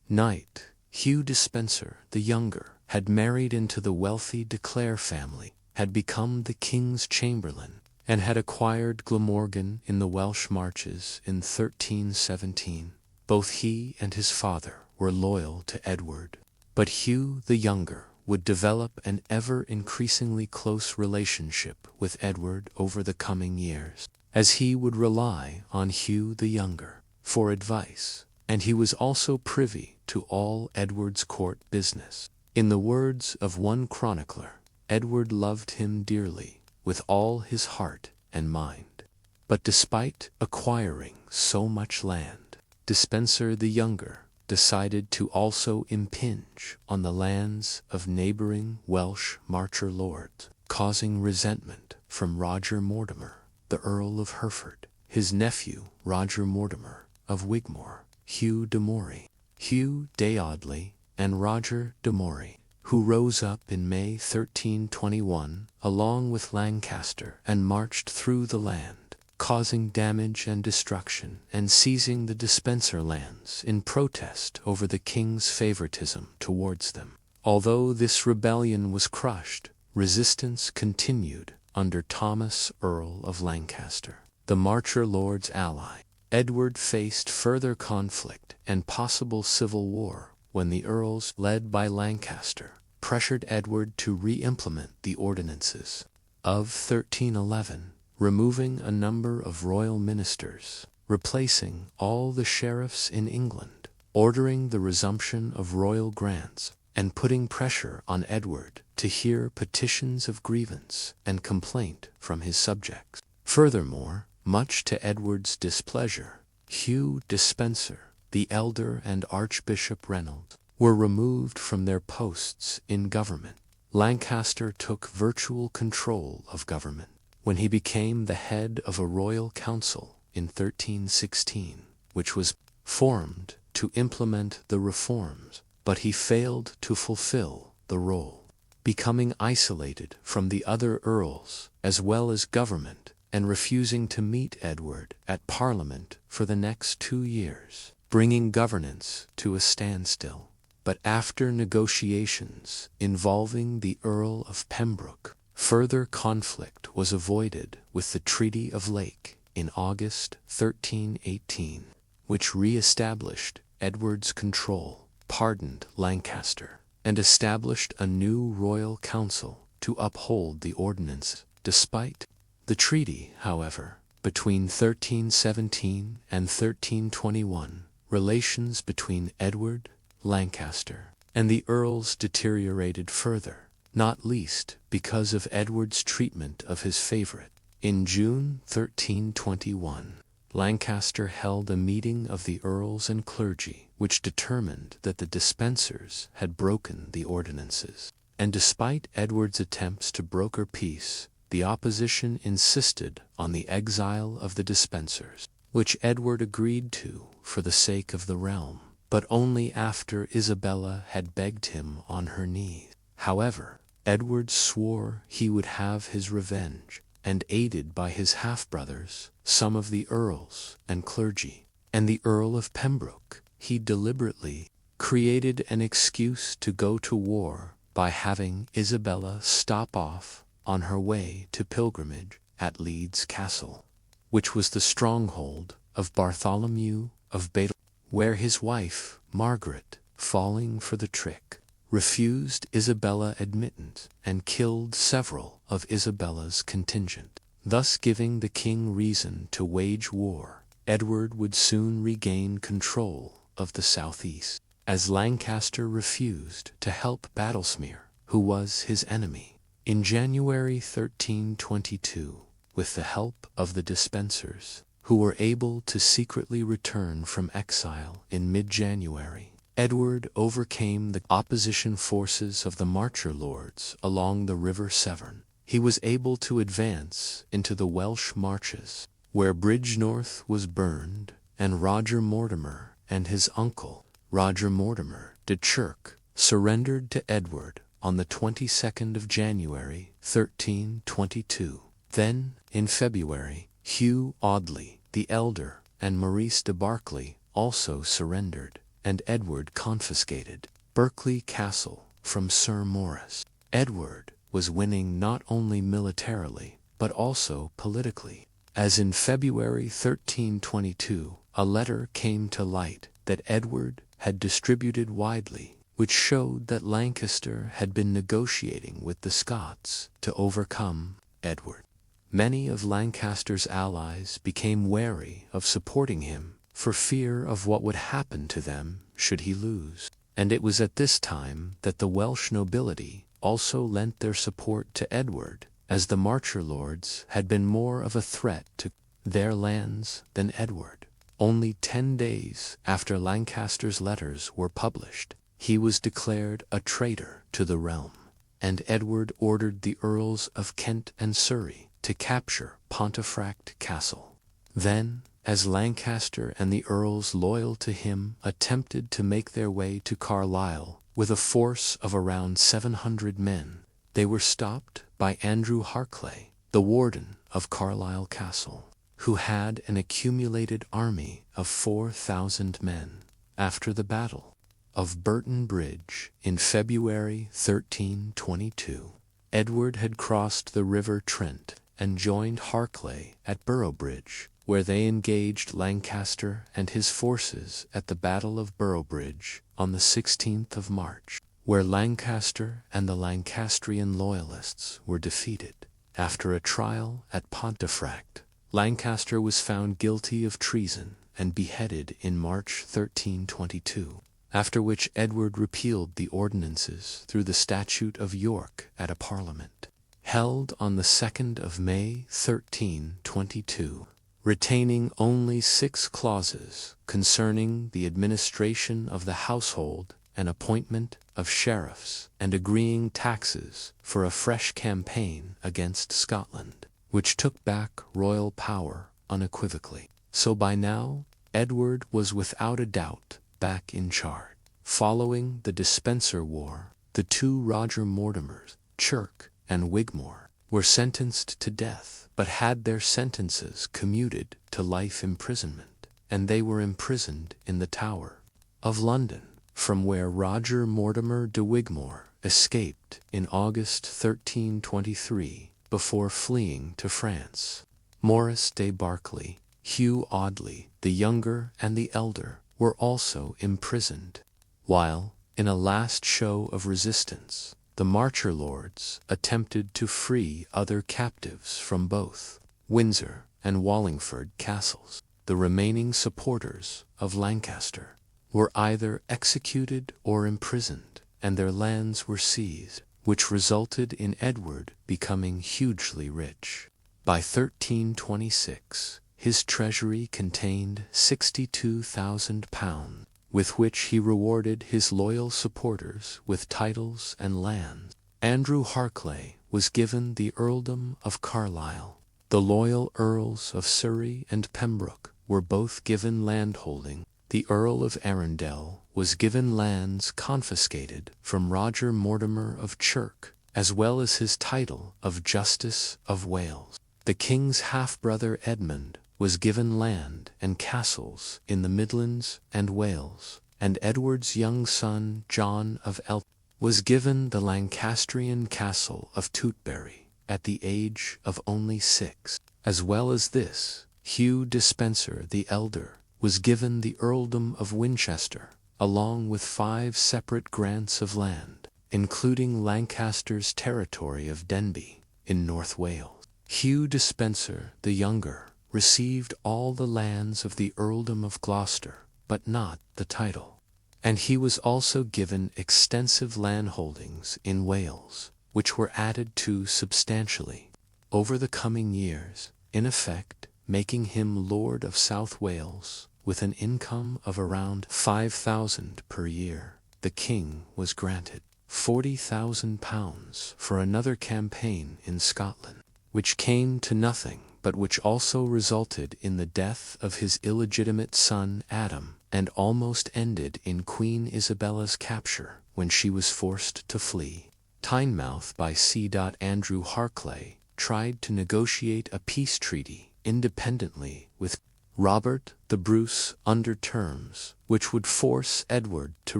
knight. Hugh Despenser the younger had married into the wealthy de Clare family, had become the king's chamberlain, and had acquired Glamorgan in the Welsh Marches in 1317. Both he and his father were loyal to Edward, but Hugh the younger would develop an ever-increasingly close relationship with Edward over the coming years, as he would rely on Hugh the younger for advice, and he was also privy to all Edward's court business. In the words of one chronicler, Edward loved him dearly, with all his heart and mind. But despite acquiring so much land, Despenser the younger decided to also impinge on the lands of neighboring Welsh marcher lords, causing resentment from Roger Mortimer, the Earl of Hereford, his nephew Roger Mortimer of Wigmore, Hugh de Moray, Hugh de Audley, and Roger de Moray, who rose up in May 1321 along with Lancaster and marched through the land, causing damage and destruction and seizing the Despenser lands in protest over the king's favoritism towards them. Although this rebellion was crushed, resistance continued under Thomas, Earl of Lancaster, the marcher lord's ally. Edward faced further conflict and possible civil war when the earls, led by Lancaster, pressured Edward to re-implement the ordinances of 1311, removing a number of royal ministers, replacing all the sheriffs in England, ordering the resumption of royal grants, and putting pressure on Edward to hear petitions of grievance and complaint from his subjects. Furthermore, much to Edward's displeasure, Hugh Despenser, the elder, and Archbishop Reynolds were removed from their posts in government. Lancaster took virtual control of government, when he became the head of a royal council in 1316, which was formed to implement the reforms, but he failed to fulfill the role, becoming isolated from the other earls as well as government and refusing to meet Edward at Parliament for the next 2 years, bringing governance to a standstill. But after negotiations involving the Earl of Pembroke, further conflict was avoided with the Treaty of Lake in August 1318, which re-established Edward's control, pardoned Lancaster, and established a new royal council to uphold the ordinance. Despite the treaty, however, between 1317 and 1321, relations between Edward, Lancaster, and the earls deteriorated further, not least because of Edward's treatment of his favorite. In June 1321, Lancaster held a meeting of the earls and clergy, which determined that the Despensers had broken the ordinances. And despite Edward's attempts to broker peace, the opposition insisted on the exile of the Despensers, which Edward agreed to for the sake of the realm, but only after Isabella had begged him on her knees. However, Edward swore he would have his revenge, and aided by his half-brothers, some of the earls and clergy, and the Earl of Pembroke, he deliberately created an excuse to go to war by having Isabella stop off on her way to pilgrimage at Leeds Castle, which was the stronghold of Bartholomew of Badel, where his wife, Margaret, falling for the trick, refused Isabella admittance and killed several of Isabella's contingent, thus giving the king reason to wage war. Edward would soon regain control of the southeast, as Lancaster refused to help Badlesmere, who was his enemy. In January 1322, with the help of the Despensers, who were able to secretly return from exile in mid-January, Edward overcame the opposition forces of the Marcher lords along the River Severn. He was able to advance into the Welsh marches, where Bridgenorth was burned, and Roger Mortimer and his uncle, Roger Mortimer de Chirk, surrendered to Edward on the 22nd of January, 1322. Then, in February, Hugh Audley, the elder, and Maurice de Berkeley also surrendered, and Edward confiscated Berkeley Castle from Sir Maurice. Edward was winning not only militarily, but also politically, as in February 1322, a letter came to light that Edward had distributed widely, which showed that Lancaster had been negotiating with the Scots to overcome Edward. Many of Lancaster's allies became wary of supporting him for fear of what would happen to them should he lose, and it was at this time that the Welsh nobility also lent their support to Edward, as the Marcher lords had been more of a threat to their lands than Edward. Only 10 days after Lancaster's letters were published, he was declared a traitor to the realm, and Edward ordered the Earls of Kent and Surrey to capture Pontefract Castle. Then, as Lancaster and the earls loyal to him attempted to make their way to Carlisle with a force of around 700 men, they were stopped by Andrew Harclay, the warden of Carlisle Castle, who had an accumulated army of 4,000 men. After the Battle of Burton Bridge in February 1322, Edward had crossed the River Trent and joined Harclay at Boroughbridge, where they engaged Lancaster and his forces at the Battle of Boroughbridge on the 16th of March, where Lancaster and the Lancastrian loyalists were defeated. After a trial at Pontefract, Lancaster was found guilty of treason and beheaded in March 1322, after which Edward repealed the ordinances through the Statute of York at a parliament held on the 2nd of May 1322, retaining only 6 clauses concerning the administration of the household and appointment of sheriffs, and agreeing taxes for a fresh campaign against Scotland. which took back royal power unequivocally. So by now, Edward was without a doubt back in charge. Following the Despenser War, the two Roger Mortimers, Chirk and Wigmore, were sentenced to death, but had their sentences commuted to life imprisonment, and they were imprisoned in the Tower of London, from where Roger Mortimer de Wigmore escaped in August 1323 before fleeing to France. Maurice de Berkeley, Hugh Audley, the younger and the elder, were also imprisoned, while, in a last show of resistance, the Marcher lords attempted to free other captives from both Windsor and Wallingford castles. The remaining supporters of Lancaster were either executed or imprisoned, and their lands were seized, which resulted in Edward becoming hugely rich. By 1326, his treasury contained £62,000, with which he rewarded his loyal supporters with titles and lands. Andrew Harclay was given the earldom of Carlisle. The loyal Earls of Surrey and Pembroke were both given landholding. The Earl of Arundel was given lands confiscated from Roger Mortimer of Chirk, as well as his title of Justice of Wales. The king's half-brother Edmund was given land and castles in the Midlands and Wales, and Edward's young son John of Eltham was given the Lancastrian castle of Tutbury at the age of only 6. As well as this, Hugh Despenser the elder was given the earldom of Winchester, along with 5 separate grants of land, including Lancaster's territory of Denbigh in North Wales. Hugh Despenser the younger received all the lands of the earldom of Gloucester, but not the title. And he was also given extensive landholdings in Wales, which were added to substantially over the coming years, in effect making him Lord of South Wales with an income of around £5,000 per year. The king was granted £40,000 for another campaign in Scotland, which came to nothing, but which also resulted in the death of his illegitimate son Adam, and almost ended in Queen Isabella's capture when she was forced to flee. Tynemouth by C. Andrew Harclay tried to negotiate a peace treaty independently with Robert the Bruce under terms which would force Edward to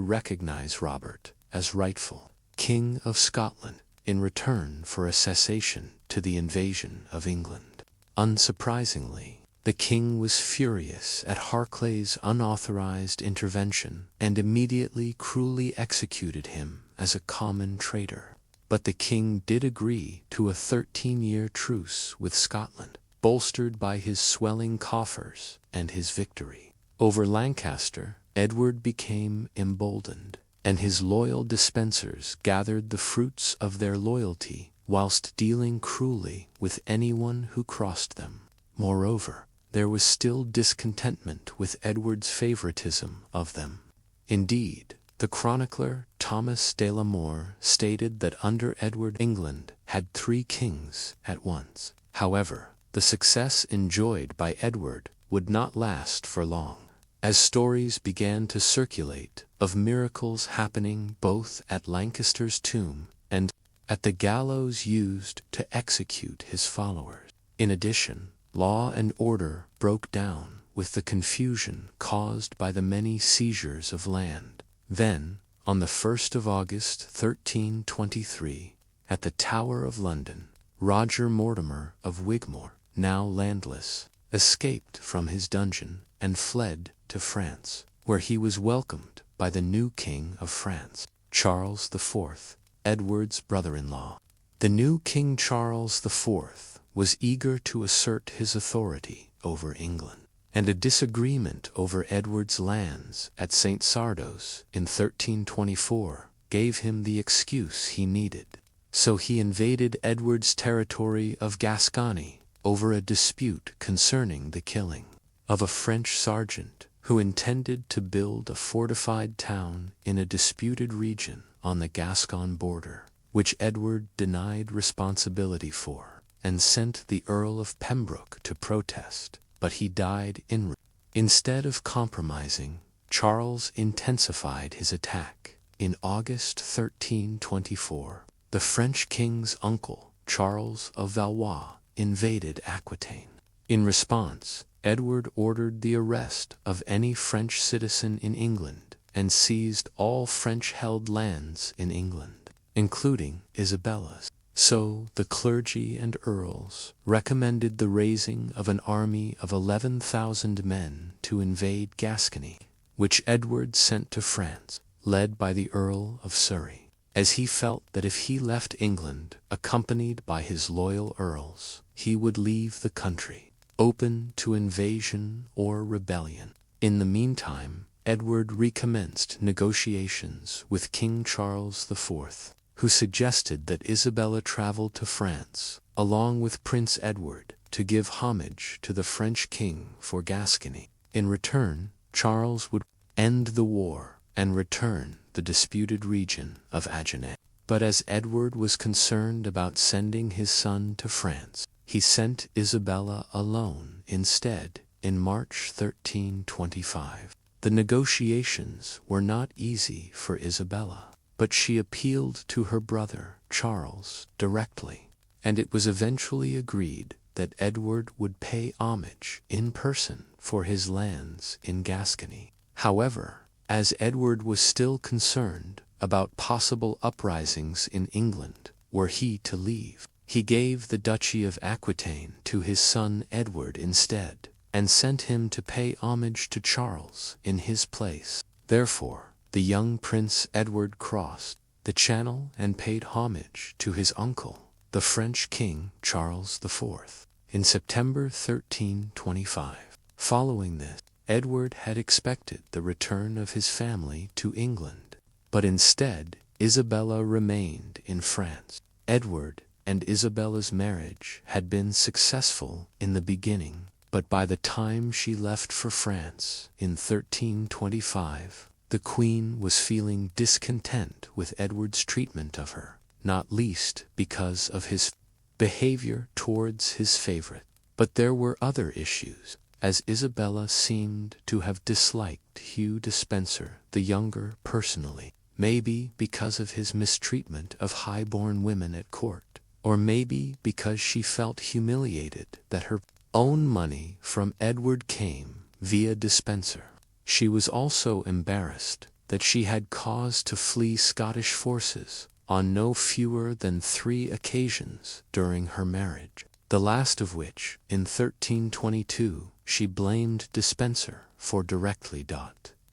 recognize Robert as rightful King of Scotland in return for a cessation to the invasion of England. Unsurprisingly, the king was furious at Harclay's unauthorized intervention and immediately cruelly executed him as a common traitor. But the king did agree to a 13-year truce with Scotland, bolstered by his swelling coffers and his victory over Lancaster. Edward became emboldened, and his loyal Despensers gathered the fruits of their loyalty whilst dealing cruelly with anyone who crossed them. Moreover, there was still discontentment with Edward's favoritism of them. Indeed, the chronicler Thomas de la Moore stated that under Edward England had 3 kings at once. However, the success enjoyed by Edward would not last for long, as stories began to circulate of miracles happening both at Lancaster's tomb and at the gallows used to execute his followers. In addition, law and order broke down with the confusion caused by the many seizures of land. Then, on the 1st of August 1323, at the Tower of London, Roger Mortimer of Wigmore, now landless, escaped from his dungeon and fled to France, where he was welcomed by the new King of France, Charles IV, Edward's brother-in-law. The new King Charles IV was eager to assert his authority over England, and a disagreement over Edward's lands at St. Sardos in 1324 gave him the excuse he needed. So he invaded Edward's territory of Gascony over a dispute concerning the killing of a French sergeant who intended to build a fortified town in a disputed region on the Gascon border, which Edward denied responsibility for. and sent the Earl of Pembroke to protest, but he died en route. Instead of compromising, Charles intensified his attack. In August 1324, the French king's uncle, Charles of Valois, invaded Aquitaine. In response, Edward ordered the arrest of any French citizen in England and seized all French-held lands in England, including Isabella's. So the clergy and earls recommended the raising of an army of 11,000 men to invade Gascony, which Edward sent to France, led by the Earl of Surrey, as he felt that if he left England accompanied by his loyal earls, he would leave the country open to invasion or rebellion. In the meantime, Edward recommenced negotiations with King Charles IV, who suggested that Isabella travel to France, along with Prince Edward, to give homage to the French king for Gascony. In return, Charles would end the war and return the disputed region of Agenais. But as Edward was concerned about sending his son to France, he sent Isabella alone instead in March 1325. The negotiations were not easy for Isabella, but she appealed to her brother, Charles, directly, and it was eventually agreed that Edward would pay homage in person for his lands in Gascony. However, as Edward was still concerned about possible uprisings in England were he to leave, he gave the Duchy of Aquitaine to his son Edward instead, and sent him to pay homage to Charles in his place. Therefore, the young Prince Edward crossed the Channel and paid homage to his uncle, the French King Charles IV, in September 1325. Following this, Edward had expected the return of his family to England, but instead Isabella remained in France. Edward and Isabella's marriage had been successful in the beginning, but by the time she left for France in 1325, the Queen was feeling discontent with Edward's treatment of her, not least because of his behavior towards his favorite. But there were other issues, as Isabella seemed to have disliked Hugh Despenser the younger personally, maybe because of his mistreatment of high-born women at court, or maybe because she felt humiliated that her own money from Edward came via Despenser. She was also embarrassed that she had cause to flee Scottish forces on no fewer than 3 occasions during her marriage, the last of which, in 1322, she blamed Despenser for directly.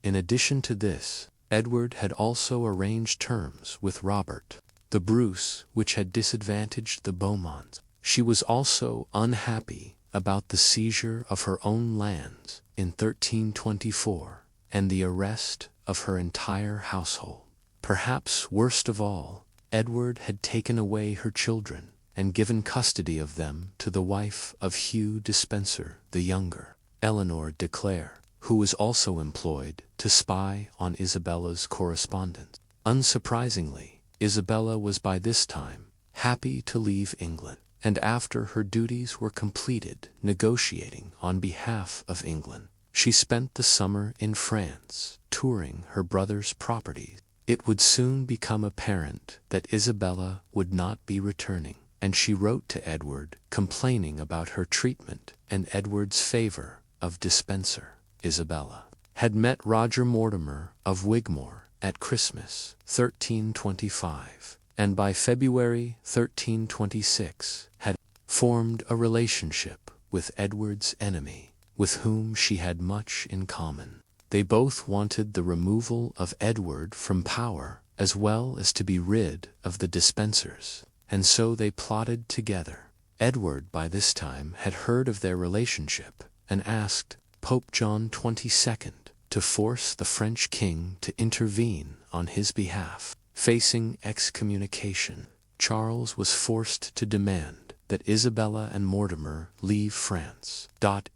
In addition to this, Edward had also arranged terms with Robert the Bruce which had disadvantaged the Beaumonts. She was also unhappy about the seizure of her own lands in 1324 and the arrest of her entire household. Perhaps worst of all, Edward had taken away her children and given custody of them to the wife of Hugh Despenser the younger, Eleanor de Clare, who was also employed to spy on Isabella's correspondence. Unsurprisingly, Isabella was by this time happy to leave England, and after her duties were completed negotiating on behalf of England, she spent the summer in France, touring her brother's properties. It would soon become apparent that Isabella would not be returning, and she wrote to Edward complaining about her treatment and Edward's favor of Despenser. Isabella had met Roger Mortimer of Wigmore at Christmas 1325, and by February 1326 had formed a relationship with Edward's enemy, with whom she had much in common. They both wanted the removal of Edward from power as well as to be rid of the Despensers, and so they plotted together. Edward by this time had heard of their relationship and asked Pope John XXII to force the French king to intervene on his behalf. Facing excommunication, Charles was forced to demand that Isabella and Mortimer leave France.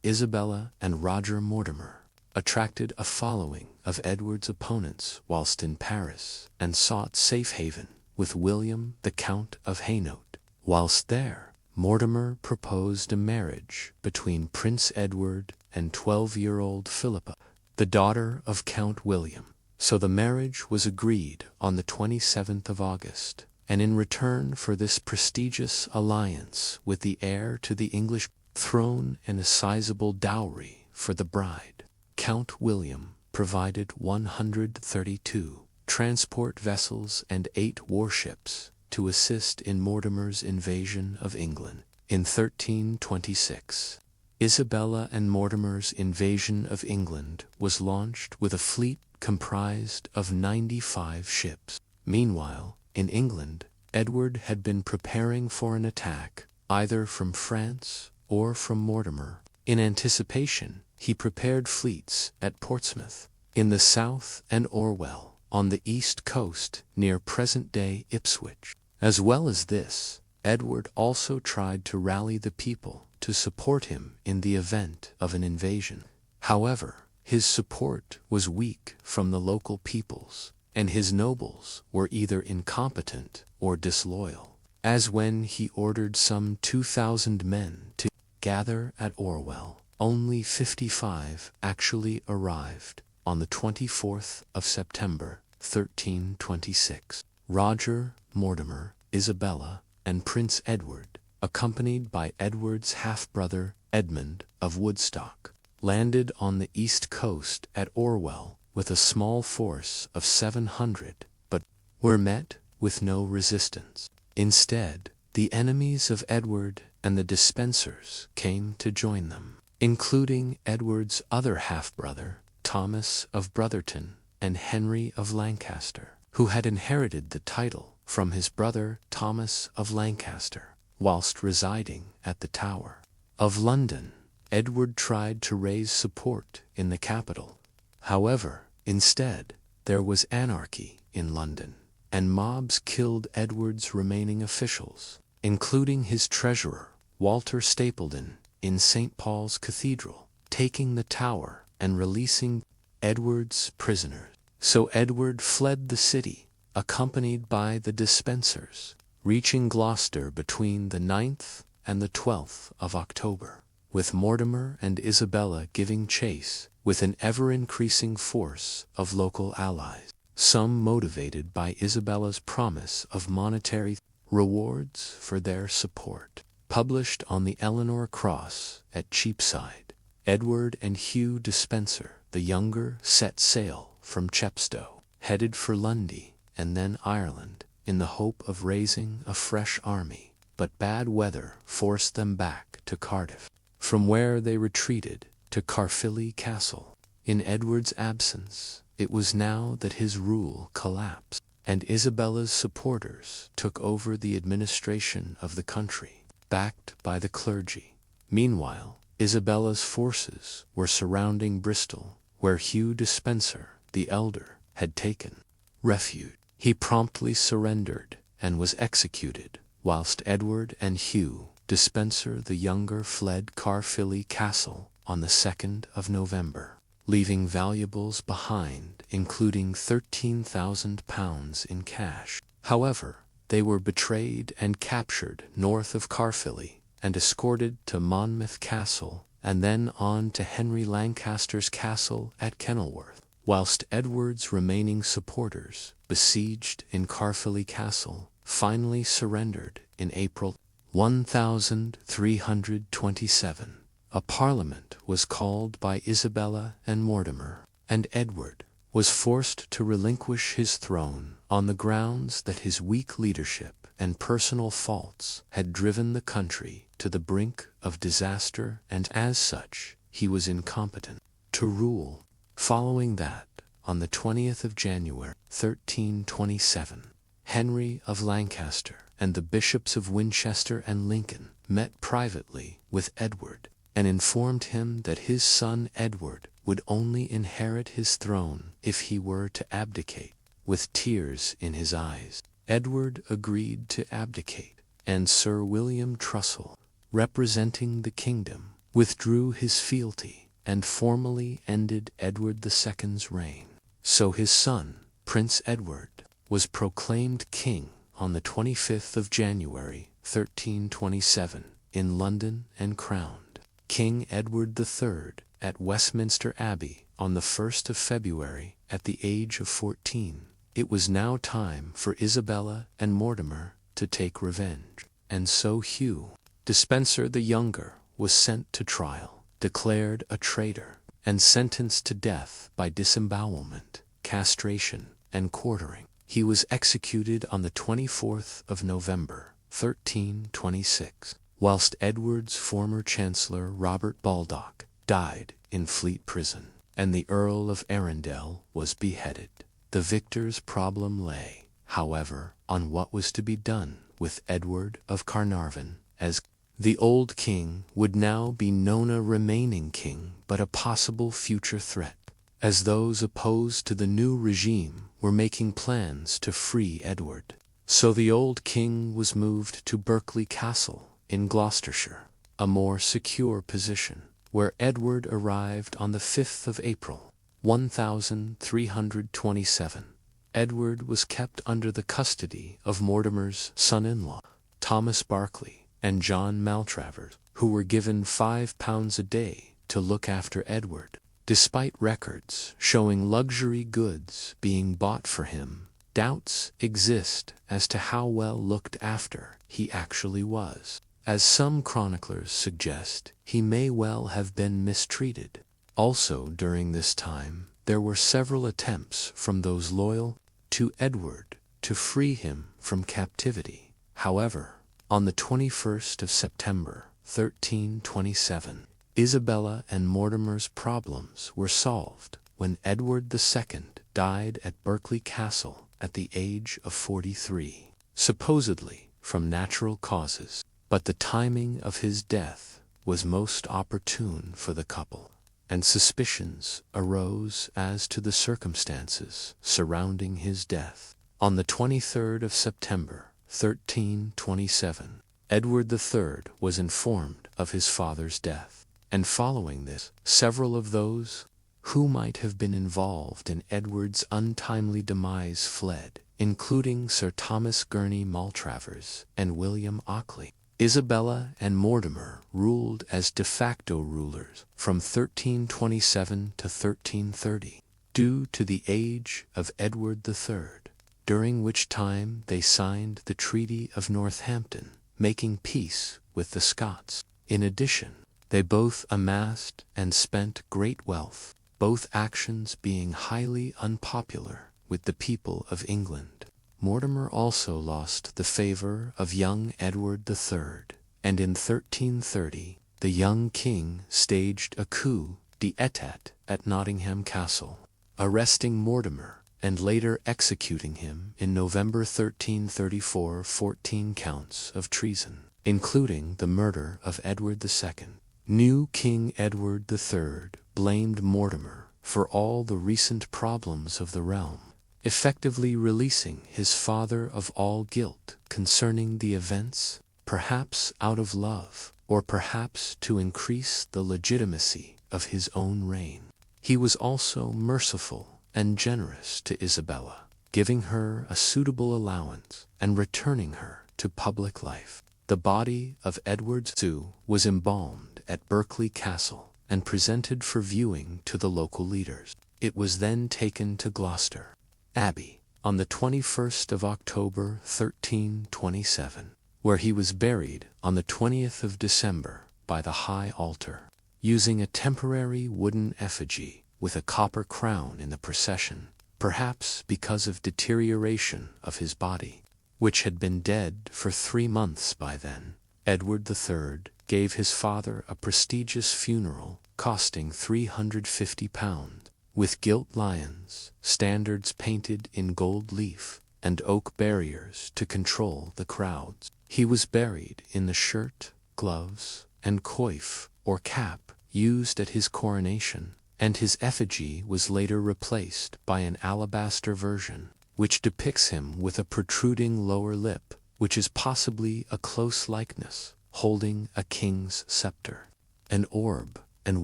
Isabella and Roger Mortimer attracted a following of Edward's opponents whilst in Paris, and sought safe haven with William the Count of Hainaut. Whilst there, Mortimer proposed a marriage between Prince Edward and 12-year-old Philippa, the daughter of Count William. So the marriage was agreed on the 27th of August, and in return for this prestigious alliance with the heir to the English throne and a sizable dowry for the bride, Count William provided 132 transport vessels and 8 warships to assist in Mortimer's invasion of England. In 1326, Isabella and Mortimer's invasion of England was launched with a fleet comprised of 95 ships. Meanwhile, in England, Edward had been preparing for an attack either from France or from Mortimer. In anticipation, he prepared fleets at Portsmouth, in the south, and Orwell, on the east coast near present-day Ipswich. As well as this, Edward also tried to rally the people to support him in the event of an invasion. However, his support was weak from the local peoples, and his nobles were either incompetent or disloyal, as when he ordered some 2,000 men to gather at Orwell. Only 55 actually arrived on the 24th of September, 1326. Roger, Mortimer, Isabella, and Prince Edward, accompanied by Edward's half-brother Edmund of Woodstock, landed on the east coast at Orwell with a small force of 700, but were met with no resistance. Instead, the enemies of Edward and the Despensers came to join them, including Edward's other half-brother, Thomas of Brotherton, and Henry of Lancaster, who had inherited the title from his brother Thomas of Lancaster, whilst residing at the Tower of London. Edward tried to raise support in the capital. However, instead, there was anarchy in London, and mobs killed Edward's remaining officials, including his treasurer, Walter Stapledon, in St. Paul's Cathedral, taking the Tower and releasing Edward's prisoners. So Edward fled the city, accompanied by the Despensers, reaching Gloucester between the 9th and the 12th of October, with Mortimer and Isabella giving chase with an ever-increasing force of local allies, some motivated by Isabella's promise of monetary rewards for their support. Published on the Eleanor Cross at Cheapside, Edward and Hugh Despenser, the younger, set sail from Chepstow, headed for Lundy and then Ireland, in the hope of raising a fresh army, but bad weather forced them back to Cardiff, from where they retreated to Berkeley Castle. In Edward's absence, it was now that his rule collapsed, and Isabella's supporters took over the administration of the country, backed by the clergy. Meanwhile, Isabella's forces were surrounding Bristol, where Hugh Despenser, the elder, had taken refuge. He promptly surrendered and was executed, whilst Edward and Hugh Despenser the younger fled Berkeley Castle on the 2nd of November, leaving valuables behind, including £13,000 in cash. However, they were betrayed and captured north of Berkeley and escorted to Monmouth Castle and then on to Henry Lancaster's castle at Kenilworth, whilst Edward's remaining supporters, besieged in Berkeley Castle, finally surrendered in April 1327. A parliament was called by Isabella and Mortimer, and Edward was forced to relinquish his throne on the grounds that his weak leadership and personal faults had driven the country to the brink of disaster, and as such he was incompetent to rule. Following that, on the 20th of January 1327, Henry of Lancaster and the bishops of Winchester and Lincoln met privately with Edward and informed him that his son Edward would only inherit his throne if he were to abdicate. With tears in his eyes, Edward agreed to abdicate, and Sir William Trussell, representing the kingdom, withdrew his fealty and formally ended Edward II's reign. So his son, Prince Edward, was proclaimed king on the 25th of January 1327, in London and crowned King Edward III at Westminster Abbey on the 1st of February at the age of 14. It was now time for Isabella and Mortimer to take revenge, and so Hugh Despenser the Younger was sent to trial, declared a traitor, and sentenced to death by disembowelment, castration, and quartering. He was executed on the 24th of November, 1326, whilst Edward's former Chancellor Robert Baldock died in Fleet Prison, and the Earl of Arundel was beheaded. The victor's problem lay, however, on what was to be done with Edward of Carnarvon, as the old king would now be no remaining king but a possible future threat, as those opposed to the new regime were making plans to free Edward. So the old king was moved to Berkeley Castle in Gloucestershire, a more secure position, where Edward arrived on the 5th of April, 1327. Edward was kept under the custody of Mortimer's son-in-law, Thomas Berkeley, and John Maltravers, who were given £5 a day to look after Edward. Despite records showing luxury goods being bought for him, doubts exist as to how well looked after he actually was. As some chroniclers suggest, he may well have been mistreated. Also during this time, there were several attempts from those loyal to Edward to free him from captivity. However, on the 21st of September, 1327, Isabella and Mortimer's problems were solved when Edward II died at Berkeley Castle at the age of 43, supposedly from natural causes, but the timing of his death was most opportune for the couple, and suspicions arose as to the circumstances surrounding his death. On the 23rd of September, 1327, Edward III was informed of his father's death, and following this, several of those who might have been involved in Edward's untimely demise fled, including Sir Thomas Gurney Maltravers and William Ockley. Isabella and Mortimer ruled as de facto rulers from 1327 to 1330, due to the age of Edward III, during which time they signed the Treaty of Northampton, making peace with the Scots. In addition, they both amassed and spent great wealth, both actions being highly unpopular with the people of England. Mortimer also lost the favor of young Edward III, and in 1330 the young king staged a coup d'etat at Nottingham Castle, arresting Mortimer and later executing him in November 1334 14 counts of treason, including the murder of Edward II. New King Edward III blamed Mortimer for all the recent problems of the realm, effectively releasing his father of all guilt concerning the events, perhaps out of love, or perhaps to increase the legitimacy of his own reign. He was also merciful and generous to Isabella, giving her a suitable allowance and returning her to public life. The body of Edward II was embalmed at Berkeley Castle and presented for viewing to the local leaders. It was then taken to Gloucester Abbey on the 21st of October 1327, where he was buried on the 20th of December by the high altar, using a temporary wooden effigy with a copper crown in the procession, perhaps because of deterioration of his body, which had been dead for 3 months by then. Edward III gave his father a prestigious funeral costing £350, with gilt lions, standards painted in gold leaf, and oak barriers to control the crowds. He was buried in the shirt, gloves, and coif, or cap, used at his coronation, and his effigy was later replaced by an alabaster version, which depicts him with a protruding lower lip, which is possibly a close likeness, holding a king's scepter, an orb, and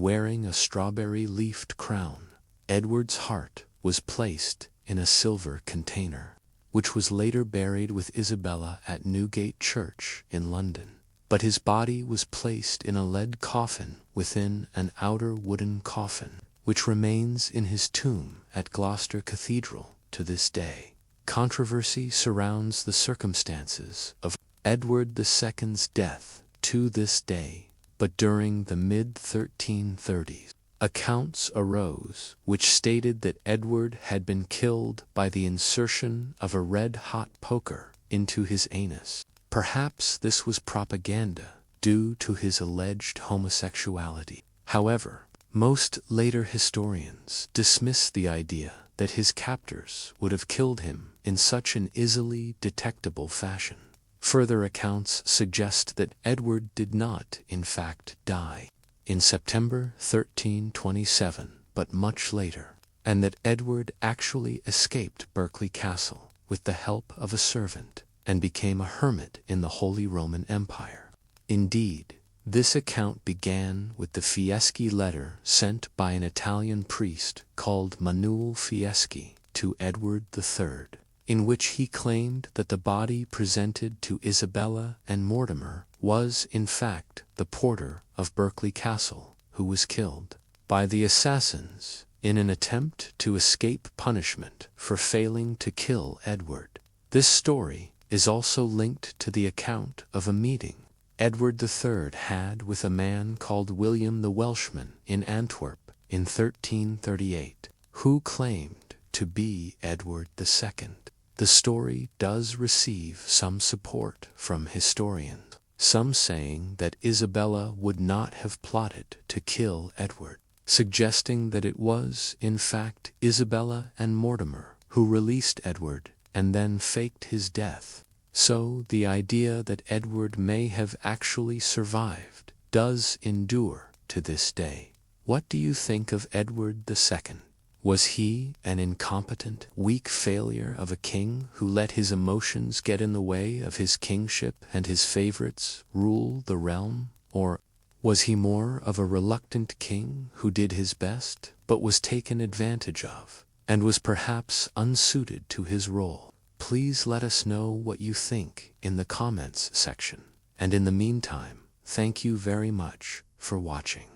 wearing a strawberry-leafed crown. Edward's heart was placed in a silver container. which was later buried with Isabella at Newgate Church in London. But his body was placed in a lead coffin within an outer wooden coffin, which remains in his tomb at Gloucester Cathedral to this day. Controversy surrounds the circumstances of Edward II's death to this day, but during the mid-1330s, accounts arose which stated that Edward had been killed by the insertion of a red-hot poker into his anus. Perhaps this was propaganda due to his alleged homosexuality. However, most later historians dismiss the idea that his captors would have killed him in such an easily detectable fashion. Further accounts suggest that Edward did not, in fact, die in September 1327, but much later, and that Edward actually escaped Berkeley Castle with the help of a servant and became a hermit in the Holy Roman Empire. Indeed, this account began with the Fieschi letter sent by an Italian priest called Manuel Fieschi to Edward III, in which he claimed that the body presented to Isabella and Mortimer was, in fact, the porter of Berkeley Castle, who was killed by the assassins in an attempt to escape punishment for failing to kill Edward. This story is also linked to the account of a meeting Edward III had with a man called William the Welshman in Antwerp in 1338, who claimed to be Edward II. The story does receive some support from historians, some saying that Isabella would not have plotted to kill Edward, suggesting that it was, in fact, Isabella and Mortimer who released Edward and then faked his death. So the idea that Edward may have actually survived does endure to this day. What do you think of Edward II? Was he an incompetent, weak failure of a king who let his emotions get in the way of his kingship and his favorites rule the realm? Or was he more of a reluctant king who did his best but was taken advantage of and was perhaps unsuited to his role? Please let us know what you think in the comments section. And in the meantime, thank you very much for watching.